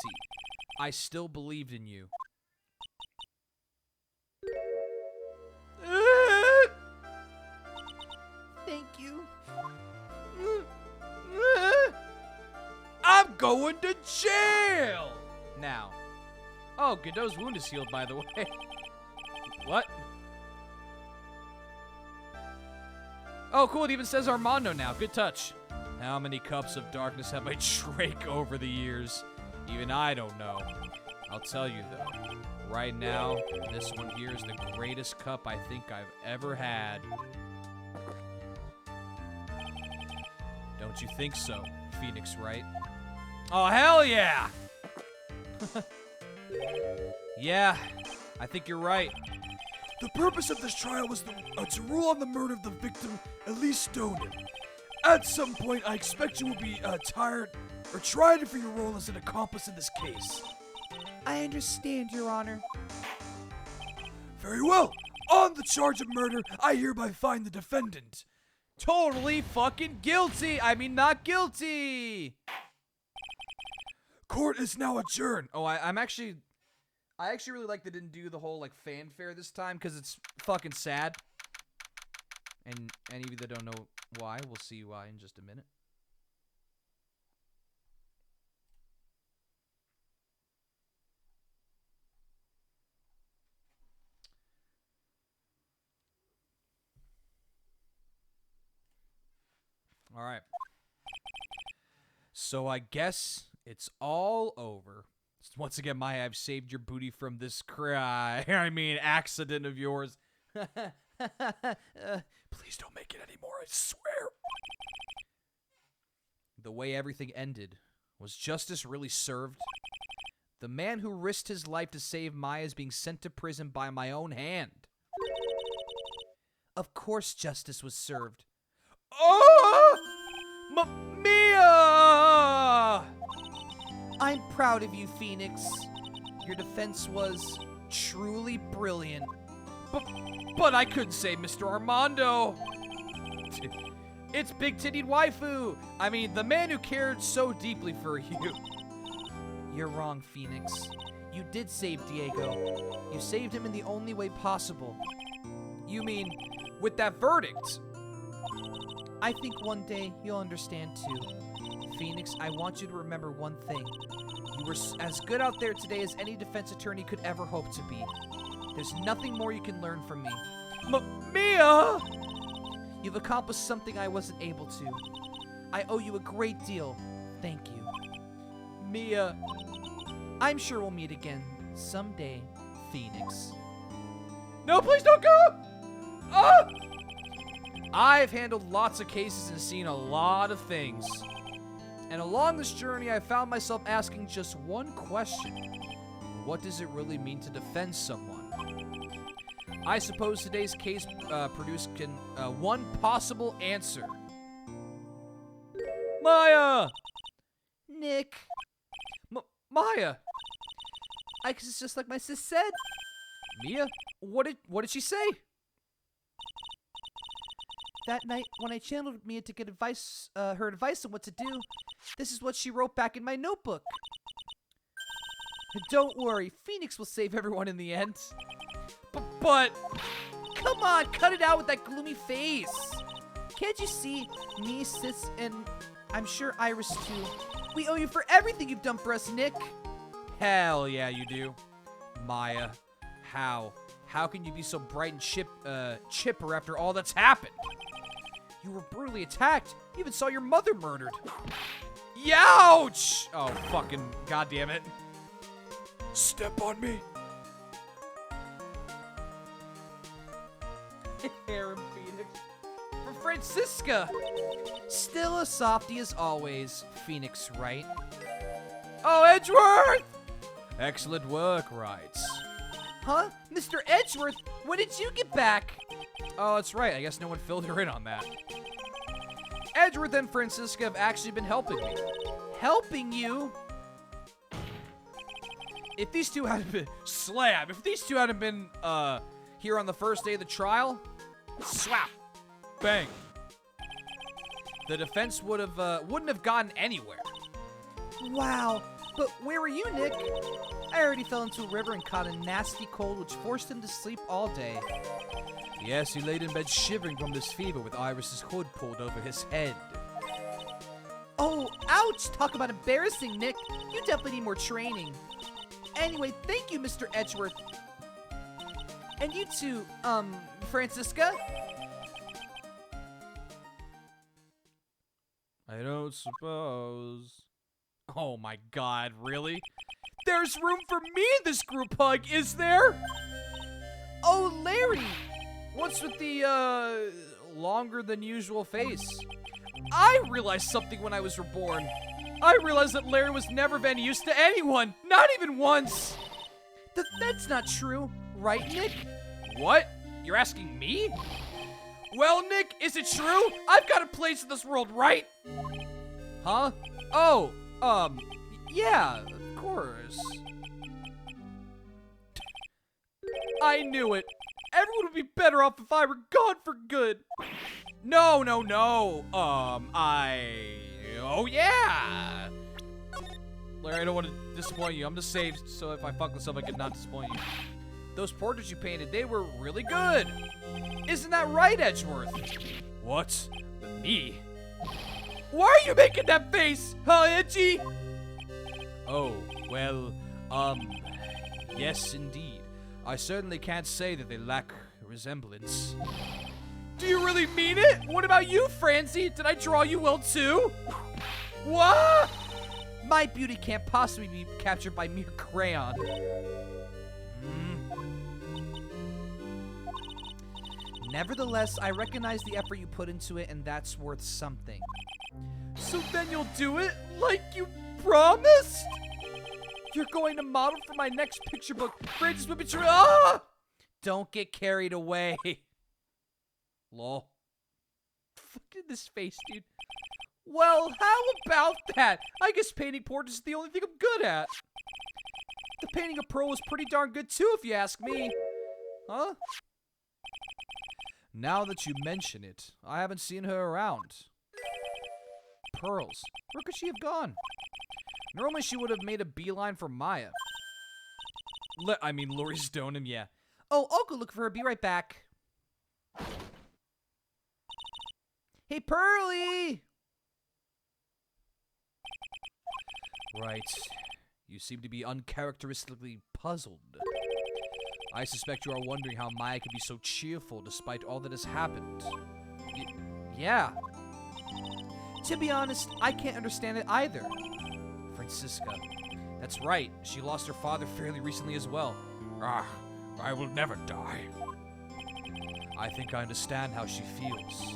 I still believed in you. Thank you. I'm going to jail! Now. Oh, Godot's wound is healed, by the way. What? Oh, cool. It even says Armando now. Good touch. How many cups of darkness have I drank over the years? Even I don't know. I'll tell you, though. Right now, this one here is the greatest cup I think I've ever had. Don't you think so, Phoenix Wright? Oh, hell yeah! Yeah, I think you're right. The purpose of this trial was to rule on the murder of the victim, Elise Stoner. At some point, I expect you will be tired or tried for your role as an accomplice in this case. I understand, Your Honor. Very well. On the charge of murder, I hereby find the defendant Totally fucking guilty! I mean, not guilty! Court is now adjourned. Oh, I actually really like they didn't do the whole, like, fanfare this time, because it's fucking sad. And any of you that don't know why, we'll see why in just a minute. All right. So I guess it's all over. Once again, Maya, I've saved your booty from this accident of yours. Please don't make it anymore, I swear. The way everything ended, was justice really served? The man who risked his life to save Maya is being sent to prison by my own hand. Of course justice was served. Oh! Mia! I'm proud of you, Phoenix. Your defense was truly brilliant. But I couldn't say Mr. Armando. It's big-tittied waifu. I mean, the man who cared so deeply for you. You're wrong, Phoenix. You did save Diego. You saved him in the only way possible. You mean, with that verdict? I think one day you'll understand too. Phoenix, I want you to remember one thing. You were as good out there today as any defense attorney could ever hope to be. There's nothing more you can learn from me. Mia! You've accomplished something I wasn't able to. I owe you a great deal. Thank you. Mia. I'm sure we'll meet again someday, Phoenix. No, please don't go! Oh! I've handled lots of cases and seen a lot of things. And along this journey, I found myself asking just one question. What does it really mean to defend someone? I suppose today's case produced one possible answer. Maya! Nick. Maya! I guess it's just like my sis said. Mia? What did she say? That night, when I channeled Mia to get advice, her advice on what to do, this is what she wrote back in my notebook. Don't worry, Phoenix will save everyone in the end. But... Come on, cut it out with that gloomy face. Can't you see me, sis, and I'm sure Iris too? We owe you for everything you've done for us, Nick. Hell yeah, you do. Maya, how? How can you be so bright and chipper after all that's happened? You were brutally attacked. You even saw your mother murdered. Youch! Oh, fucking goddamn it. Step on me. Aaron Phoenix. For Francisca! Still a softie as always, Phoenix Wright. Oh, Edgeworth! Excellent work, Wright. Huh? Mr. Edgeworth, when did you get back? Oh, that's right. I guess no one filled her in on that. Edgeworth and Francisca have actually been helping me. Helping you? If these two hadn't been... Slam! If these two hadn't been, here on the first day of the trial... Swap! Bang! The defense wouldn't have gotten anywhere. Wow, but where were you, Nick? I already fell into a river and caught a nasty cold which forced him to sleep all day. Yes, he laid in bed shivering from this fever with Iris's hood pulled over his head. Oh, ouch! Talk about embarrassing, Nick. You definitely need more training. Anyway, thank you, Mr. Edgeworth. And you too, Francisca? I don't suppose. Oh my god, really? There's room for me in this group hug, is there? Oh, Larry! What's with the, longer than usual face? I realized something when I was reborn. I realized that Larry was never of any use to anyone, not even once. That's not true, right, Nick? What? You're asking me? Well, Nick, is it true? I've got a place in this world, right? Huh? Oh, yeah, of course. I knew it. Everyone would be better off if I were gone for good. No. Oh, yeah. Larry, I don't want to disappoint you. I'm just saved, so if I fuck this up, I could not disappoint you. Those portraits you painted, they were really good. Isn't that right, Edgeworth? What? Me? Why are you making that face, huh, Edgy? Oh, well, yes, indeed. I certainly can't say that they lack resemblance. Do you really mean it? What about you, Francie? Did I draw you well, too? What? My beauty can't possibly be captured by mere crayon. Nevertheless, I recognize the effort you put into it, and that's worth something. So then you'll do it like you promised? You're going to model for my next picture book, Francis Whippet. Ah! Don't get carried away. Lol. Fuck in this face, dude. Well, how about that? I guess painting portraits is the only thing I'm good at. The painting of Pearl was pretty darn good too, if you ask me. Huh? Now that you mention it, I haven't seen her around. Pearls. Where could she have gone? Normally she would have made a beeline for Maya. Laurie Stoneham, yeah. Oh, I'll go look for her. Be right back. Hey, Pearly! Right. You seem to be uncharacteristically puzzled. I suspect you are wondering how Maya could be so cheerful despite all that has happened. Yeah. To be honest, I can't understand it either. Francisca. That's right. She lost her father fairly recently as well. I will never die. I think I understand how she feels.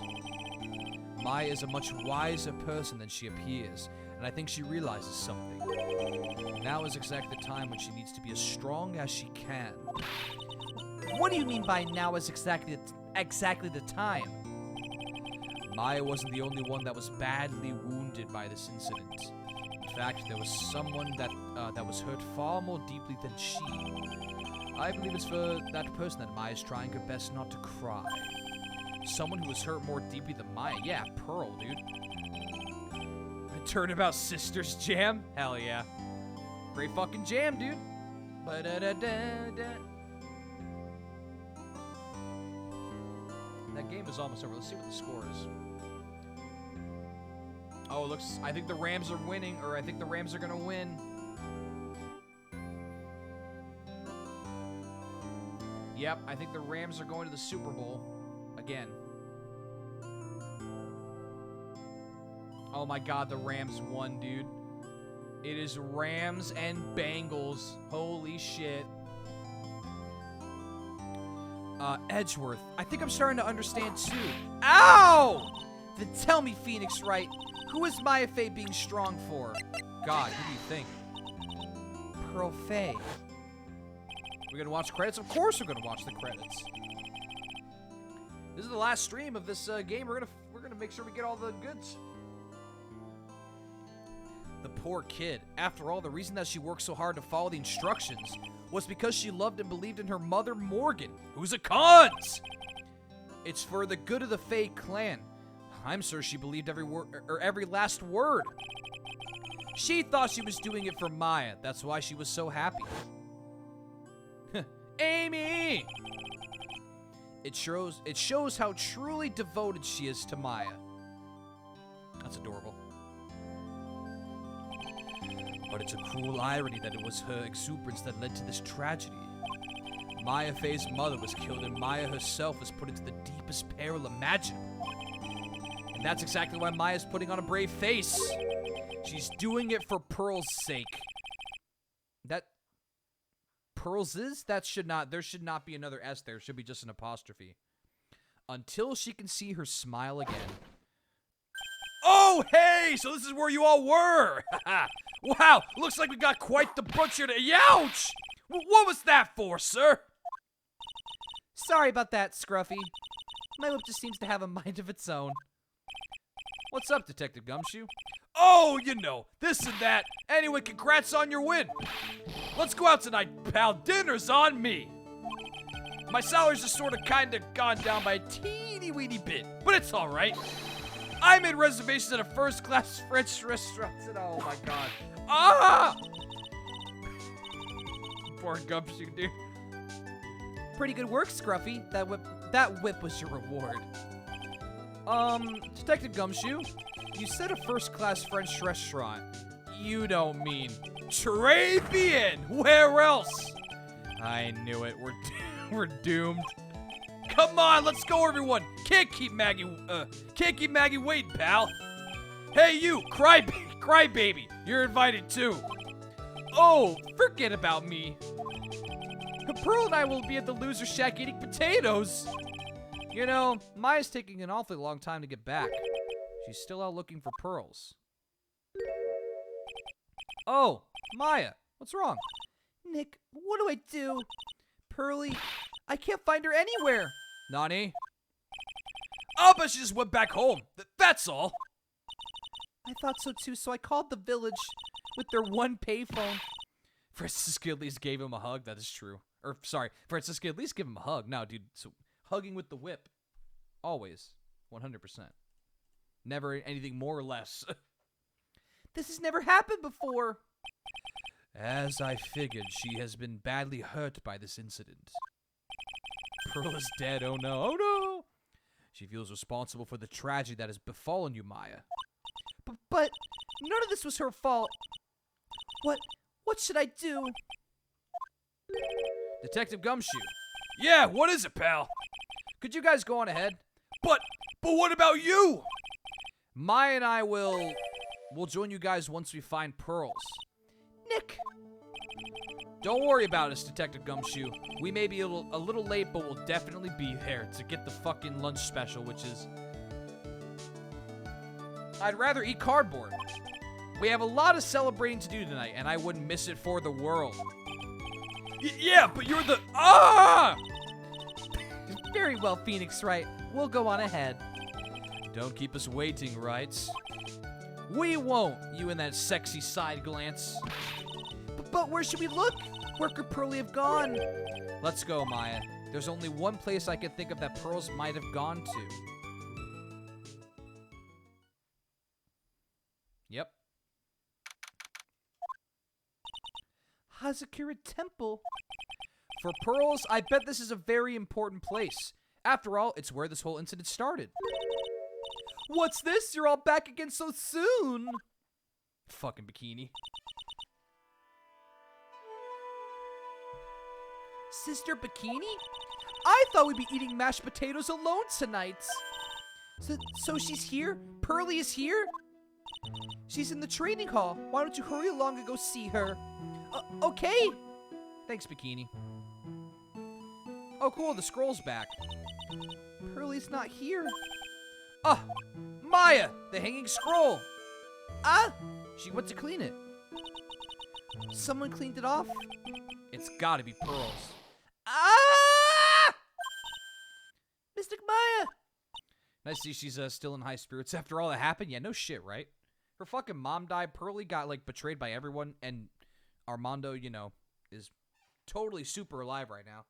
Maya is a much wiser person than she appears, and I think she realizes something. Now is exactly the time when she needs to be as strong as she can. What do you mean by now is exactly the time? Maya wasn't the only one that was badly wounded by this incident. In fact, there was someone that was hurt far more deeply than she. I believe it's for that person that Maya's trying her best not to cry. Someone who was hurt more deeply than Maya. Yeah, Pearl, dude. A Turnabout Sisters jam? Hell yeah. Great fucking jam, dude. Ba-da-da-da-da. That game is almost over. Let's see what the score is. Oh, it looks... I think the Rams are winning, or I think the Rams are gonna win. Yep, I think the Rams are going to the Super Bowl. Again. Oh my god, the Rams won, dude. It is Rams and Bengals. Holy shit. Edgeworth. I think I'm starting to understand too. Ow! Then tell me, Phoenix Wright, who is Maya Fey being strong for? God, who do you think? Pearl Fey. We're gonna watch credits? Of course we're gonna watch the credits. This is the last stream of this game. We're gonna make sure we get all the goods. The poor kid. After all, the reason that she worked so hard to follow the instructions was because she loved and believed in her mother, Morgan, who's a cunt! It's for the good of the Fey clan. I'm sure she believed every word, or every last word. She thought she was doing it for Maya. That's why she was so happy. Amy! It shows how truly devoted she is to Maya. That's adorable. But it's a cruel irony that it was her exuberance that led to this tragedy. Maya Fey's mother was killed and Maya herself was put into the deepest peril imaginable. And that's exactly why Maya's putting on a brave face. She's doing it for Pearl's sake. That... Pearl's is? That should not... There should not be another S there. It should be just an apostrophe. Until she can see her smile again. Oh, hey! So this is where you all were! Wow! Looks like we got quite the butcher to... Youch! What was that for, sir? Sorry about that, Scruffy. My whip just seems to have a mind of its own. What's up, Detective Gumshoe? Oh, you know, this and that. Anyway, congrats on your win. Let's go out tonight, pal. Dinner's on me. My salary's just sort of kind of gone down by a teeny-weeny bit, but it's all right. I made reservations at a first-class French restaurant, and oh my god. Ah! Poor Gumshoe, dude. Pretty good work, Scruffy. That whip was your reward. Detective Gumshoe, you said a first-class French restaurant. You don't mean Tribulations. Where else? I knew it. We're doomed. Come on, let's go, everyone. Can't keep Maggie waiting, pal. Hey, you, crybaby. You're invited too. Oh, forget about me. Pearl and I will be at the loser shack eating potatoes. You know, Maya's taking an awfully long time to get back. She's still out looking for pearls. Oh, Maya, what's wrong? Nick, what do I do? Pearly, I can't find her anywhere. Nani? I'll bet she just went back home. That's all. I thought so too, so I called the village with their one payphone. Francisca at least gave him a hug, that is true. Or, sorry, Francisca at least give him a hug. No, dude, so hugging with the whip. Always. 100%. Never anything more or less. This has never happened before. As I figured, she has been badly hurt by this incident. Pearl is dead, oh no, oh no! She feels responsible for the tragedy that has befallen you, Maya. But none of this was her fault. What should I do? Detective Gumshoe. Yeah, what is it, pal? Could you guys go on ahead? But what about you? Maya and I we'll join you guys once we find pearls. Nick! Don't worry about us, Detective Gumshoe. We may be a little late, but we'll definitely be there to get the fucking lunch special, which is... I'd rather eat cardboard. We have a lot of celebrating to do tonight, and I wouldn't miss it for the world. Yeah, but you're the... Ah! Very well, Phoenix Wright. We'll go on ahead. Don't keep us waiting, Wright. We won't, you and that sexy side glance. But where should we look? Where could Pearly have gone? Let's go, Maya. There's only one place I can think of that pearls might have gone to. Yep. Hazakura Temple. For pearls, I bet this is a very important place. After all, it's where this whole incident started. What's this? You're all back again so soon. Fucking bikini. Sister Bikini? I thought we'd be eating mashed potatoes alone tonight. So she's here? Pearly is here? She's in the training hall. Why don't you hurry along and go see her? Okay. Thanks, Bikini. Oh, cool, the scroll's back. Pearlie's not here. Oh, Maya, the hanging scroll. Ah! She went to clean it. Someone cleaned it off? It's gotta be Pearls. Ah! Mystic Maya! Nice to see she's still in high spirits after all that happened. Yeah, no shit, right? Her fucking mom died. Pearlie got, like, betrayed by everyone. And Armando, you know, is totally super alive right now.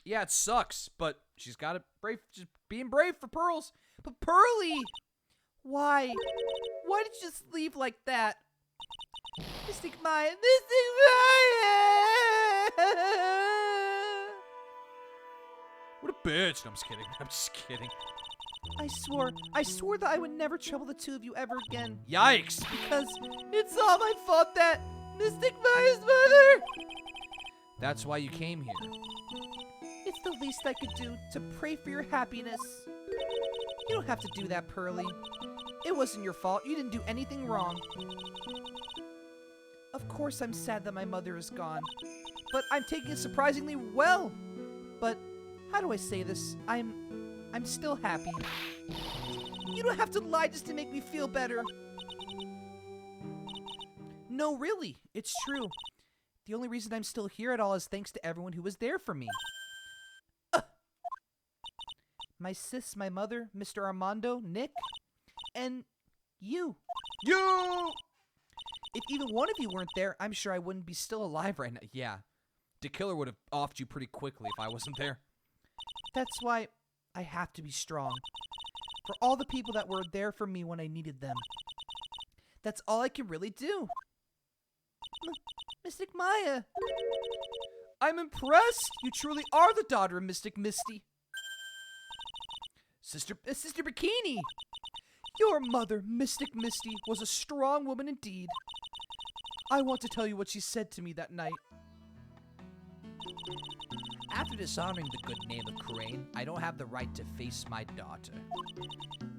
Yeah, it sucks, but she's got to brave, just being brave for Pearls. But Pearlie! Why? Why did you just leave like that? Mystic Maya! Mystic Maya! What a bitch. No, I'm just kidding. I'm just kidding. I swore that I would never trouble the two of you ever again. Yikes. Because it's all my fault that Mystic Maya's mother! That's why you came here. It's the least I could do to pray for your happiness. You don't have to do that, Pearlie. It wasn't your fault. You didn't do anything wrong. Of course I'm sad that my mother is gone. But I'm taking it surprisingly well. But how do I say this? I'm still happy. You don't have to lie just to make me feel better. No, really. It's true. The only reason I'm still here at all is thanks to everyone who was there for me. My sis, my mother, Mr. Armando, Nick, and you. You! If even one of you weren't there, I'm sure I wouldn't be still alive right now. Yeah. The killer would have offed you pretty quickly if I wasn't there. That's why I have to be strong. For all the people that were there for me when I needed them. That's all I can really do. Mystic Maya. I'm impressed. You truly are the daughter of Mystic Misty. Sister Bikini. Your mother, Mystic Misty, was a strong woman indeed. I want to tell you what she said to me that night. After dishonoring the good name of Crane, I don't have the right to face my daughter.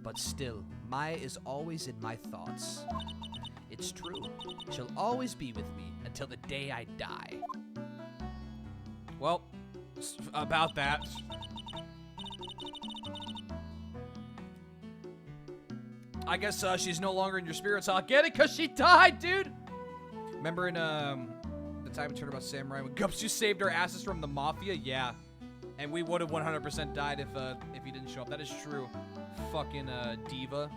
But still, Maya is always in my thoughts. It's true. She'll always be with me until the day I die. Well, about that. I guess she's no longer in your spirits. I'll get it because she died, dude. Remember in the time we turned about Samurai when Gupsy saved our asses from the mafia? Yeah. And we would have 100% died if he didn't show up. That is true. Fucking Diva,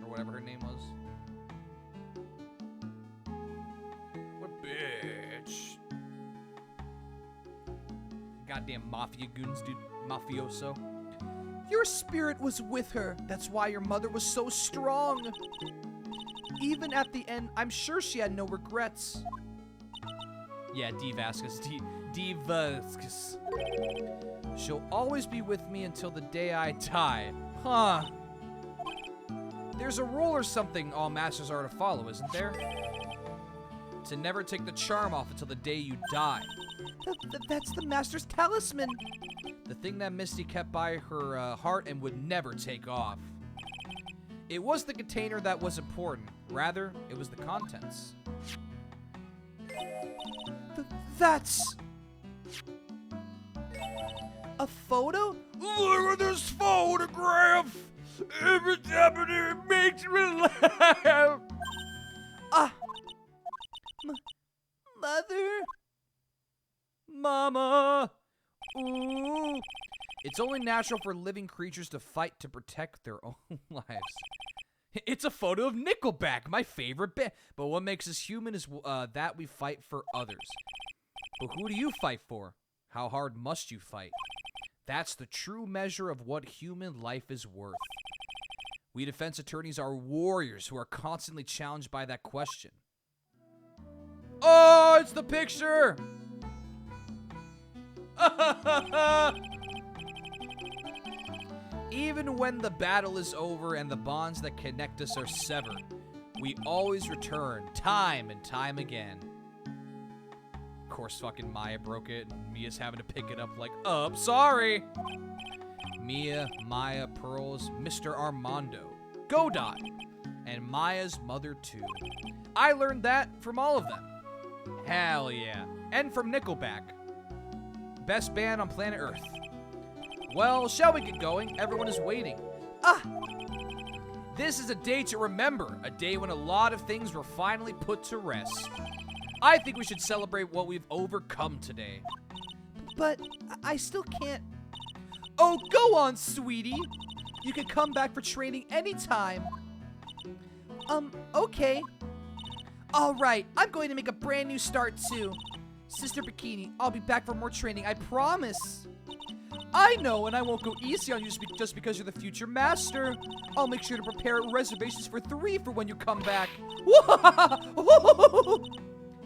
or whatever her name was. What a bitch. Goddamn mafia goons, dude. Mafioso. Your spirit was with her. That's why your mother was so strong. Even at the end, I'm sure she had no regrets. Yeah, Divascus. Divascus. She'll always be with me until the day I die. Huh. There's a rule or something all masters are to follow, isn't there? To never take the charm off until the day you die. That's the master's talisman. The thing that Misty kept by her heart and would never take off. It was the container that was important. Rather, it was the contents. That's... a photo? Look at this photograph! Every time it makes me laugh! Ah! Mother? Mama! Ooh. It's only natural for living creatures to fight to protect their own lives. It's a photo of Nickelback, my favorite band. But what makes us human is that we fight for others. But who do you fight for? How hard must you fight? That's the true measure of what human life is worth. We defense attorneys are warriors who are constantly challenged by that question. Oh, it's the picture! Even when the battle is over and the bonds that connect us are severed, we always return, time and time again. Of course, fucking Maya broke it, and Mia's having to pick it up like, sorry! Mia, Maya, Pearls, Mr. Armando, Godot, and Maya's mother too. I learned that from all of them. Hell yeah. And from Nickelback. Best band on planet Earth. Well, shall we get going? Everyone is waiting. Ah! This is a day to remember. A day when a lot of things were finally put to rest. I think we should celebrate what we've overcome today. But I still can't. Oh, go on, sweetie. You can come back for training anytime. Okay. All right, I'm going to make a brand new start too. Sister Bikini, I'll be back for more training, I promise. I know, and I won't go easy on you just because you're the future master. I'll make sure to prepare reservations for 3 for when you come back.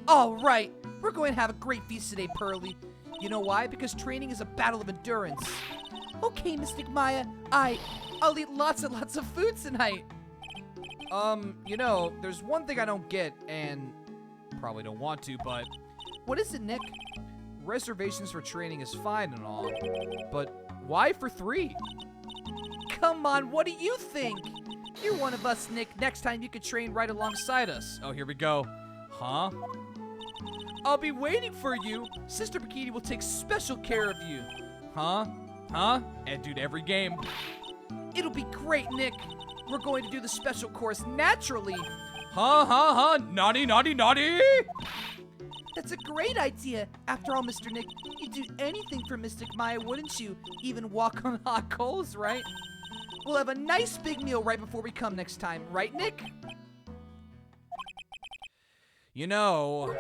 All right, we're going to have a great feast today, Pearly. You know why? Because training is a battle of endurance. Okay, Mystic Maya, I'll eat lots and lots of food tonight. You know, there's one thing I don't get, and probably don't want to, but What is it, Nick? reservations for training is fine and all, but why for 3? Come on, what do you think? You're one of us, Nick. Next time you could train right alongside us. Oh, here we go. Huh? I'll be waiting for you. Sister Bikini will take special care of you. Huh? Huh? And dude, every game. It'll be great, Nick. We're going to do the special course naturally. Huh? Naughty, naughty, naughty! That's a great idea. After all, Mr. Nick, you'd do anything for Mystic Maya, wouldn't you? Even walk on hot coals, right? We'll have a nice big meal right before we come next time, right, Nick? You know,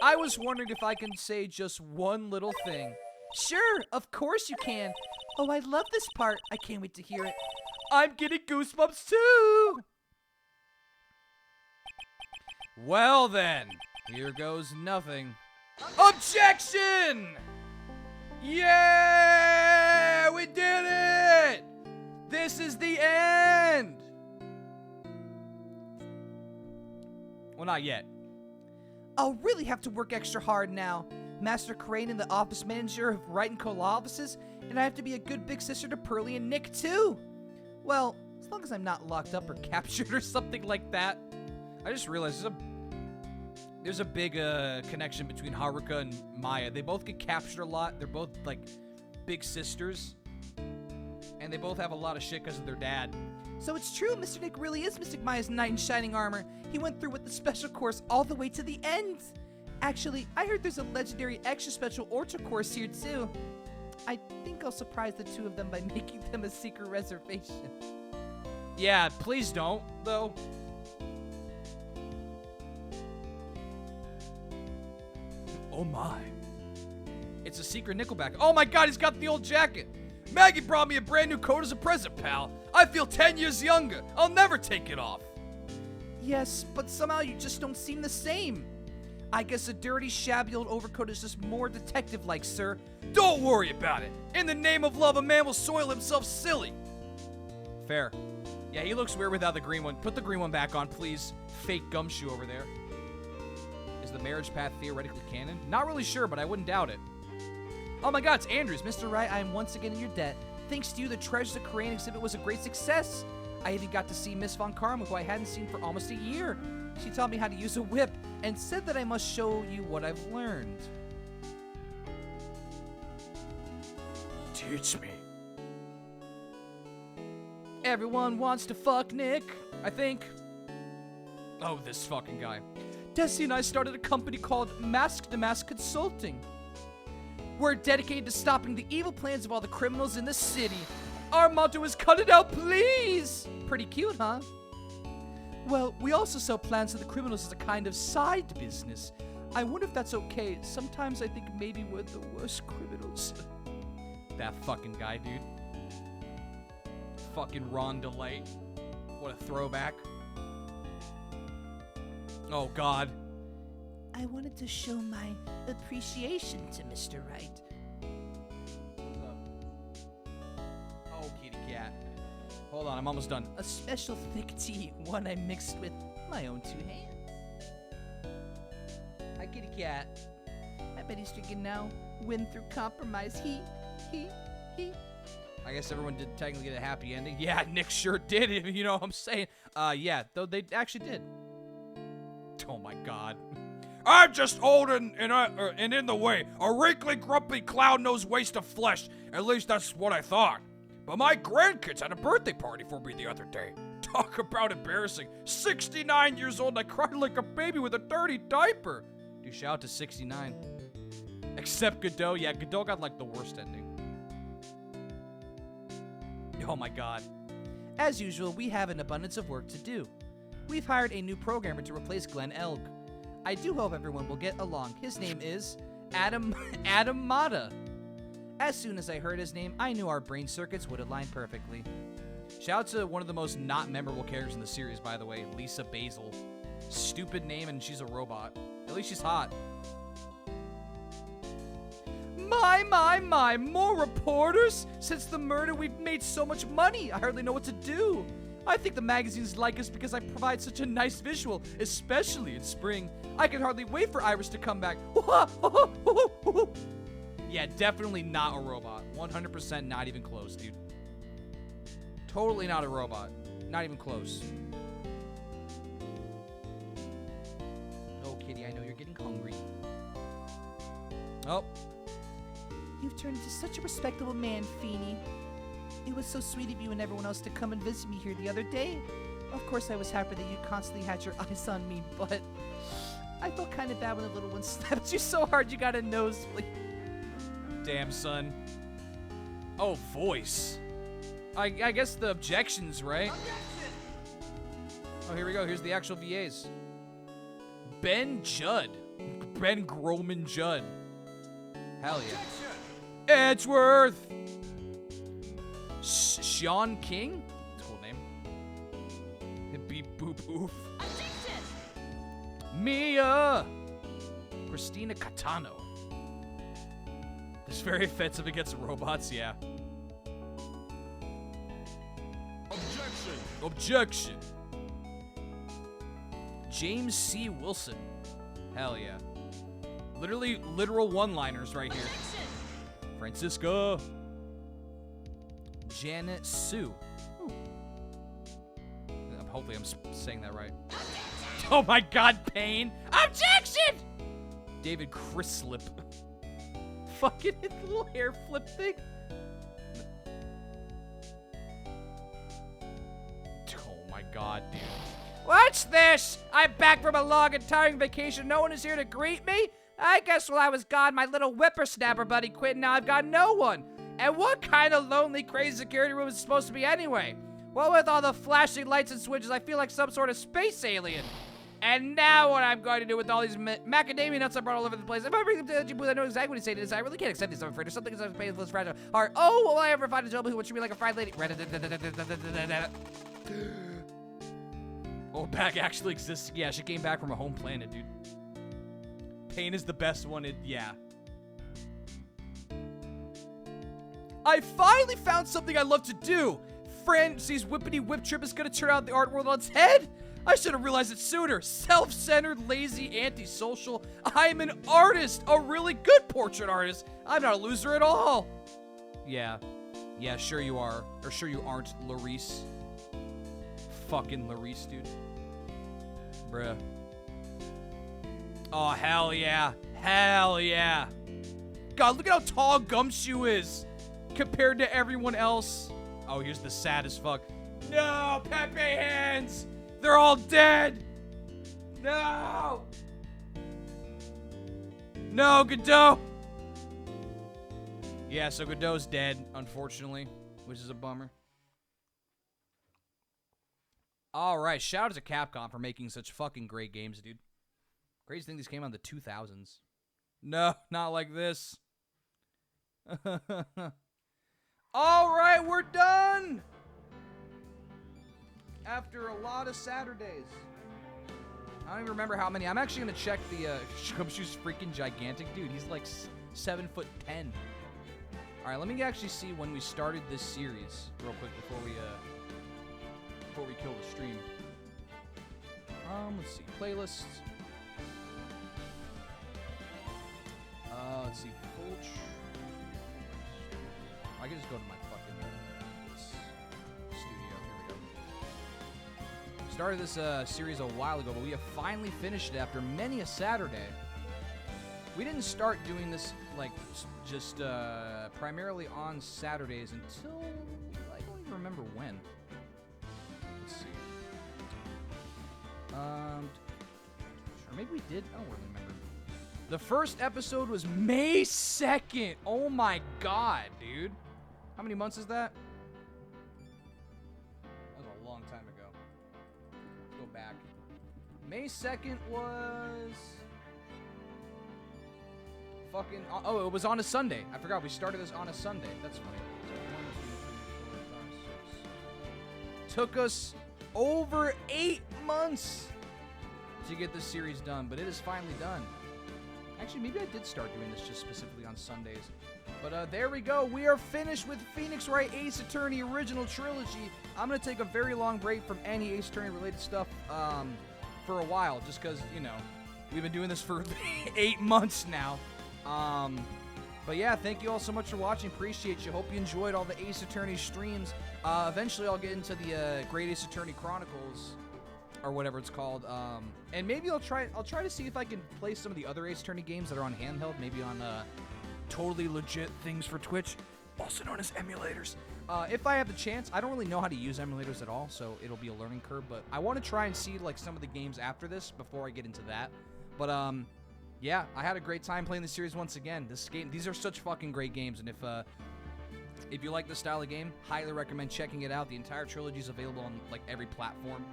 I was wondering if I can say just one little thing. Sure, of course you can. Oh, I love this part. I can't wait to hear it. I'm getting goosebumps too! Well then, here goes nothing. Objection! Yeah! We did it! This is the end! Well, not yet. I'll really have to work extra hard now. Master Crane and the office manager of Wright and Cole offices, and I have to be a good big sister to Pearly and Nick too. Well, as long as I'm not locked up or captured or something like that. I just realized there's a big connection between Haruka and Maya. They both get captured a lot. They're both like big sisters, and they both have a lot of shit because of their dad. So it's true, Mr. Nick really is Mystic Maya's knight in shining armor. He went through with the special course all the way to the end. Actually, I heard there's a legendary extra special Ultra course here too. I think I'll surprise the two of them by making them a secret reservation. Yeah, please don't, though. Oh my. It's a secret Nickelback. Oh my god, he's got the old jacket. Maggie brought me a brand new coat as a present, pal. I feel 10 years younger. I'll never take it off. Yes, but somehow you just don't seem the same. I guess a dirty, shabby old overcoat is just more detective-like, sir. Don't worry about it. In the name of love, a man will soil himself silly. Fair. Yeah, he looks weird without the green one. Put the green one back on, please. Fake gumshoe over there. Is the marriage path theoretically canon? Not really sure, but I wouldn't doubt it. Oh my god, it's Andrews. Mr. Wright, I am once again in your debt. Thanks to you, the Treasures of Korean exhibit was a great success. I even got to see Miss Von Karma, who I hadn't seen for almost a year. She taught me how to use a whip and said that I must show you what I've learned. Teach me. Everyone wants to fuck Nick. I think. Oh, this fucking guy. Desi and I started a company called Mask to Mask Consulting. We're dedicated to stopping the evil plans of all the criminals in the city. Our motto is cut it out, please! Pretty cute, huh? Well, we also sell plans to the criminals as a kind of side business. I wonder if that's okay. Sometimes I think maybe we're the worst criminals. That fucking guy, dude. Fucking Ron DeLay. What a throwback. Oh, God. I wanted to show my appreciation to Mr. Wright. What's up? Oh, kitty cat. Hold on, I'm almost done. A special thick tea, one I mixed with my own 2 hands. Hi, kitty cat. I bet he's drinking now. Win through compromise. He. I guess everyone did technically get a happy ending. Yeah, Nick sure did, you know what I'm saying. Yeah, though they actually did. Oh my god. I'm just old and in the way. A wrinkly, grumpy, clown-nosed waste of flesh. At least that's what I thought. But my grandkids had a birthday party for me the other day. Talk about embarrassing. 69 years old and I cried like a baby with a dirty diaper. Dude, shout out to 69. Except Godot. Yeah, Godot got like the worst ending. Oh my god. As usual, we have an abundance of work to do. We've hired a new programmer to replace Glenn Elg. I do hope everyone will get along. His name is Adam Mata. As soon as I heard his name, I knew our brain circuits would align perfectly. Shout out to one of the most not memorable characters in the series, by the way, Lisa Basil. Stupid name and she's a robot. At least she's hot. My, more reporters? Since the murder, we've made so much money, I hardly know what to do. I think the magazines like us because I provide such a nice visual, especially in spring. I can hardly wait for Iris to come back. Yeah, definitely not a robot. 100% not even close, dude. Totally not a robot. Not even close. Oh, Kitty, I know you're getting hungry. Oh. You've turned into such a respectable man, Feeny. It was so sweet of you and everyone else to come and visit me here the other day. Of course, I was happy that you constantly had your eyes on me, but I felt kind of bad when the little one slapped you so hard you got a nosebleed. Damn, son. Oh, voice. I guess the objections, right? Oh, here we go. Here's the actual VAs. Ben Judd. Ben Groman Judd. Hell yeah. Edgeworth. Sean King? That's a cool name. Beep boop oof. Mia. Christina Catano. It's very offensive against robots, yeah. Objection. James C. Wilson. Hell yeah. Literal one-liners right here. Francisca. Janet Sue. Hopefully I'm saying that right. Oh my god, pain. Objection! David Crislip. Fucking his little hair flip thing. Oh my god, dude. What's this? I'm back from a long and tiring vacation. No one is here to greet me? I guess while I was gone, my little whippersnapper buddy quit, and now I've got no one. And what kind of lonely, crazy security room is it supposed to be anyway? Well, with all the flashing lights and switches, I feel like some sort of space alien. And now what I'm going to do with all these macadamia nuts I brought all over the place. If I bring them to the booth, I know exactly what he's saying. I really can't accept these. I'm afraid there's something as painful as fragile heart. Oh, will I ever find a gentleman who would treat me like a fine lady? Oh, back actually exists. Yeah, she came back from a home planet, dude. Pain is the best one. Yeah. I finally found something I love to do. Francis Whippity Whip Trip is gonna turn out the art world on its head. I should have realized it sooner. Self-centered, lazy, antisocial. I am an artist, a really good portrait artist. I'm not a loser at all. Yeah. Yeah, sure you are. Or sure you aren't, Larice. Fucking Larice, dude. Bruh. Oh, hell yeah. Hell yeah. God, look at how tall Gumshoe is compared to everyone else. Oh, here's the saddest fuck. No, Pepe hands. They're all dead. No. No, Godot. Yeah, so Godot's dead, unfortunately, which is a bummer. All right, shout out to Capcom for making such fucking great games, dude. Crazy thing, these came out in the 2000s. No, not like this. All right, we're done. After a lot of Saturdays. I don't even remember how many. I'm actually going to check the Gumshoe's freaking gigantic. Dude, he's like 7'10". All right, let me actually see when we started this series real quick before we kill the stream. Let's see. Playlists. Let's see. I can just go to my fucking studio. Here we go. Started this series a while ago, but we have finally finished it after many a Saturday. We didn't start doing this like just primarily on Saturdays until I don't even remember when. Let's see. Or maybe we did. I don't really remember. The first episode was May 2nd. Oh my god, dude. How many months is that? That was a long time ago. Let's go back. May 2nd was... fucking... Oh, it was on a Sunday. I forgot we started this on a Sunday. That's funny. So 1, 2, 3, 4, 5, 6. Took us over 8 months to get this series done, but it is finally done. Actually, maybe I did start doing this just specifically on Sundays. But there we go. We are finished with Phoenix Wright Ace Attorney Original Trilogy. I'm going to take a very long break from any Ace Attorney related stuff for a while, just because, you know, we've been doing this for 8 months now. But yeah, thank you all so much for watching. Appreciate you. Hope you enjoyed all the Ace Attorney streams. Eventually, I'll get into the Great Ace Attorney Chronicles, or whatever it's called. And maybe I'll try to see if I can play some of the other Ace Attorney games that are on handheld, maybe on totally legit things for Twitch, also known as emulators. If I have the chance. I don't really know how to use emulators at all, so it'll be a learning curve. But I want to try and see like some of the games after this before I get into that. But yeah, I had a great time playing the series once again. These are such fucking great games, and if you like this style of game, highly recommend checking it out. The entire trilogy is available on like every platform.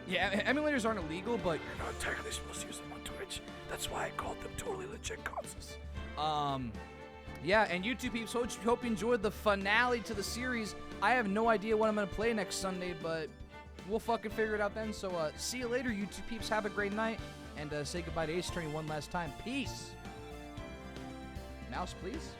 Yeah, emulators aren't illegal, but You're not technically supposed to use them on Twitch. That's why I called them totally legit consoles. Yeah, and YouTube peeps, hope you enjoyed the finale to the series. I have no idea what I'm going to play next Sunday, but we'll fucking figure it out then. So, see you later, YouTube peeps. Have a great night, and say goodbye to Ace Attorney one last time. Peace. Mouse, please.